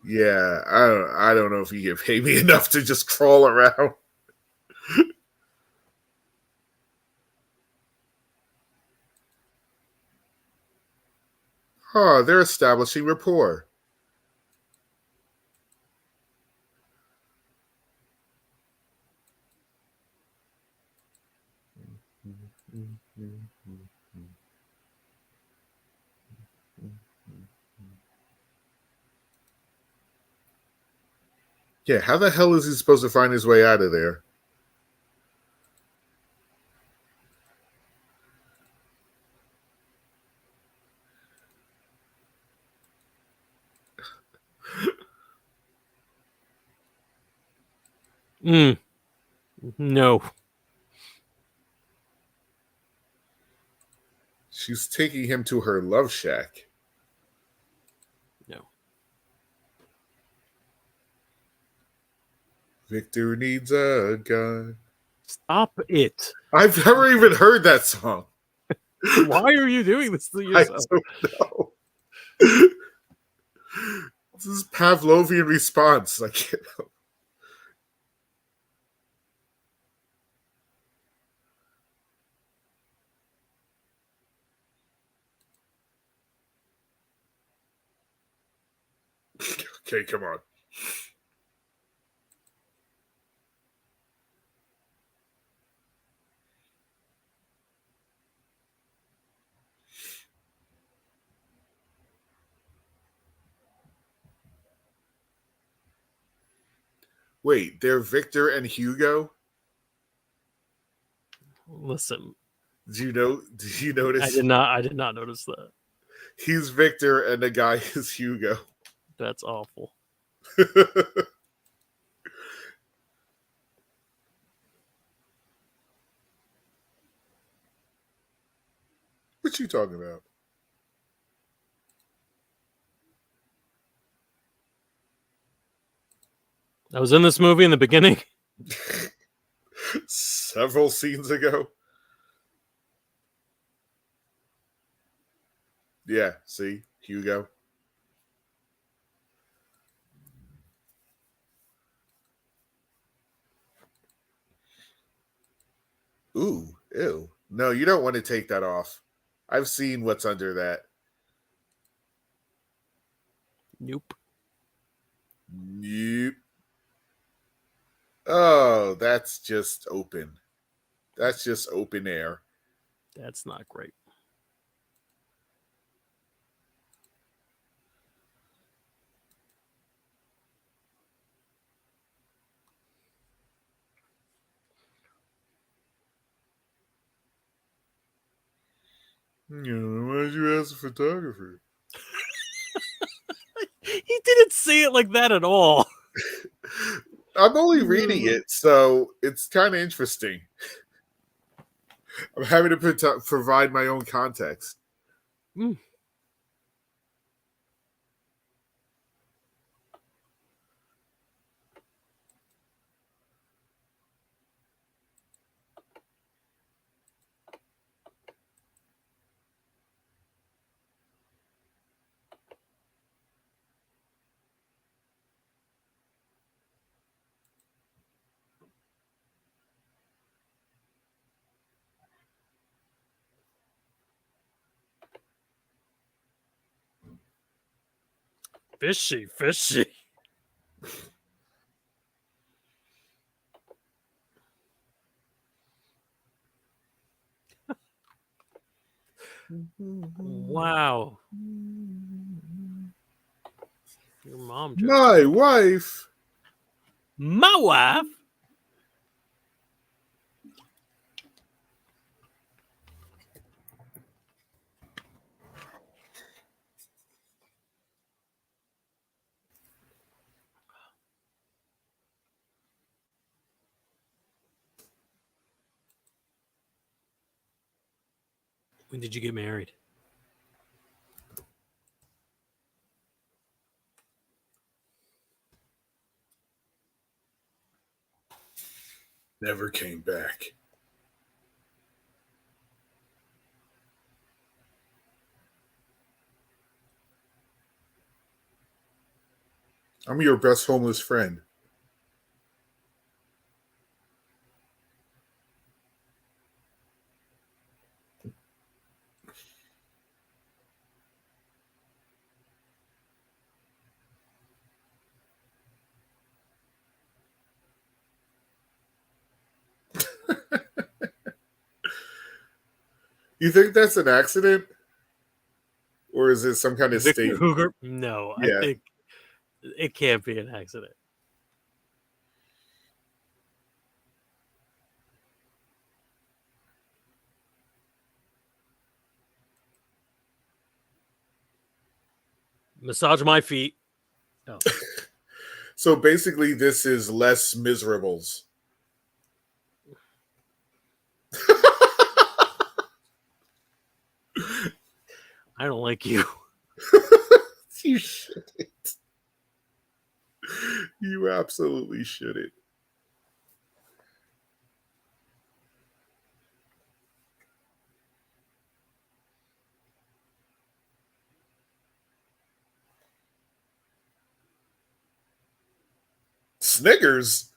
[SPEAKER 13] Yeah, I don't know if you can pay me enough to just crawl around. Oh, they're establishing rapport. Yeah, how the hell is he supposed to find his way out of there?
[SPEAKER 12] No.
[SPEAKER 13] She's taking him to her love shack.
[SPEAKER 12] No.
[SPEAKER 13] Victor needs a gun.
[SPEAKER 12] Stop it.
[SPEAKER 13] I've never even heard that song.
[SPEAKER 12] Why are you doing this to
[SPEAKER 13] I
[SPEAKER 12] yourself?
[SPEAKER 13] don't know. This is Pavlovian response. I can't help. Okay, come on. Wait, they're Victor and Hugo?
[SPEAKER 12] Listen.
[SPEAKER 13] Did you notice?
[SPEAKER 12] I did not notice that.
[SPEAKER 13] He's Victor and the guy is Hugo.
[SPEAKER 12] That's awful.
[SPEAKER 13] What you talking about?
[SPEAKER 12] I was in this movie in the beginning.
[SPEAKER 13] Several scenes ago. Yeah, see? Hugo. Ooh, ew. No, you don't want to take that off. I've seen what's under that.
[SPEAKER 12] Nope.
[SPEAKER 13] Nope. Oh, that's just open. That's just open air.
[SPEAKER 12] That's not great.
[SPEAKER 13] Why did you ask a photographer?
[SPEAKER 12] He didn't say it like that at all.
[SPEAKER 13] I'm only reading it, so it's kind of interesting. I'm having to provide my own context.
[SPEAKER 12] Fishy, fishy. Wow. Your mom just...
[SPEAKER 13] My wife.
[SPEAKER 12] My wife? When did you get married?
[SPEAKER 13] Never came back. I'm your best homeless friend. You think that's an accident? Or is it some kind of
[SPEAKER 12] Victor
[SPEAKER 13] stage?
[SPEAKER 12] Hooger? No, I
[SPEAKER 13] Yeah.
[SPEAKER 12] think it can't be an accident. Massage my feet. Oh.
[SPEAKER 13] So basically, this is Les Miserables.
[SPEAKER 12] I don't like you.
[SPEAKER 13] You shouldn't. You absolutely shouldn't. Snickers?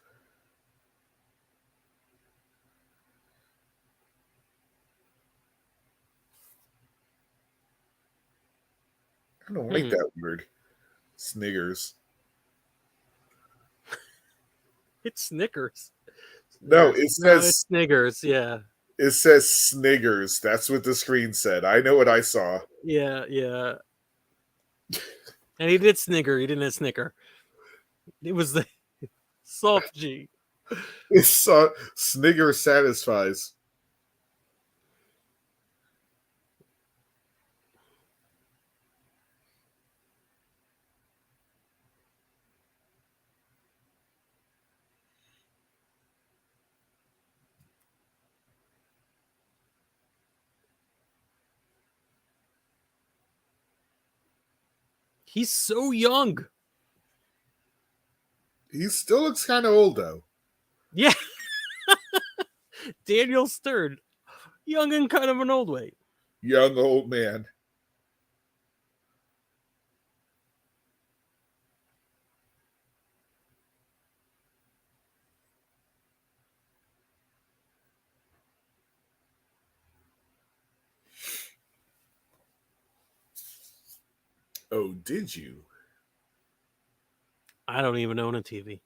[SPEAKER 13] I don't like that word. Snickers.
[SPEAKER 12] It's Snickers.
[SPEAKER 13] No,
[SPEAKER 12] It's
[SPEAKER 13] says
[SPEAKER 12] Snickers. Yeah.
[SPEAKER 13] It says Snickers. That's what the screen said. I know what I saw.
[SPEAKER 12] Yeah, yeah. And he did snigger. He didn't snicker. It was the soft G.
[SPEAKER 13] It's Snigger satisfies.
[SPEAKER 12] He's so young.
[SPEAKER 13] He still looks kind of old, though.
[SPEAKER 12] Yeah. Daniel Stern. Young in kind of an old way.
[SPEAKER 13] Young old man. Oh, did you?
[SPEAKER 12] I don't even own a TV.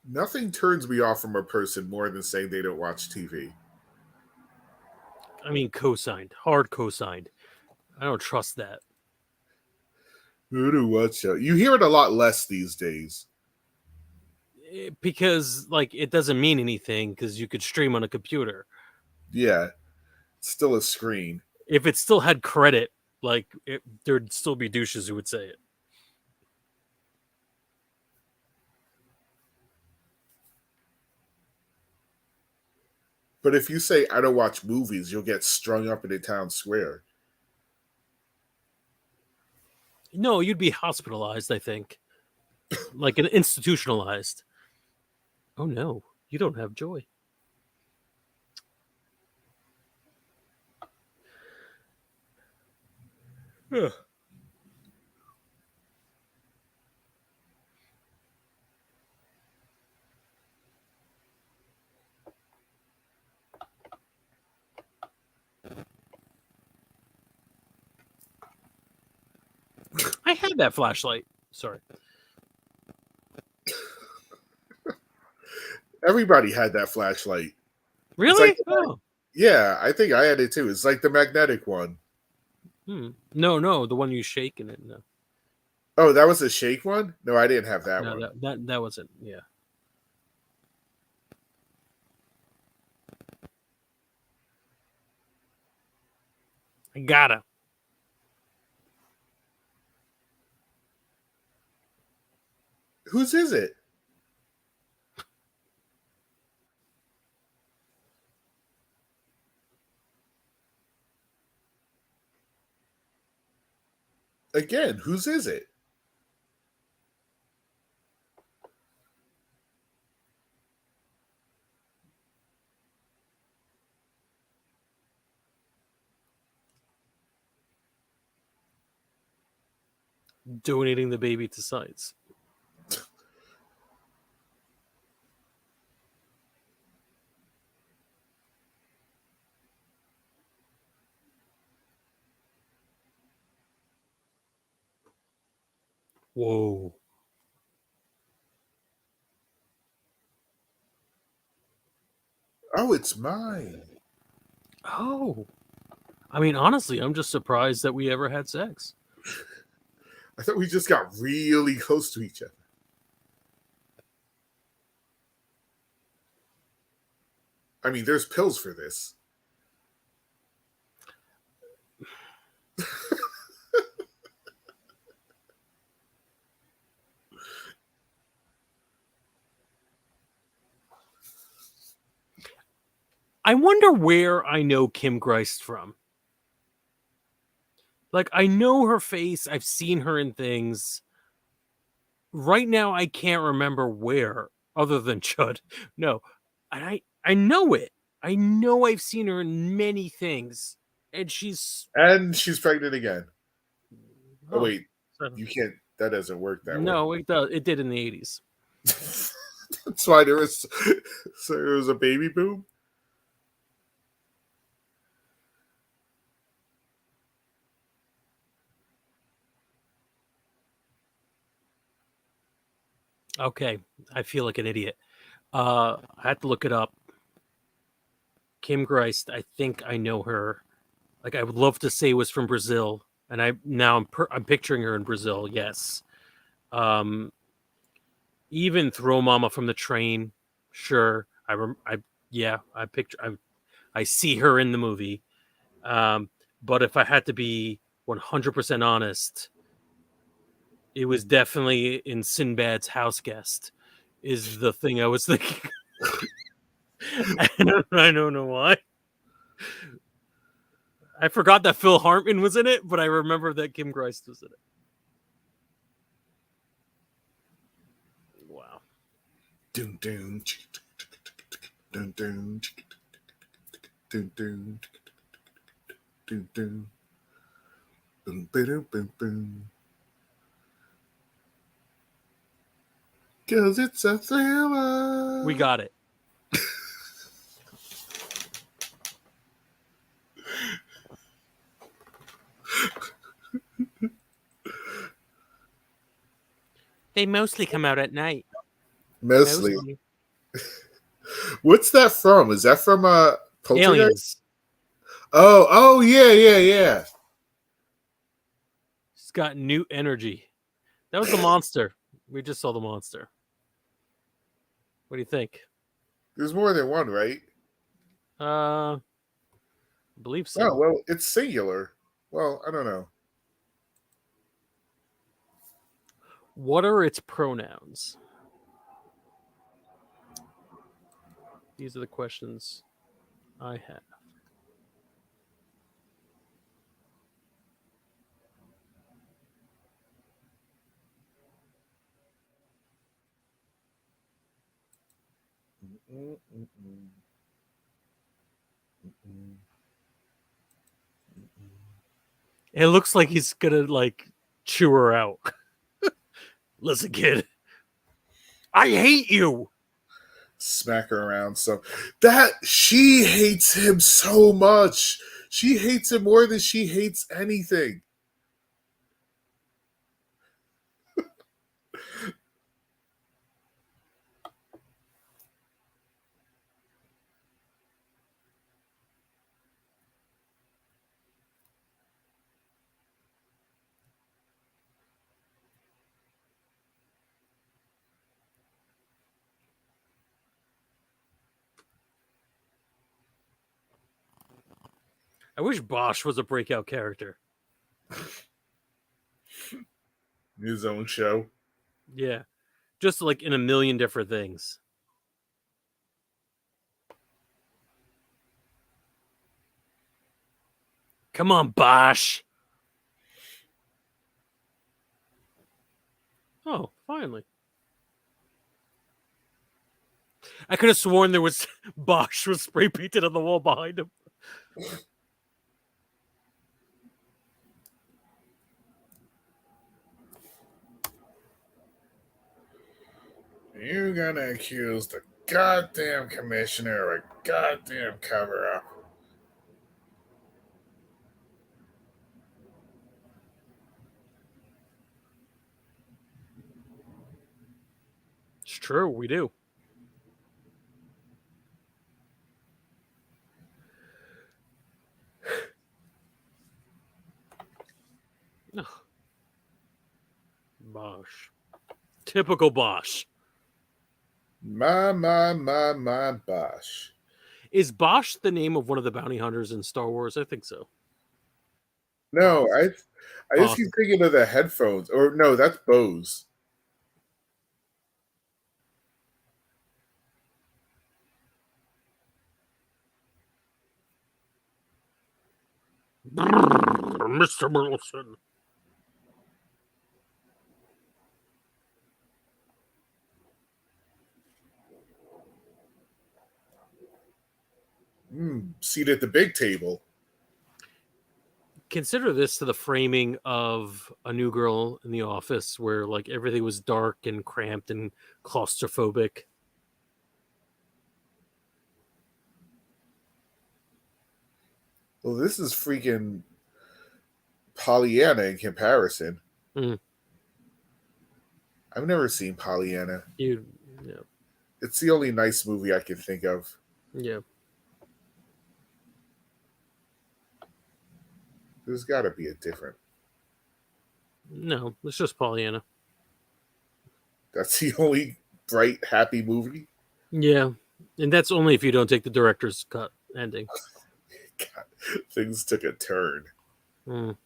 [SPEAKER 13] Nothing turns me off from a person more than saying they don't watch TV.
[SPEAKER 12] I mean, co-signed. Hard co-signed. I don't trust that.
[SPEAKER 13] I don't watch that. You hear it a lot less these days.
[SPEAKER 12] Because, like, it doesn't mean anything because you could stream on a computer.
[SPEAKER 13] Yeah. It's still a screen.
[SPEAKER 12] If it still had credit, like, there'd still be douches who would say it.
[SPEAKER 13] But if you say, I don't watch movies, you'll get strung up in a town square.
[SPEAKER 12] No, you'd be hospitalized, I think. Like an institutionalized. Oh, no. You don't have joy. Ugh. I had that flashlight. Sorry.
[SPEAKER 13] Everybody had that flashlight.
[SPEAKER 12] Really?
[SPEAKER 13] Like yeah, I think I had it too. It's like the magnetic one.
[SPEAKER 12] No, the one you shake in it. No.
[SPEAKER 13] Oh, that was a shake one? No, I didn't have that one.
[SPEAKER 12] That wasn't. Yeah. I gotta.
[SPEAKER 13] Whose is it? again, whose is it?
[SPEAKER 12] Donating the baby to science. Whoa.
[SPEAKER 13] Oh, it's mine.
[SPEAKER 12] Oh. I mean, honestly, I'm just surprised that we ever had sex.
[SPEAKER 13] I thought we just got really close to each other. I mean, there's pills for this.
[SPEAKER 12] I wonder where I know Kim Greist from. Like, I know her face. I've seen her in things. Right now, I can't remember where, other than Chud. No, I know it. I know I've seen her in many things, and she's
[SPEAKER 13] pregnant again. Oh wait,
[SPEAKER 12] so,
[SPEAKER 13] you can't. That doesn't work that way.
[SPEAKER 12] No, it does. It did in the 80s.
[SPEAKER 13] That's why there was a baby boom.
[SPEAKER 12] Okay, I feel like an idiot. I had to look it up. Kim Greist, I think I know her. Like, I would love to say was from Brazil, and I'm picturing her in Brazil. Yes. Even Throw Mama from the Train. Sure, I see her in the movie. But if I had to be 100% honest, it was definitely in Sinbad's House Guest. Is the thing I was thinking. I don't know why. I forgot that Phil Hartman was in it, but I remember that Kim Greist was in it. Wow.
[SPEAKER 13] Dun dun dun dun dun dun dun dun. Boom, boom, boom, boom. Cause it's a thriller.
[SPEAKER 12] We got it. They mostly come out at night.
[SPEAKER 13] Mostly. What's that from? Is that from Poltergeist?
[SPEAKER 12] Aliens.
[SPEAKER 13] Oh, yeah.
[SPEAKER 12] It's got new energy. That was the monster. We just saw the monster. What do you think?
[SPEAKER 13] There's more than one, right?
[SPEAKER 12] I believe so.
[SPEAKER 13] Oh, well, it's singular. Well, I don't know.
[SPEAKER 12] What are its pronouns? These are the questions I have. It looks like he's gonna chew her out. Listen, kid. I hate you.
[SPEAKER 13] Smack her around. So that she hates him so much. She hates him more than she hates anything.
[SPEAKER 12] I wish Bosch was a breakout character.
[SPEAKER 13] His own show.
[SPEAKER 12] Yeah. Just like in a million different things. Come on, Bosch. Oh, finally. I could have sworn there was Bosch was spray painted on the wall behind him.
[SPEAKER 13] You're gonna accuse the goddamn commissioner of a goddamn cover-up.
[SPEAKER 12] It's true, we do. Ugh. Bosch. Typical Bosch.
[SPEAKER 13] My Bosch.
[SPEAKER 12] Is Bosch the name of one of the bounty hunters in Star Wars? I think so.
[SPEAKER 13] No, I just keep thinking of the headphones. Or no, that's Bose.
[SPEAKER 12] Mr. Burleson.
[SPEAKER 13] Seat at the big table.
[SPEAKER 12] Consider this to the framing of A New Girl in the Office, where like everything was dark and cramped and claustrophobic.
[SPEAKER 13] Well, this is freaking Pollyanna in comparison.
[SPEAKER 12] Mm.
[SPEAKER 13] I've never seen Pollyanna.
[SPEAKER 12] Yeah.
[SPEAKER 13] It's the only nice movie I can think of.
[SPEAKER 12] Yeah.
[SPEAKER 13] There's got to be a different.
[SPEAKER 12] No, it's just Pollyanna.
[SPEAKER 13] That's the only bright, happy movie?
[SPEAKER 12] Yeah. And that's only if you don't take the director's cut ending.
[SPEAKER 13] God, things took a turn.
[SPEAKER 12] Mm.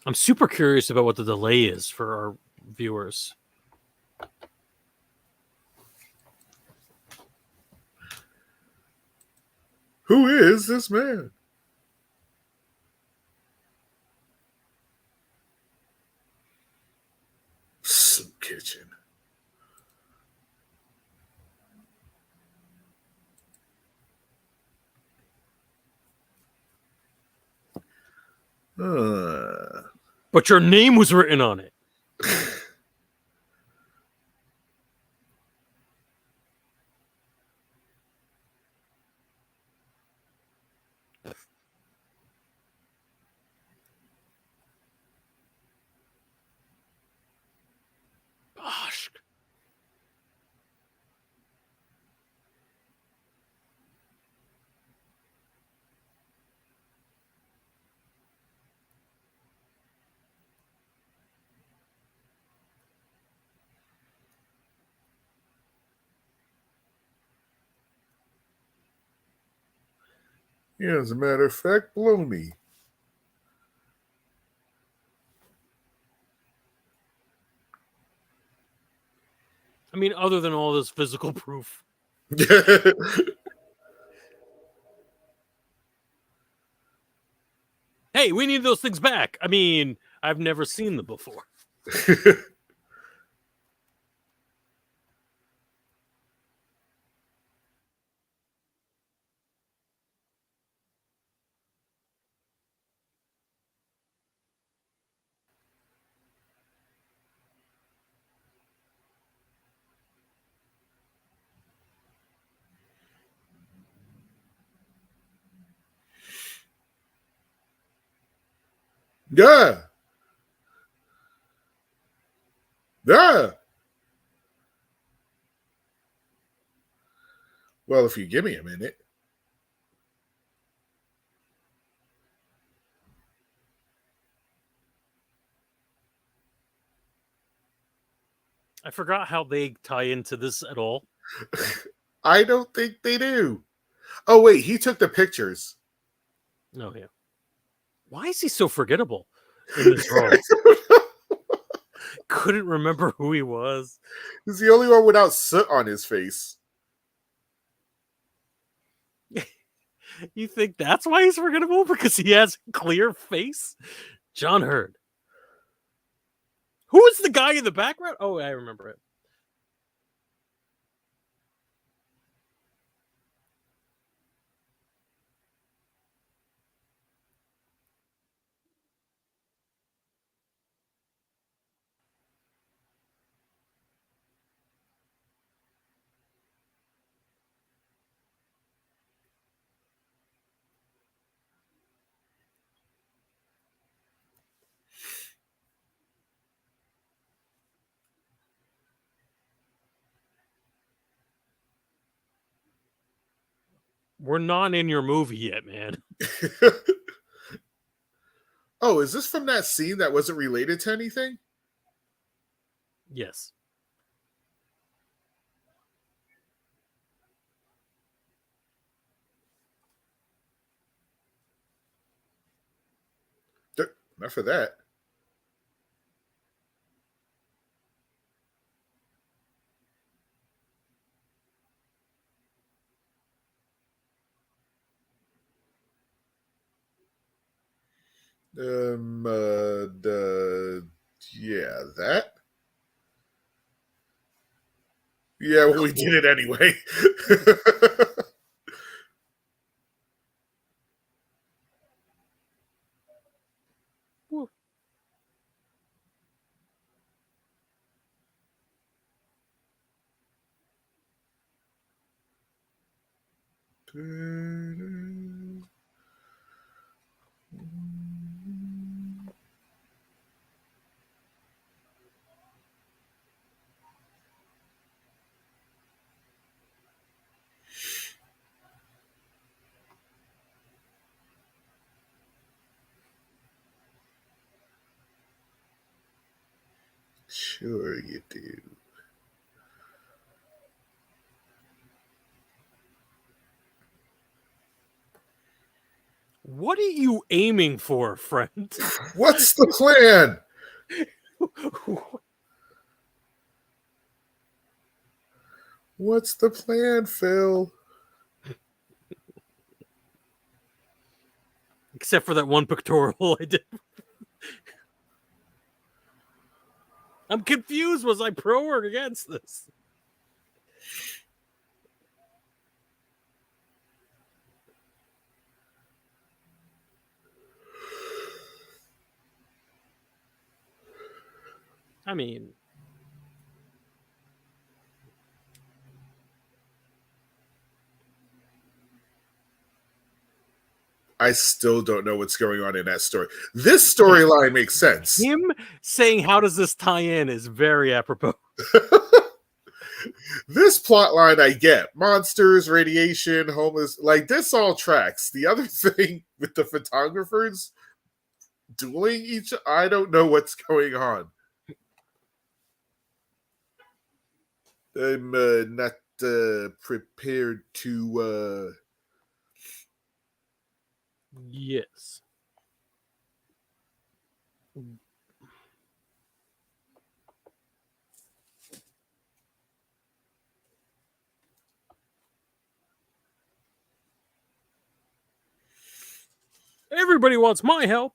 [SPEAKER 12] I'm super curious about what the delay is for our viewers.
[SPEAKER 13] Who is this man? Soup kitchen.
[SPEAKER 12] But your name was written on it. Gosh.
[SPEAKER 13] Yeah, as a matter of fact, blow me.
[SPEAKER 12] I mean, other than all this physical proof. Hey, we need those things back. I mean, I've never seen them before.
[SPEAKER 13] Yeah. Yeah. Well, if you give me a minute.
[SPEAKER 12] I forgot how they tie into this at all.
[SPEAKER 13] I don't think they do. Oh, wait, he took the pictures.
[SPEAKER 12] Oh, yeah. Why is he so forgettable in this role? Couldn't remember who he was.
[SPEAKER 13] He's the only one without soot on his face.
[SPEAKER 12] You think that's why he's forgettable? Because he has a clear face? John Hurd. Who is the guy in the background? Oh, I remember it. We're not in your movie yet, man.
[SPEAKER 13] Oh, is this from that scene that wasn't related to anything?
[SPEAKER 12] Yes.
[SPEAKER 13] Not for that. Yeah, that. Yeah, well, we did it anyway. Sure you do.
[SPEAKER 12] What are you aiming for, friend?
[SPEAKER 13] What's the plan? What's the plan, Phil?
[SPEAKER 12] Except for that one pictorial I did. I'm confused. Was I pro or against this? I mean,
[SPEAKER 13] I still don't know what's going on in that story. This storyline makes sense.
[SPEAKER 12] him saying, how does this tie in, is very apropos.
[SPEAKER 13] This plot line I get. Monsters, radiation, homeless. Like, this all tracks. The other thing with the photographers dueling each, I don't know what's going on. I'm not prepared to...
[SPEAKER 12] Yes. Everybody wants my help.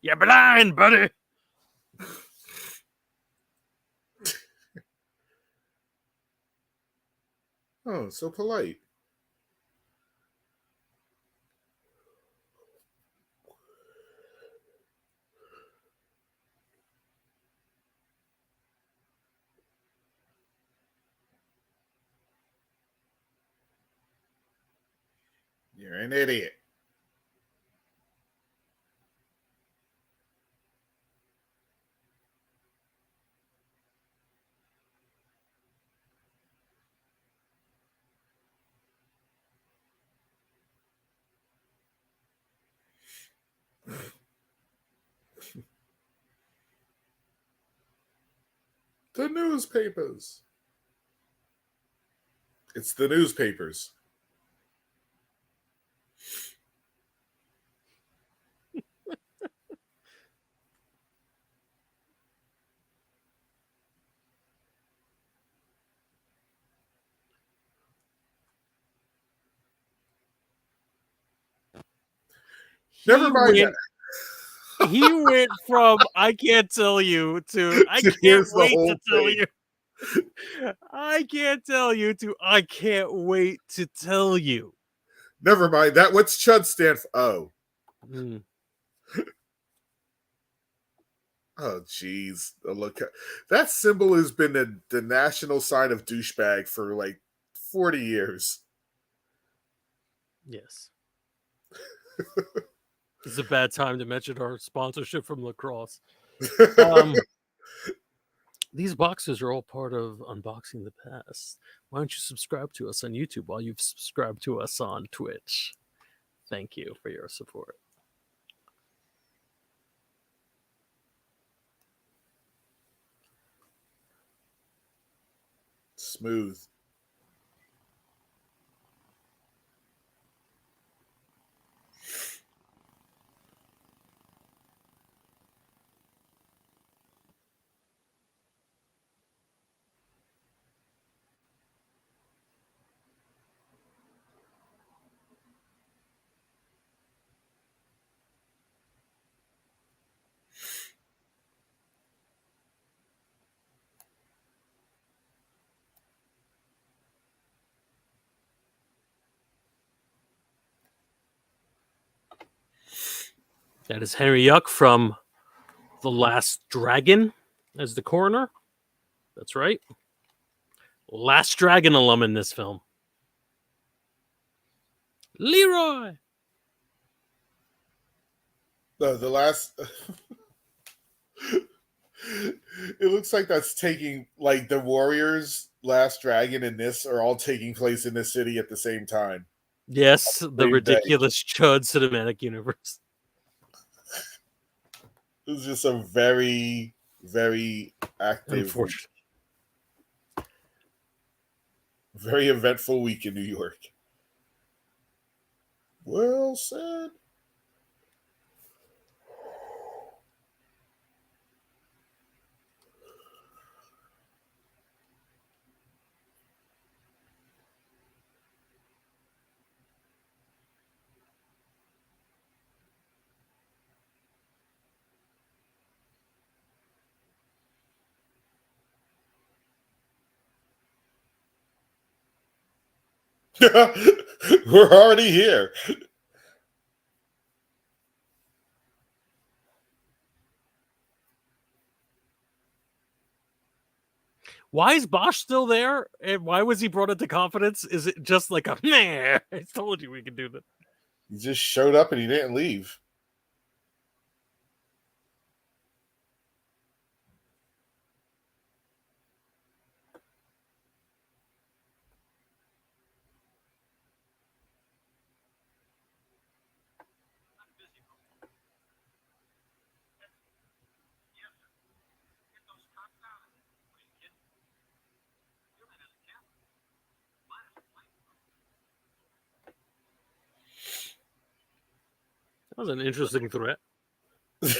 [SPEAKER 12] You're blind, buddy.
[SPEAKER 13] Oh, so polite. You're an idiot. The newspapers. It's the newspapers. Never mind that.
[SPEAKER 12] He went from I can't tell you to I can't
[SPEAKER 13] Here's the
[SPEAKER 12] wait
[SPEAKER 13] whole
[SPEAKER 12] to tell
[SPEAKER 13] thing.
[SPEAKER 12] you. I can't tell you to I can't wait to tell you.
[SPEAKER 13] Never mind that. What's Chud stand for? Oh. Oh, jeez. Look, that symbol has been the national sign of douchebag for like 40 years.
[SPEAKER 12] Yes. It's a bad time to mention our sponsorship from lacrosse. These boxes are all part of Unboxing the Past. Why don't you subscribe to us on YouTube while you've subscribed to us on Twitch? Thank you for your support.
[SPEAKER 13] Smooth.
[SPEAKER 12] That is Henry Yuck from The Last Dragon as the coroner. That's right. Last Dragon alum in this film. Leroy!
[SPEAKER 13] No, the last... It looks like that's taking... Like, the Warriors, Last Dragon, and this are all taking place in this city at the same time.
[SPEAKER 12] Yes, the ridiculous Chud cinematic universe.
[SPEAKER 13] It was just a very, very active, very eventful week in New York. Well said. We're already here.
[SPEAKER 12] Why is Bosch still there? And why was he brought into confidence? Is it just like a man? I told you we could do that.
[SPEAKER 13] He just showed up and he didn't leave.
[SPEAKER 12] That was an interesting threat.
[SPEAKER 13] Did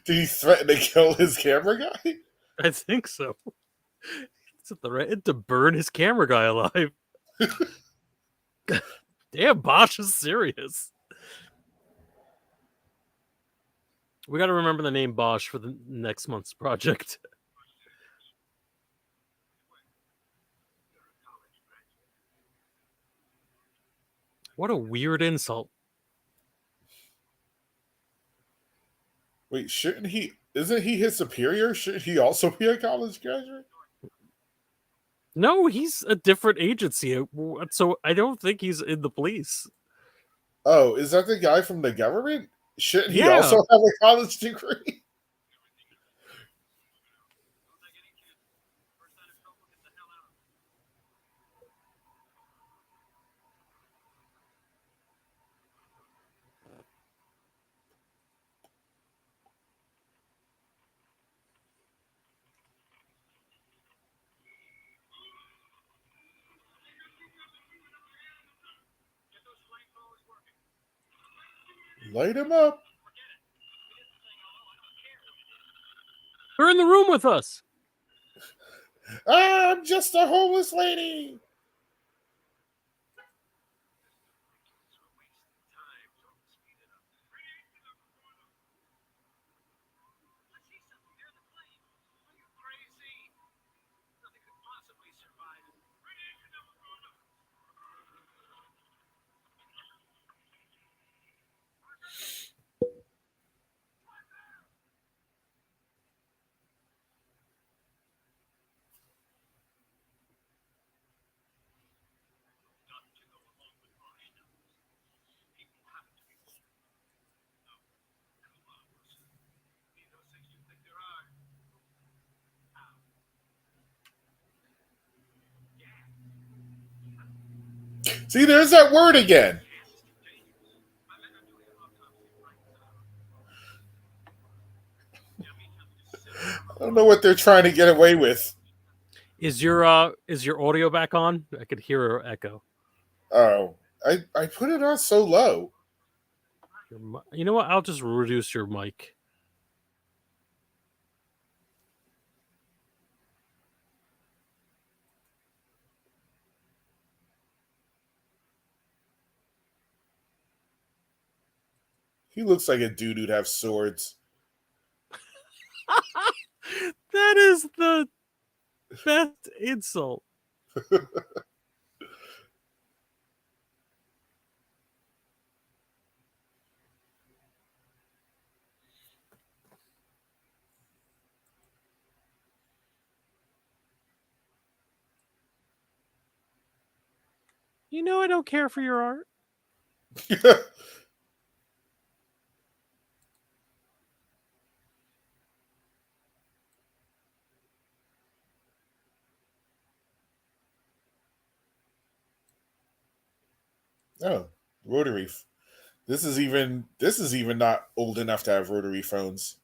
[SPEAKER 13] he threaten to kill his camera guy?
[SPEAKER 12] I think so. It's a threat to burn his camera guy alive. Damn, Bosch is serious. We got to remember the name Bosch for the next month's project. What a weird insult.
[SPEAKER 13] Wait, shouldn't he? Isn't he his superior? Shouldn't he also be a college graduate?
[SPEAKER 12] No, he's a different agency. So I don't think he's in the police.
[SPEAKER 13] Oh, is that the guy from the government? Shouldn't he
[SPEAKER 12] Yeah.
[SPEAKER 13] also have a college degree? Light him up.
[SPEAKER 12] They're in the room with us.
[SPEAKER 13] I'm just a homeless lady. See, there's that word again. I don't know what they're trying to get away with.
[SPEAKER 12] Is your audio back on? I could hear an echo.
[SPEAKER 13] Oh, I put it on so low.
[SPEAKER 12] You know what? I'll just reduce your mic.
[SPEAKER 13] He looks like a dude who'd have swords.
[SPEAKER 12] That is the best insult. You know I don't care for your art.
[SPEAKER 13] Oh, rotary. This is even not old enough to have rotary phones.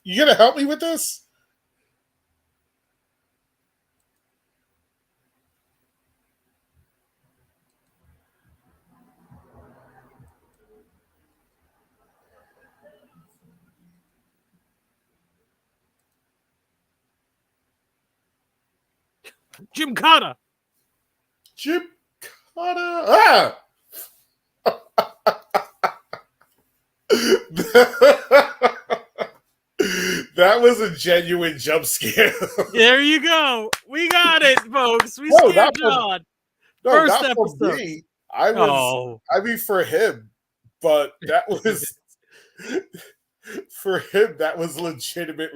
[SPEAKER 13] You gonna help me with this?
[SPEAKER 12] Jim Cotta.
[SPEAKER 13] Jim Cotta. Ah! That was a genuine jump scare.
[SPEAKER 12] There you go. We got it, folks. We
[SPEAKER 13] No,
[SPEAKER 12] scared
[SPEAKER 13] not from-
[SPEAKER 12] John.
[SPEAKER 13] No,
[SPEAKER 12] First
[SPEAKER 13] not for
[SPEAKER 12] episode.
[SPEAKER 13] me. I mean for him. But that was for him, that was legitimate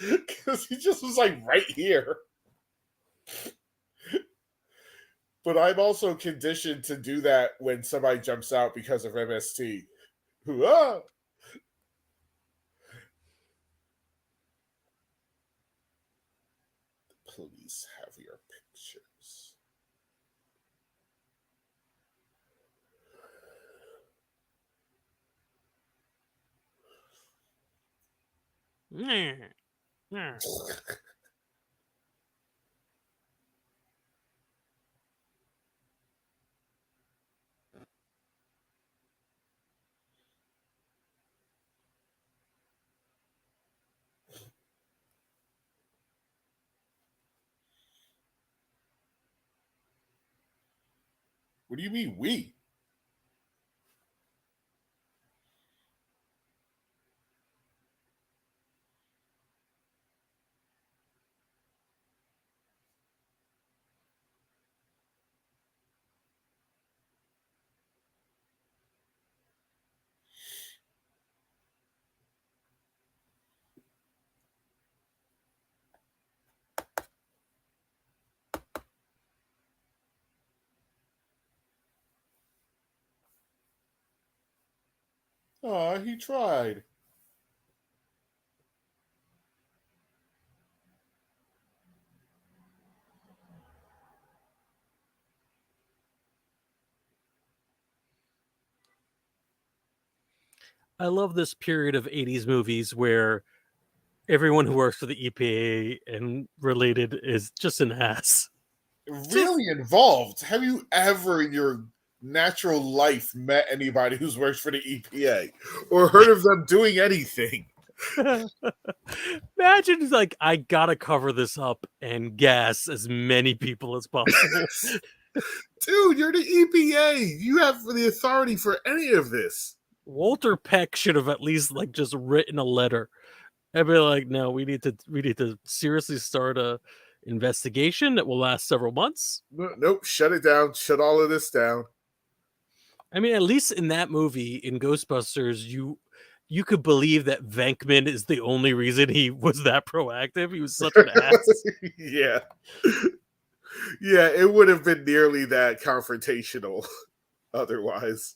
[SPEAKER 13] because he just was like right here. But I'm also conditioned to do that when somebody jumps out because of MST. Ah! Please have your pictures. What do you mean we? Aw, he tried.
[SPEAKER 12] I love this period of 80s movies where everyone who works for the EPA and related is just an ass.
[SPEAKER 13] Really involved. Have you ever in your natural life met anybody who's worked for the EPA or heard of them doing anything?
[SPEAKER 12] Imagine, like, I gotta cover this up and gas as many people as possible.
[SPEAKER 13] Dude, you're the EPA. You have the authority for any of this.
[SPEAKER 12] Walter Peck should have at least like just written a letter. I'd be like, no, we need to seriously start a investigation that will last several months.
[SPEAKER 13] Nope, shut it down. Shut all of this down.
[SPEAKER 12] I mean, at least in that movie, in Ghostbusters, you could believe that Venkman is the only reason he was that proactive. He was such an ass.
[SPEAKER 13] Yeah. Yeah, it would have been nearly that confrontational otherwise.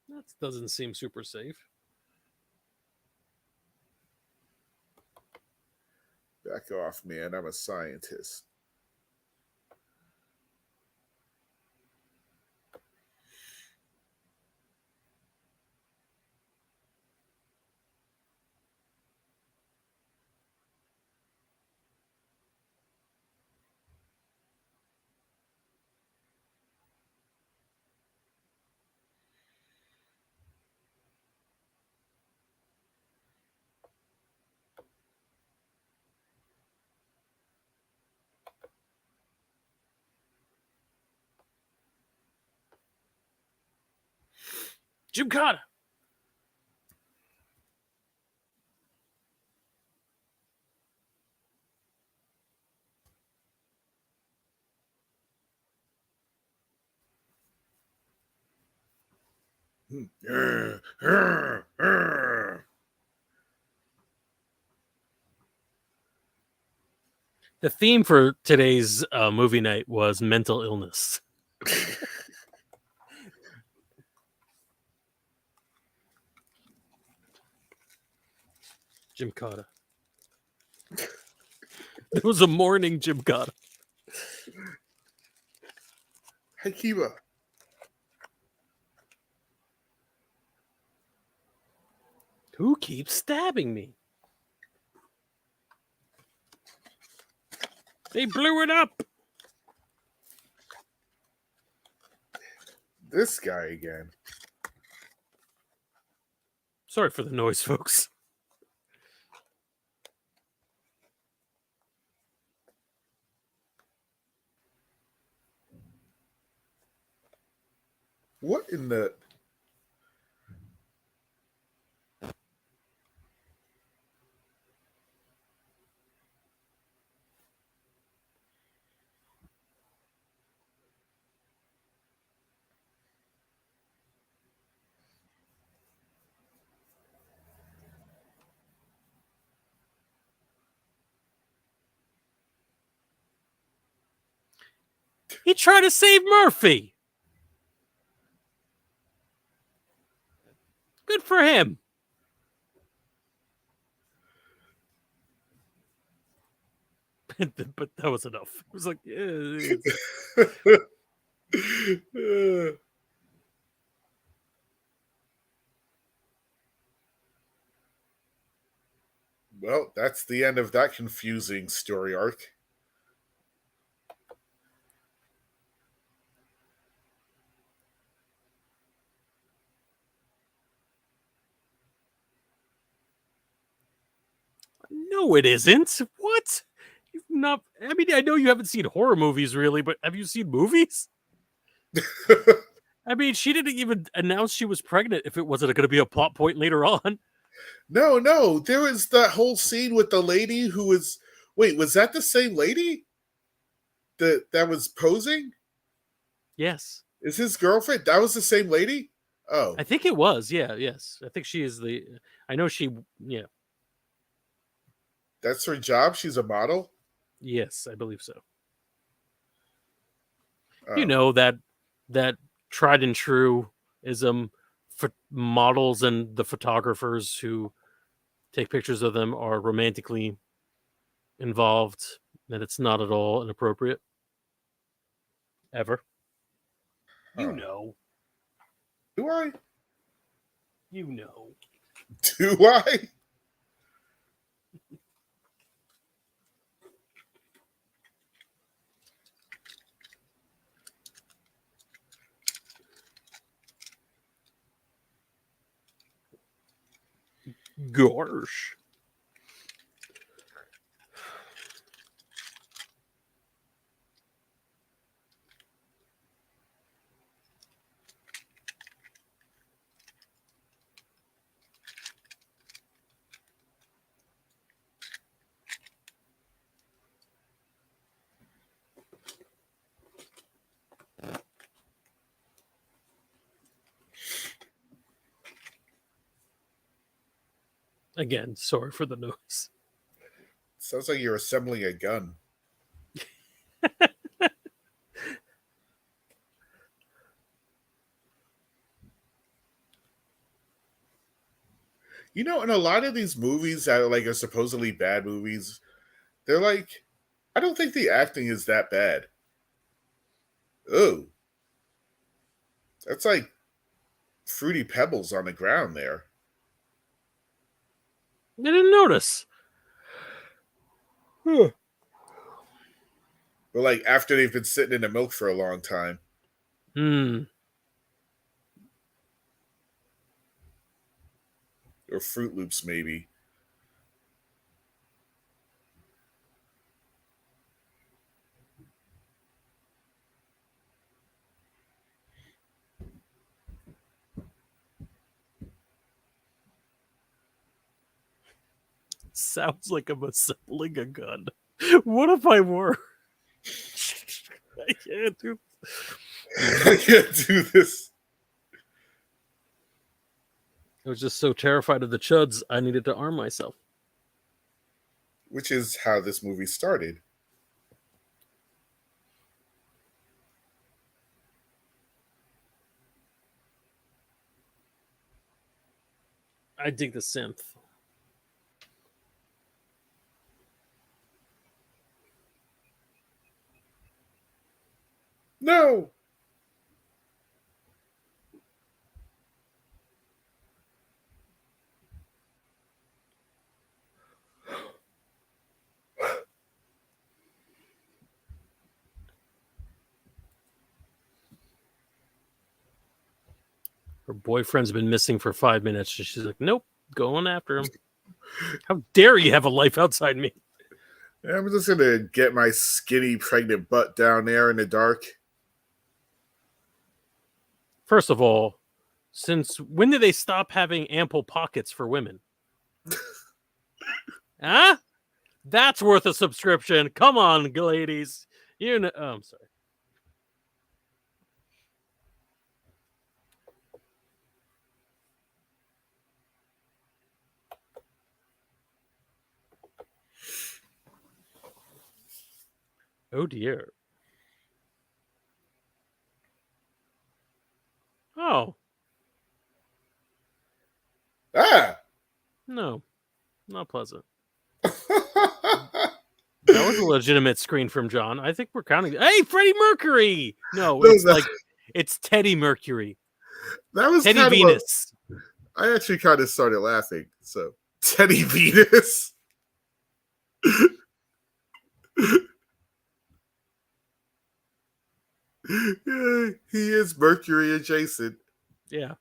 [SPEAKER 12] That doesn't seem super safe.
[SPEAKER 13] Back off, man. I'm a scientist.
[SPEAKER 12] Jim Carter. The theme for today's movie night was mental illness. Jim Carter. There was a morning Jim Carter.
[SPEAKER 13] Hey, Kiba.
[SPEAKER 12] Who keeps stabbing me? They blew it up.
[SPEAKER 13] This guy again.
[SPEAKER 12] Sorry for the noise, folks.
[SPEAKER 13] What in the...
[SPEAKER 12] He tried to save Murphy. Good for him. But that was enough. It was like,
[SPEAKER 13] Well, that's the end of that confusing story arc.
[SPEAKER 12] no, it isn't. What? You've not. I mean, I know you haven't seen horror movies really, but have you seen movies? I mean, she didn't even announce she was pregnant if it wasn't going to be a plot point later on.
[SPEAKER 13] No. There was that whole scene with the lady who was... Wait, was that the same lady that was posing?
[SPEAKER 12] Yes.
[SPEAKER 13] Is his girlfriend? That was the same lady? Oh.
[SPEAKER 12] I think it was. Yeah, yes. I think she is the... I know she... Yeah.
[SPEAKER 13] That's her job? She's a model?
[SPEAKER 12] Yes, I believe so.
[SPEAKER 13] Oh.
[SPEAKER 12] You know, that tried and true ism for models and the photographers who take pictures of them are romantically involved, that it's not at all inappropriate. Ever. You know.
[SPEAKER 13] Do I?
[SPEAKER 12] You know.
[SPEAKER 13] Do I?
[SPEAKER 12] Gosh. Again, sorry for the noise.
[SPEAKER 13] Sounds like you're assembling a gun. You know, in a lot of these movies that are supposedly bad movies, they're like, I don't think the acting is that bad. Oh, that's like fruity pebbles on the ground there.
[SPEAKER 12] I didn't notice. Huh.
[SPEAKER 13] But like after they've been sitting in the milk for a long time. Or Fruit Loops, maybe.
[SPEAKER 12] Sounds like I'm assembling a gun. What if I were? I can't do
[SPEAKER 13] I can't do this.
[SPEAKER 12] I was just so terrified of the chuds, I needed to arm myself.
[SPEAKER 13] Which is how this movie started.
[SPEAKER 12] I dig the synth.
[SPEAKER 13] No!
[SPEAKER 12] Her boyfriend's been missing for 5 minutes. And she's like, nope, going after him. How dare you have a life outside me?
[SPEAKER 13] I'm just going to get my skinny, pregnant butt down there in the dark.
[SPEAKER 12] First of all, since when did they stop having ample pockets for women? Huh? That's worth a subscription. Come on, ladies. You know. Oh, I'm sorry. Oh dear. Oh.
[SPEAKER 13] Ah!
[SPEAKER 12] No. Not pleasant. That was a legitimate screen from John. I think we're counting. Hey, Freddie Mercury! No, it's like it's Teddy Mercury.
[SPEAKER 13] That was
[SPEAKER 12] Teddy Venus.
[SPEAKER 13] I actually kind of started laughing. So Teddy Venus. Yeah, he is Mercury adjacent.
[SPEAKER 12] Yeah.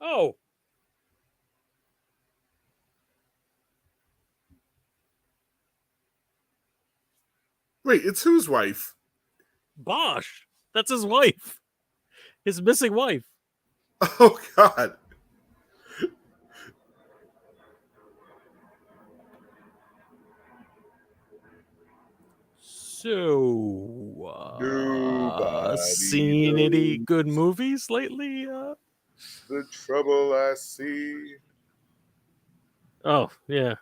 [SPEAKER 12] Oh.
[SPEAKER 13] Wait, it's whose wife?
[SPEAKER 12] Bosch. That's his wife. His missing wife.
[SPEAKER 13] Oh, God.
[SPEAKER 12] So, seen any good movies lately?
[SPEAKER 13] The trouble I see.
[SPEAKER 12] Oh, yeah.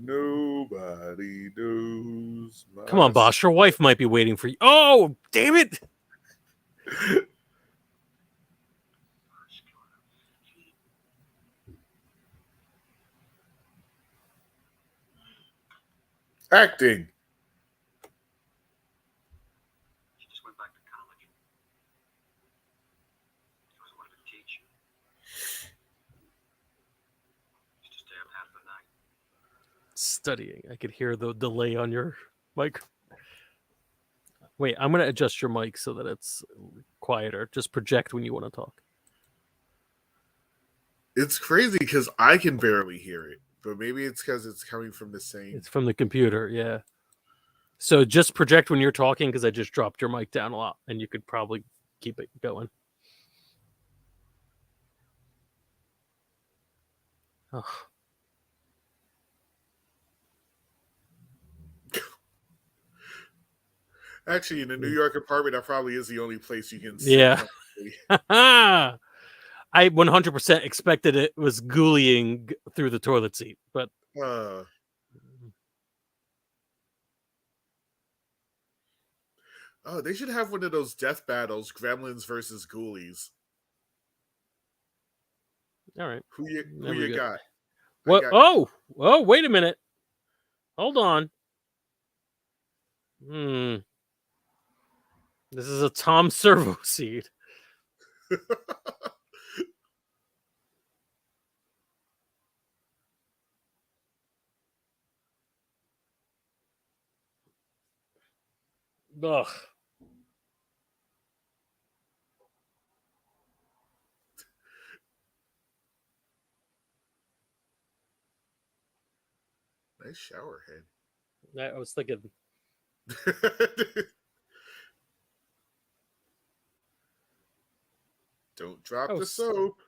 [SPEAKER 13] Nobody knows.
[SPEAKER 12] Come on, Bosch. Your wife might be waiting for you. Oh, damn it.
[SPEAKER 13] Acting.
[SPEAKER 1] She just went back to college. She was wanted to teach. Used to stay up half the night.
[SPEAKER 12] Studying. I could hear the delay on your mic. Wait, I'm going to adjust your mic so that it's quieter. Just project when you want to talk.
[SPEAKER 13] It's crazy because I can barely hear it, but maybe it's because it's coming from the same.
[SPEAKER 12] It's from the computer, yeah. So just project when you're talking because I just dropped your mic down a lot, and you could probably keep it going. Oh.
[SPEAKER 13] Actually, in a New York apartment, that probably is the only place you can sit.
[SPEAKER 12] Yeah. I 100% expected it was ghoulying through the toilet seat, but
[SPEAKER 13] oh, they should have one of those death battles, Gremlins versus Ghoulies.
[SPEAKER 12] All right.
[SPEAKER 13] Who you got?
[SPEAKER 12] What? Oh, wait a minute. Hold on. This is a Tom Servo seed. Ugh.
[SPEAKER 13] Nice shower head.
[SPEAKER 12] I was thinking.
[SPEAKER 13] Don't drop the soap.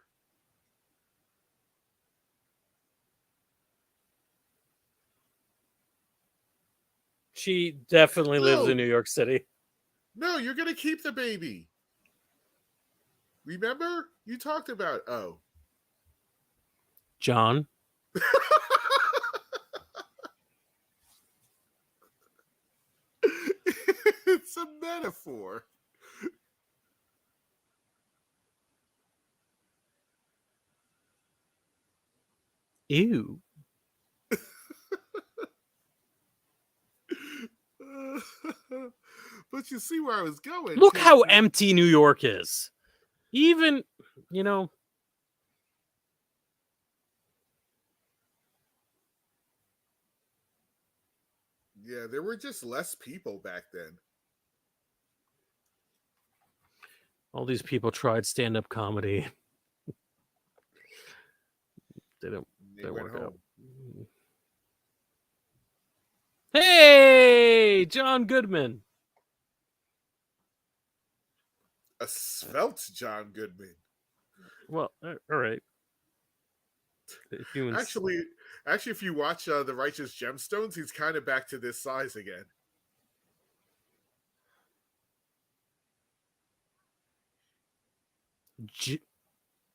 [SPEAKER 12] She definitely lives in New York City.
[SPEAKER 13] No, you're going to keep the baby. Remember? You talked about,
[SPEAKER 12] John.
[SPEAKER 13] It's a metaphor.
[SPEAKER 12] Ew.
[SPEAKER 13] But you see where I was going.
[SPEAKER 12] Look how empty New York is. Even,
[SPEAKER 13] Yeah, there were just less people back then.
[SPEAKER 12] All these people tried stand-up comedy. They didn't work out. Hey, John Goodman.
[SPEAKER 13] A svelte John Goodman.
[SPEAKER 12] Well, all right.
[SPEAKER 13] Actually, if you watch The Righteous Gemstones, he's kind of back to this size again.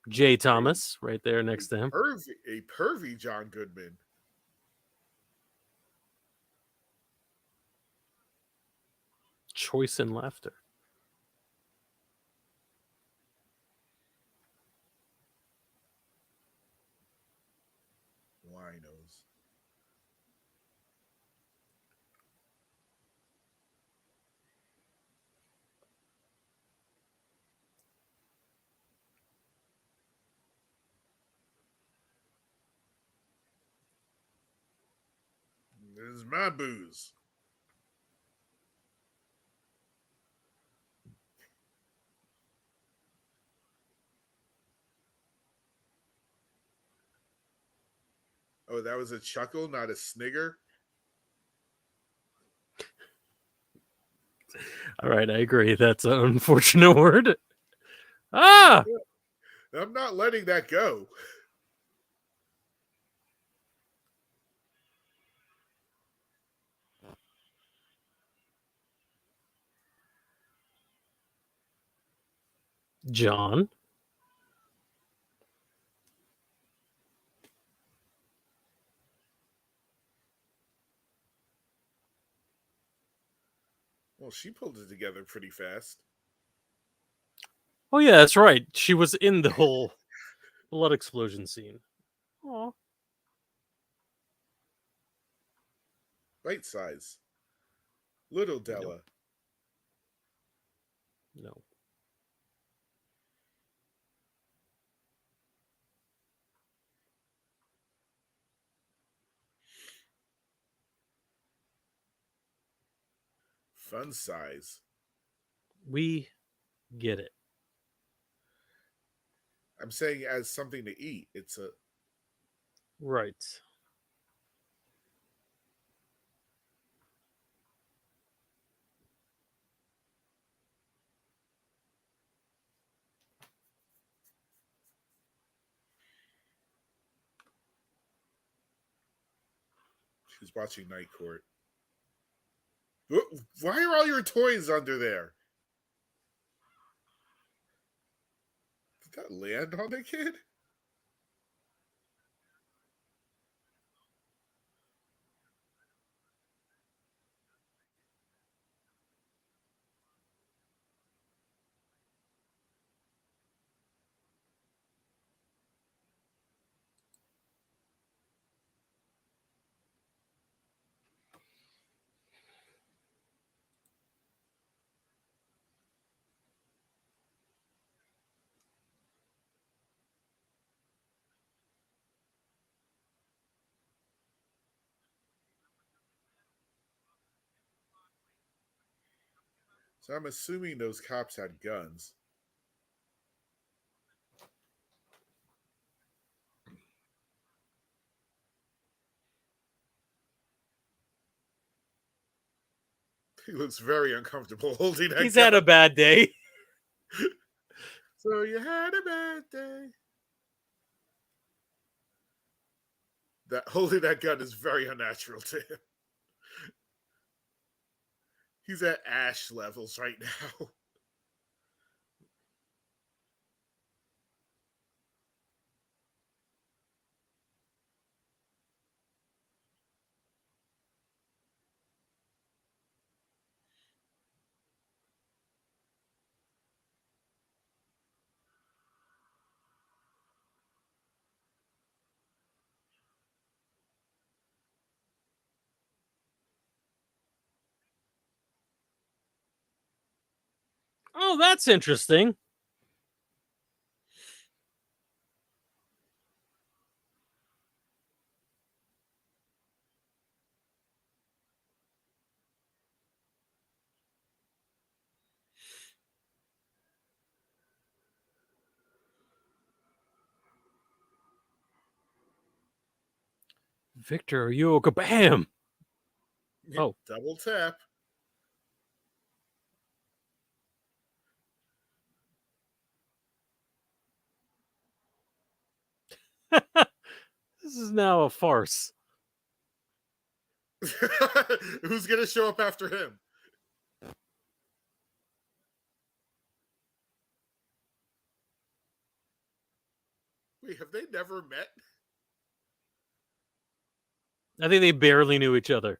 [SPEAKER 12] Jay Thomas, right there next to him.
[SPEAKER 13] A pervy John Goodman.
[SPEAKER 12] Choice and laughter.
[SPEAKER 13] Winos. This is my booze. Oh, that was a chuckle, not a snigger?
[SPEAKER 12] All right, I agree. That's an unfortunate word. Ah!
[SPEAKER 13] I'm not letting that go.
[SPEAKER 12] John.
[SPEAKER 13] Well, she pulled it together pretty fast.
[SPEAKER 12] Oh, yeah, that's right. She was in the whole blood explosion scene. Aw.
[SPEAKER 13] Bite size. Little Della.
[SPEAKER 12] No.
[SPEAKER 13] Fun size.
[SPEAKER 12] We get it.
[SPEAKER 13] I'm saying as something to eat. It's a
[SPEAKER 12] Right.
[SPEAKER 13] She's watching Night Court. Why are all your toys under there? Did that land on the kid? So I'm assuming those cops had guns. He looks very uncomfortable holding that
[SPEAKER 12] He's
[SPEAKER 13] gun.
[SPEAKER 12] had a bad day.
[SPEAKER 13] So you had a bad day. That holding that gun is very unnatural to him. He's at Ash levels right now.
[SPEAKER 12] Oh, that's interesting. Victor, are you okay? Bam! Oh.
[SPEAKER 13] Double tap.
[SPEAKER 12] This is now a farce.
[SPEAKER 13] Who's going to show up after him? Wait, have they never met?
[SPEAKER 12] I think they barely knew each other.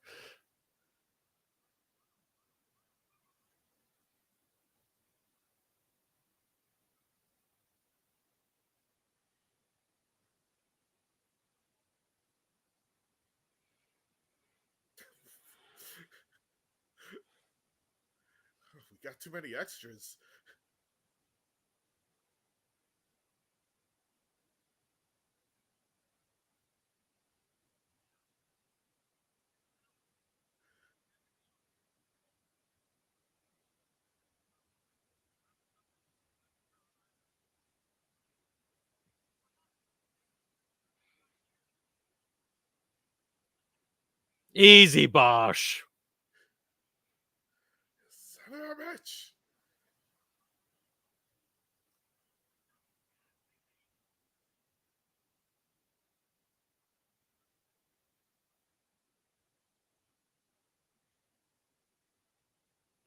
[SPEAKER 13] We got too many extras.
[SPEAKER 12] Easy, Bosch.
[SPEAKER 13] Son of a bitch.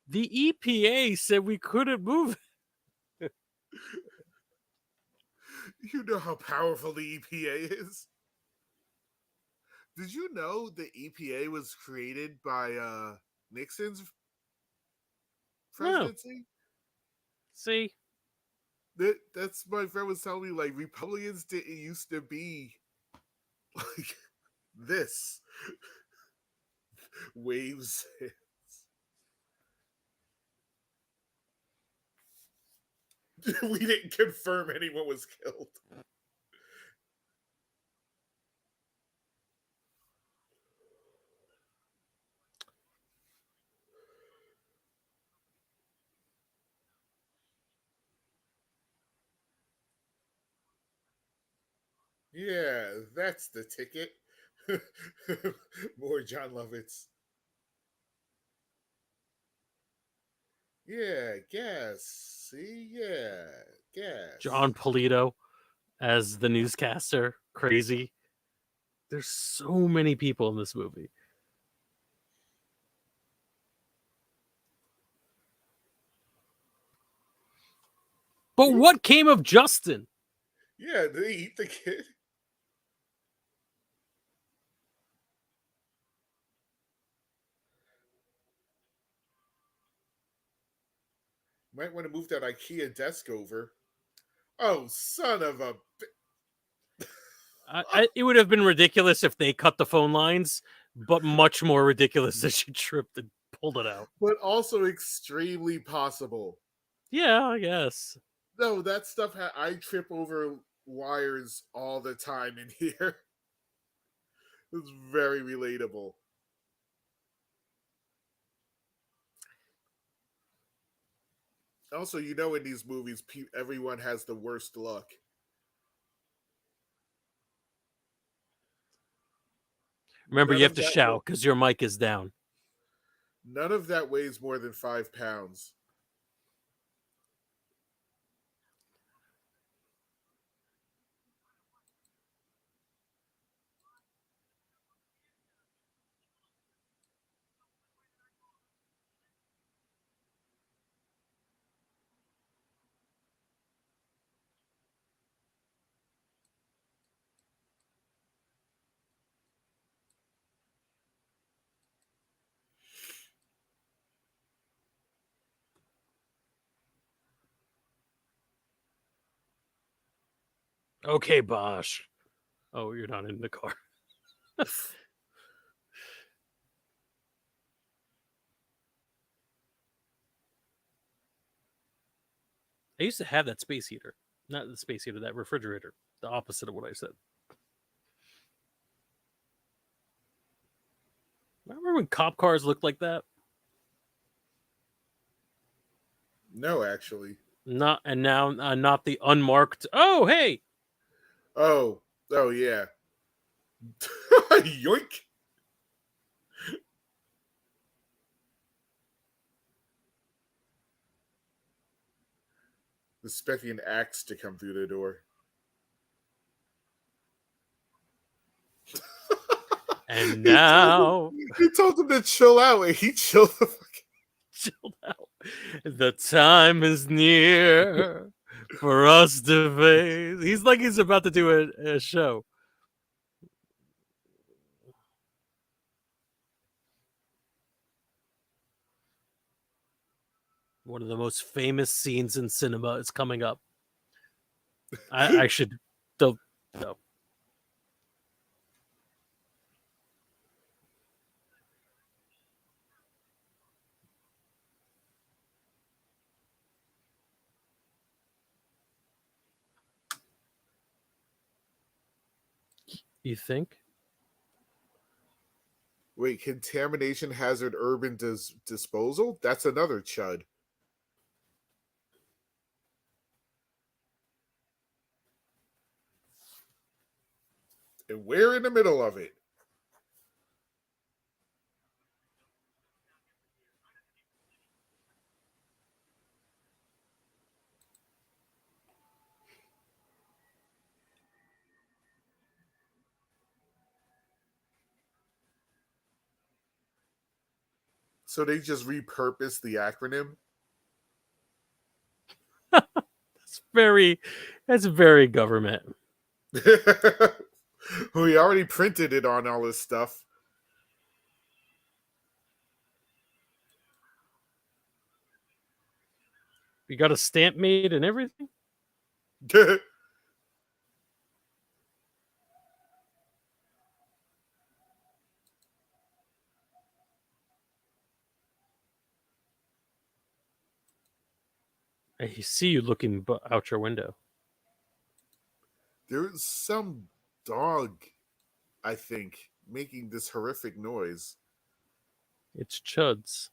[SPEAKER 12] The EPA said we couldn't move.
[SPEAKER 13] You know how powerful the EPA is? Did you know the EPA was created by Nixon's presidency?
[SPEAKER 12] No. See?
[SPEAKER 13] That's my friend was telling me, like, Republicans didn't used to be like this. Waves. We didn't confirm anyone was killed. Yeah, that's the ticket. More John Lovitz. Yeah, gas. See, yeah, gas.
[SPEAKER 12] John Polito as the newscaster. Crazy. There's so many people in this movie. But what came of Justin?
[SPEAKER 13] Yeah, did he eat the kid? Might want to move that IKEA desk over. Oh, son of a...
[SPEAKER 12] It would have been ridiculous if they cut the phone lines, but much more ridiculous if she tripped and pulled it out.
[SPEAKER 13] But also extremely possible.
[SPEAKER 12] Yeah, I guess.
[SPEAKER 13] No, that stuff, I trip over wires all the time in here. It's very relatable. Also, you know, in these movies, everyone has the worst luck.
[SPEAKER 12] Remember, you have to shout because your mic is down.
[SPEAKER 13] None of that weighs more than 5 pounds.
[SPEAKER 12] Okay, Bosch. Oh, you're not in the car. I used to have that space heater. Not the space heater, that refrigerator. The opposite of what I said. Remember when cop cars looked like that?
[SPEAKER 13] No, actually.
[SPEAKER 12] Not the unmarked. Oh, hey.
[SPEAKER 13] Oh, yeah. Yoink. Expecting an axe to come through the door.
[SPEAKER 12] And now
[SPEAKER 13] he told him to chill out, and he chilled
[SPEAKER 12] out. The time is near for us to face. He's like he's about to do a show. One of the most famous scenes in cinema is coming up. I should don't no. You think?
[SPEAKER 13] Wait, contamination hazard urban disposal? That's another chud. And we're in the middle of it. So they just repurposed the acronym?
[SPEAKER 12] That's very government.
[SPEAKER 13] We already printed it on all this stuff.
[SPEAKER 12] You got a stamp made and everything? I see you looking out your window.
[SPEAKER 13] There's some dog, I think, making this horrific noise.
[SPEAKER 12] It's Chuds.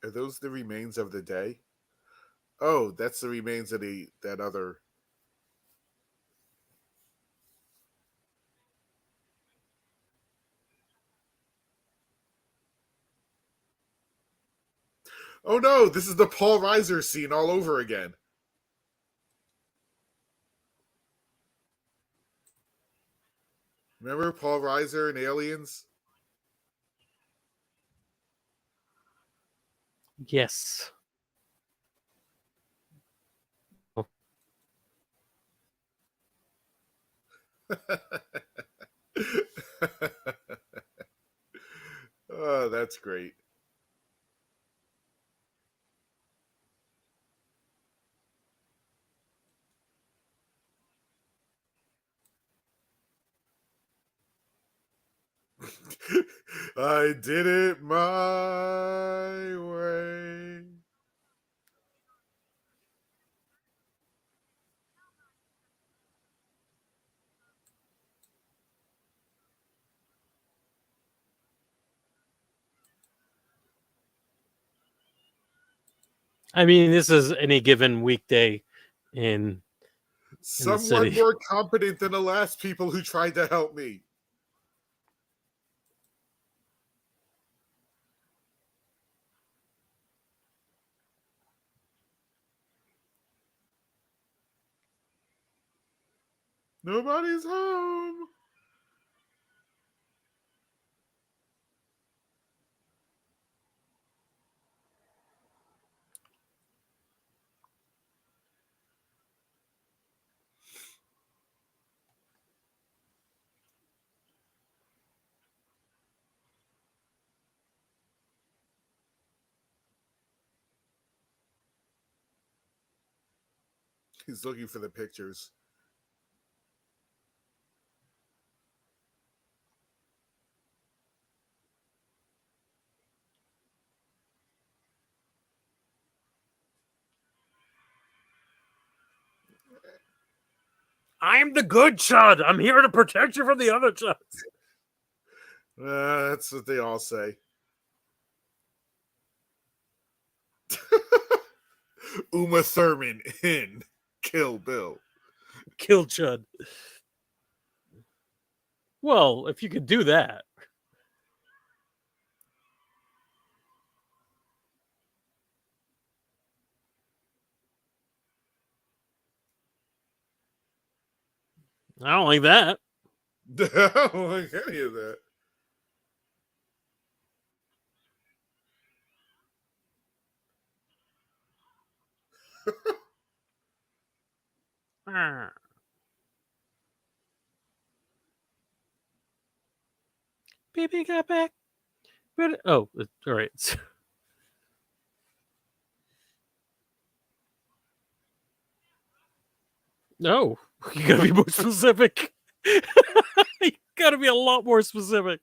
[SPEAKER 13] Are those the remains of the day? Oh, that's the remains of that other. Oh no, this is the Paul Reiser scene all over again. Remember Paul Reiser and Aliens?
[SPEAKER 12] Yes. Oh.
[SPEAKER 13] Oh, that's great. I did it my way.
[SPEAKER 12] I mean, this is any given weekday in the
[SPEAKER 13] Someone
[SPEAKER 12] city.
[SPEAKER 13] more competent than the last people who tried to help me. Nobody's home. He's looking for the pictures.
[SPEAKER 12] I'm the good Chud. I'm here to protect you from the other Chuds.
[SPEAKER 13] That's what they all say. Uma Thurman in Kill Bill.
[SPEAKER 12] Kill Chud. Well, if you could do that. I don't like that.
[SPEAKER 13] I don't like any of that.
[SPEAKER 12] Baby got back. Oh, all right. No, you gotta be more specific. You gotta be a lot more specific.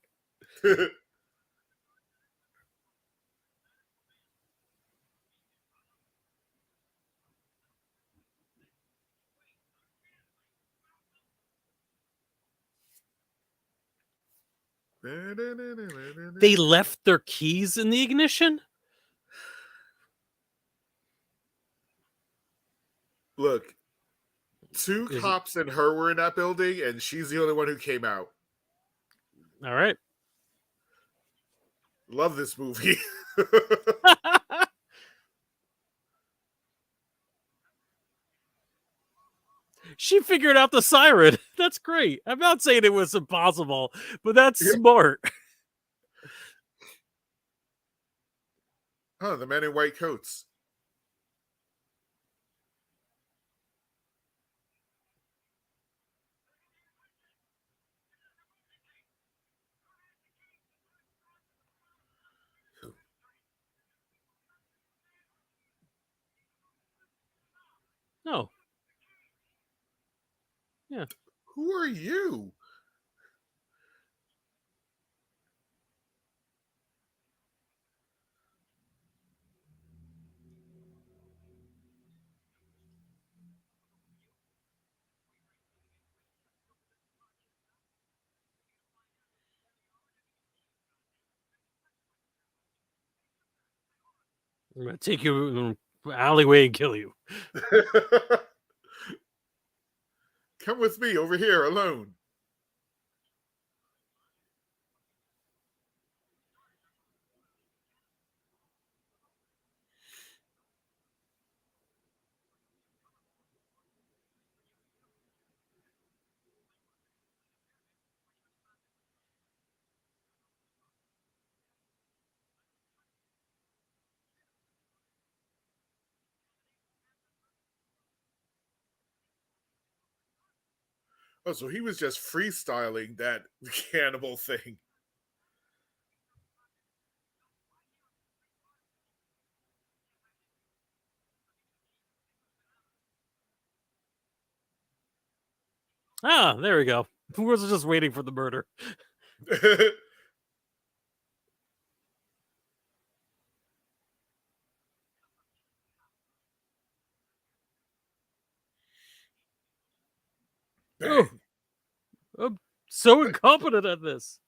[SPEAKER 12] They left their keys in the ignition?
[SPEAKER 13] Look, two cops and her were in that building, and she's the only one who came out.
[SPEAKER 12] All right.
[SPEAKER 13] Love this movie.
[SPEAKER 12] She figured out the siren. That's great. I'm not saying it was impossible, but that's smart.
[SPEAKER 13] Huh, the men in white coats.
[SPEAKER 12] Oh. Yeah.
[SPEAKER 13] Who are you?
[SPEAKER 12] I'm going to take you in the alleyway and kill you.
[SPEAKER 13] Come with me over here alone. Oh, so he was just freestyling that cannibal thing.
[SPEAKER 12] Ah, there we go. We're just waiting for the murder. Oh, I'm so incompetent at this.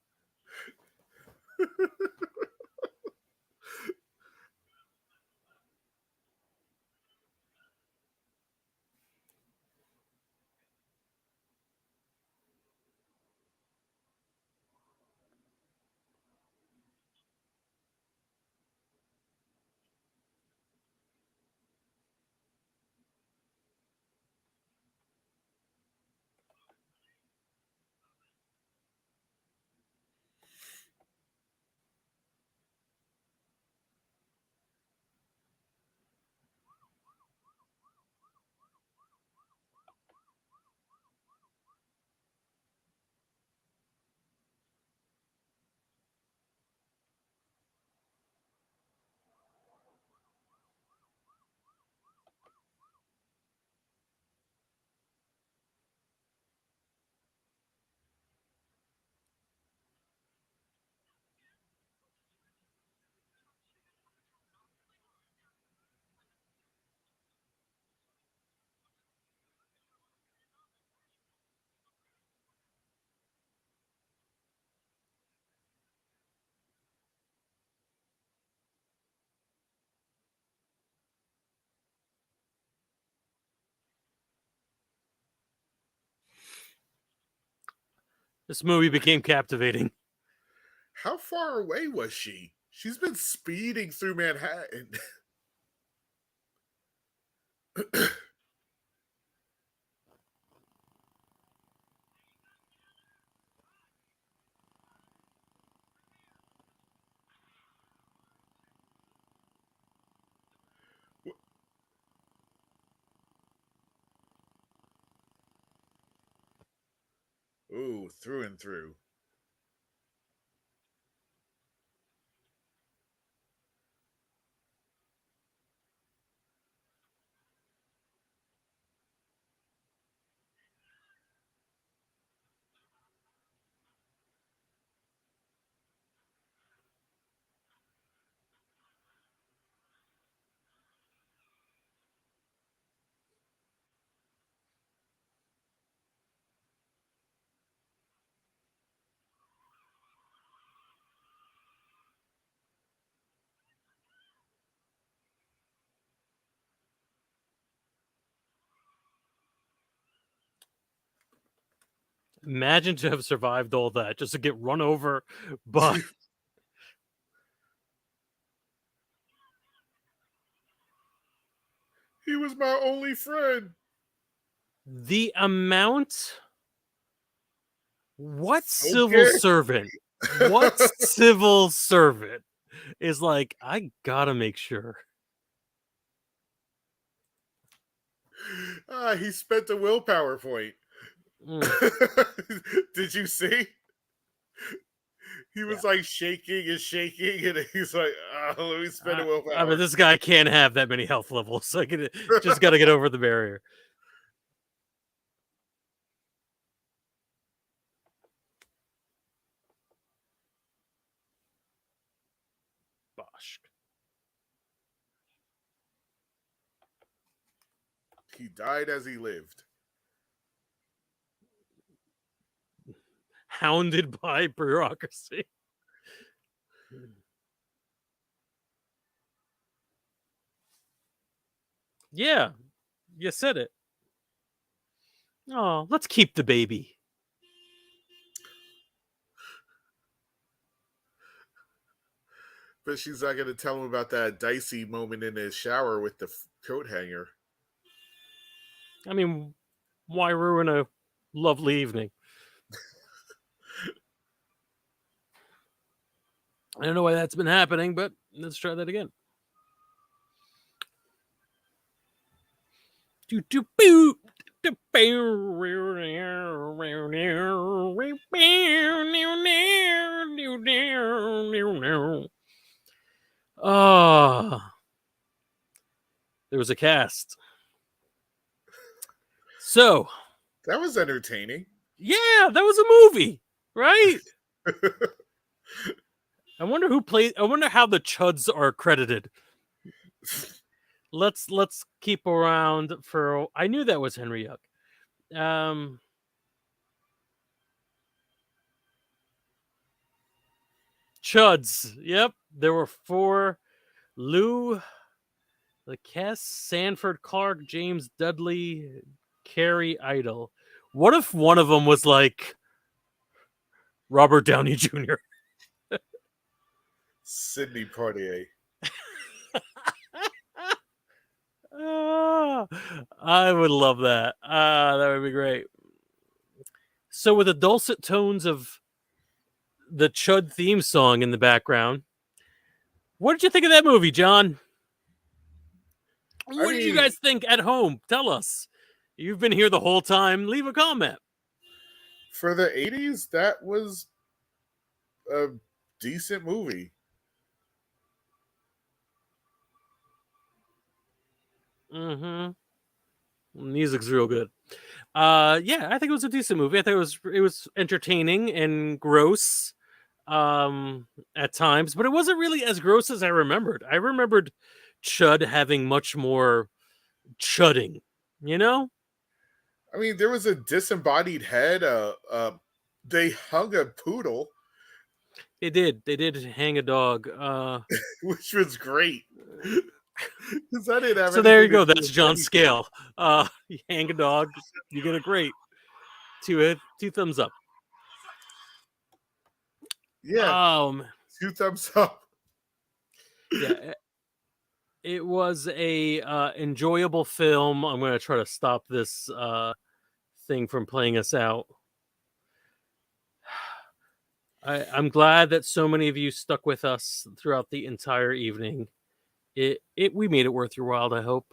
[SPEAKER 12] This movie became captivating.
[SPEAKER 13] How far away was she? She's been speeding through Manhattan. Ooh, through and through.
[SPEAKER 12] Imagine to have survived all that just to get run over by.
[SPEAKER 13] He was my only friend.
[SPEAKER 12] The amount. What civil
[SPEAKER 13] Okay.
[SPEAKER 12] servant? What civil servant is like, I gotta make sure.
[SPEAKER 13] He spent a willpower point.
[SPEAKER 12] Mm.
[SPEAKER 13] Did you see? He was like shaking and shaking, and he's like, let me spend a willpower.
[SPEAKER 12] I mean, this guy can't have that many health levels. So just got to get over the barrier. Bosh.
[SPEAKER 13] He died as he lived.
[SPEAKER 12] Hounded by bureaucracy. Yeah, you said it. Oh, let's keep the baby.
[SPEAKER 13] But she's not going to tell him about that dicey moment in his shower with the coat hanger.
[SPEAKER 12] I mean, why ruin a lovely evening? I don't know why that's been happening, but let's try that again. Oh, there was a cast. So
[SPEAKER 13] that was entertaining.
[SPEAKER 12] Yeah, that was a movie, right? I wonder who played. I wonder how the Chuds are credited. Let's keep around for. I knew that was Henry Yuck. Chuds. Yep, there were 4. Lou, Lacasse, Sanford Clark, James Dudley, Carrie Idle. What if one of them was like Robert Downey Jr.?
[SPEAKER 13] Sidney Poitier.
[SPEAKER 12] I would love that. That would be great. So with the dulcet tones of the Chud theme song in the background, what did you think of that movie, John? What did you guys think at home? Tell us. You've been here the whole time. Leave a comment.
[SPEAKER 13] For the 80s, that was a decent movie.
[SPEAKER 12] Music's real good. Yeah, I think it was a decent movie. I think it was entertaining and gross at times, but it wasn't really as gross as I remembered. I remembered Chud having much more chudding, you know?
[SPEAKER 13] I mean, there was a disembodied head. They hung a poodle.
[SPEAKER 12] They did hang a dog,
[SPEAKER 13] which was great. Because I didn't have.
[SPEAKER 12] So there you go. That's John's scale. You hang a dog, you get a great 2 thumbs up.
[SPEAKER 13] Yeah. 2 thumbs up.
[SPEAKER 12] Yeah. It was a enjoyable film. I'm going to try to stop this thing from playing us out. I'm glad that so many of you stuck with us throughout the entire evening. We made it worth your while, I hope.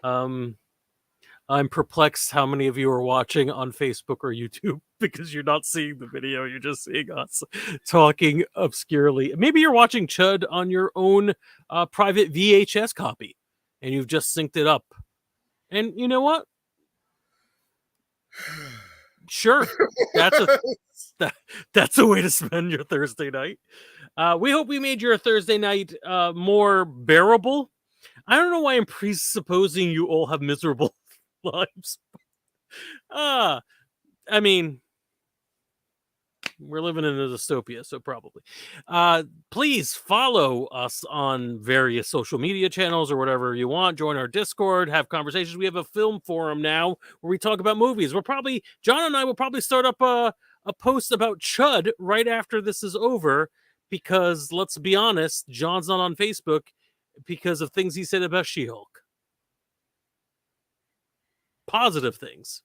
[SPEAKER 12] I'm perplexed how many of you are watching on Facebook or YouTube because you're not seeing the video. You're just seeing us talking obscurely. Maybe you're watching Chud on your own private VHS copy and you've just synced it up. And you know what? Sure. That's a way to spend your Thursday night. We hope we made your Thursday night more bearable. I don't know why I'm presupposing you all have miserable lives. I mean, we're living in a dystopia, so probably. Please follow us on various social media channels or whatever you want. Join our Discord, have conversations. We have a film forum now where we talk about movies. John and I will probably start up a post about Chud right after this is over because, let's be honest, John's not on Facebook because of things he said about She-Hulk. Positive things.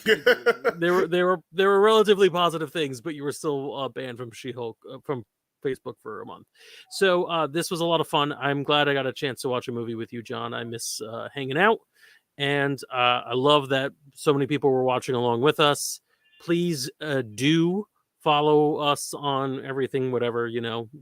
[SPEAKER 12] There were relatively positive things, but you were still banned from She-Hulk from Facebook for a month. So this was a lot of fun. I'm glad I got a chance to watch a movie with you, John. I miss hanging out, and I love that so many people were watching along with us. Please do Follow us on everything, whatever,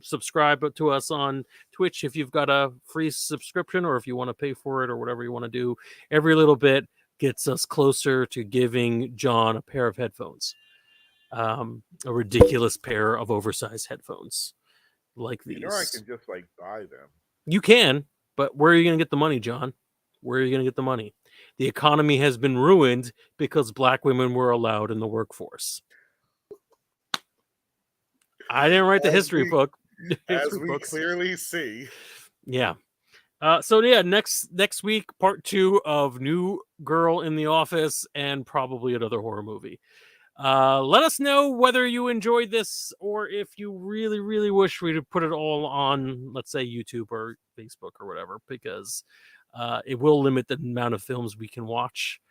[SPEAKER 12] subscribe to us on Twitch if you've got a free subscription, or if you want to pay for it, or whatever you want to do. Every little bit gets us closer to giving John a pair of headphones, a ridiculous pair of oversized headphones like these.
[SPEAKER 13] I can just buy them.
[SPEAKER 12] You can, but where are you going to get the money, John? Where are you going to get the money? The economy has been ruined because black women were allowed in the workforce. I didn't write the history book.
[SPEAKER 13] As we clearly see.
[SPEAKER 12] Yeah. So next week, part 2 of New Girl in the Office, and probably another horror movie. Let us know whether you enjoyed this, or if you really, really wish we would put it all on, let's say, YouTube or Facebook or whatever, because it will limit the amount of films we can watch,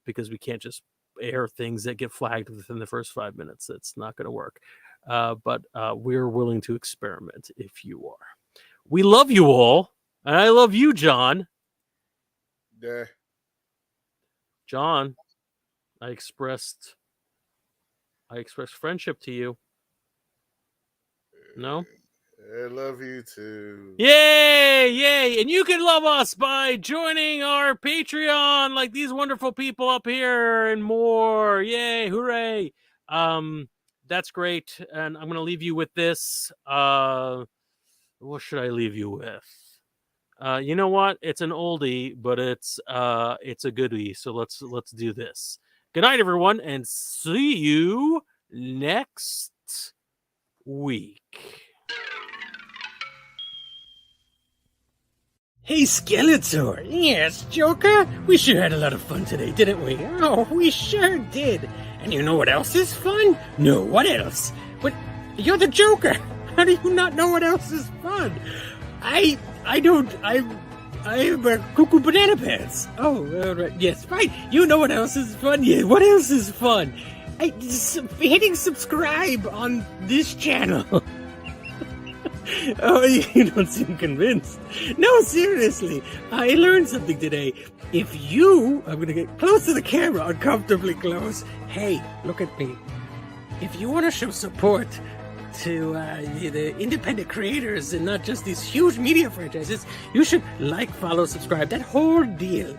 [SPEAKER 12] because we can't just air things that get flagged within the first 5 minutes. It's not going to work. But we're willing to experiment if you are. We love you all, and I love you, John.
[SPEAKER 13] Yeah.
[SPEAKER 12] John, I expressed friendship to you. No?
[SPEAKER 13] I love you too.
[SPEAKER 12] Yay! And you can love us by joining our Patreon, like these wonderful people up here, and more. Yay! Hooray! That's great. And I'm going to leave you with this. What should I leave you with? You know what? It's an oldie, but it's a goodie. So let's do this. Good night, everyone, and see you next week.
[SPEAKER 10] Hey, Skeletor. Yes, Joker? We sure had a lot of fun today, didn't we? Oh, we sure did. And you know what else is fun? No, what else? But you're the Joker. How do you not know what else is fun? I don't. I'm a Cuckoo Banana Pants. Oh, right. Yes, right. You know what else is fun? Yeah, what else is fun? Hitting subscribe on this channel. Oh, you don't seem convinced. No, seriously. I learned something today. I'm going to get close to the camera, uncomfortably close. Hey, look at me. If you want to show support to the independent creators and not just these huge media franchises, you should follow, subscribe, that whole deal.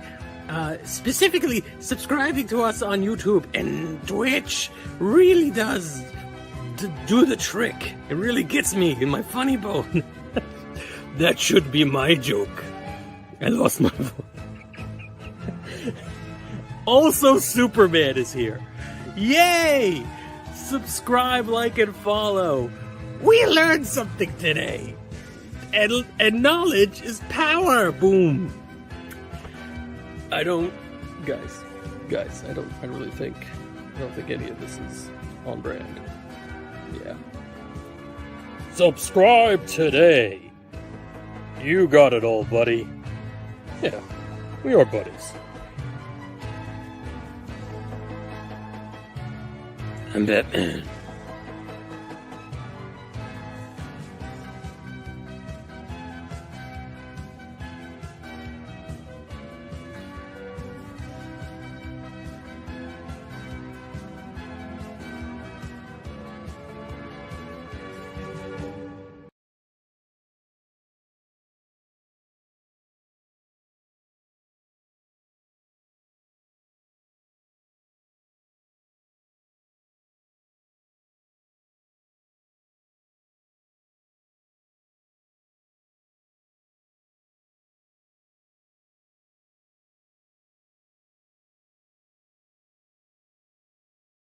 [SPEAKER 10] Specifically, subscribing to us on YouTube and Twitch really does do the trick. It really gets me in my funny bone. That should be my joke. I lost my voice. Also, Superman is here. Yay! Subscribe, like, and follow. We learned something today. And knowledge is power. Boom. I don't think any of this is on brand. Yeah. Subscribe today. You got it all, buddy. Yeah, we are buddies. I'm Batman.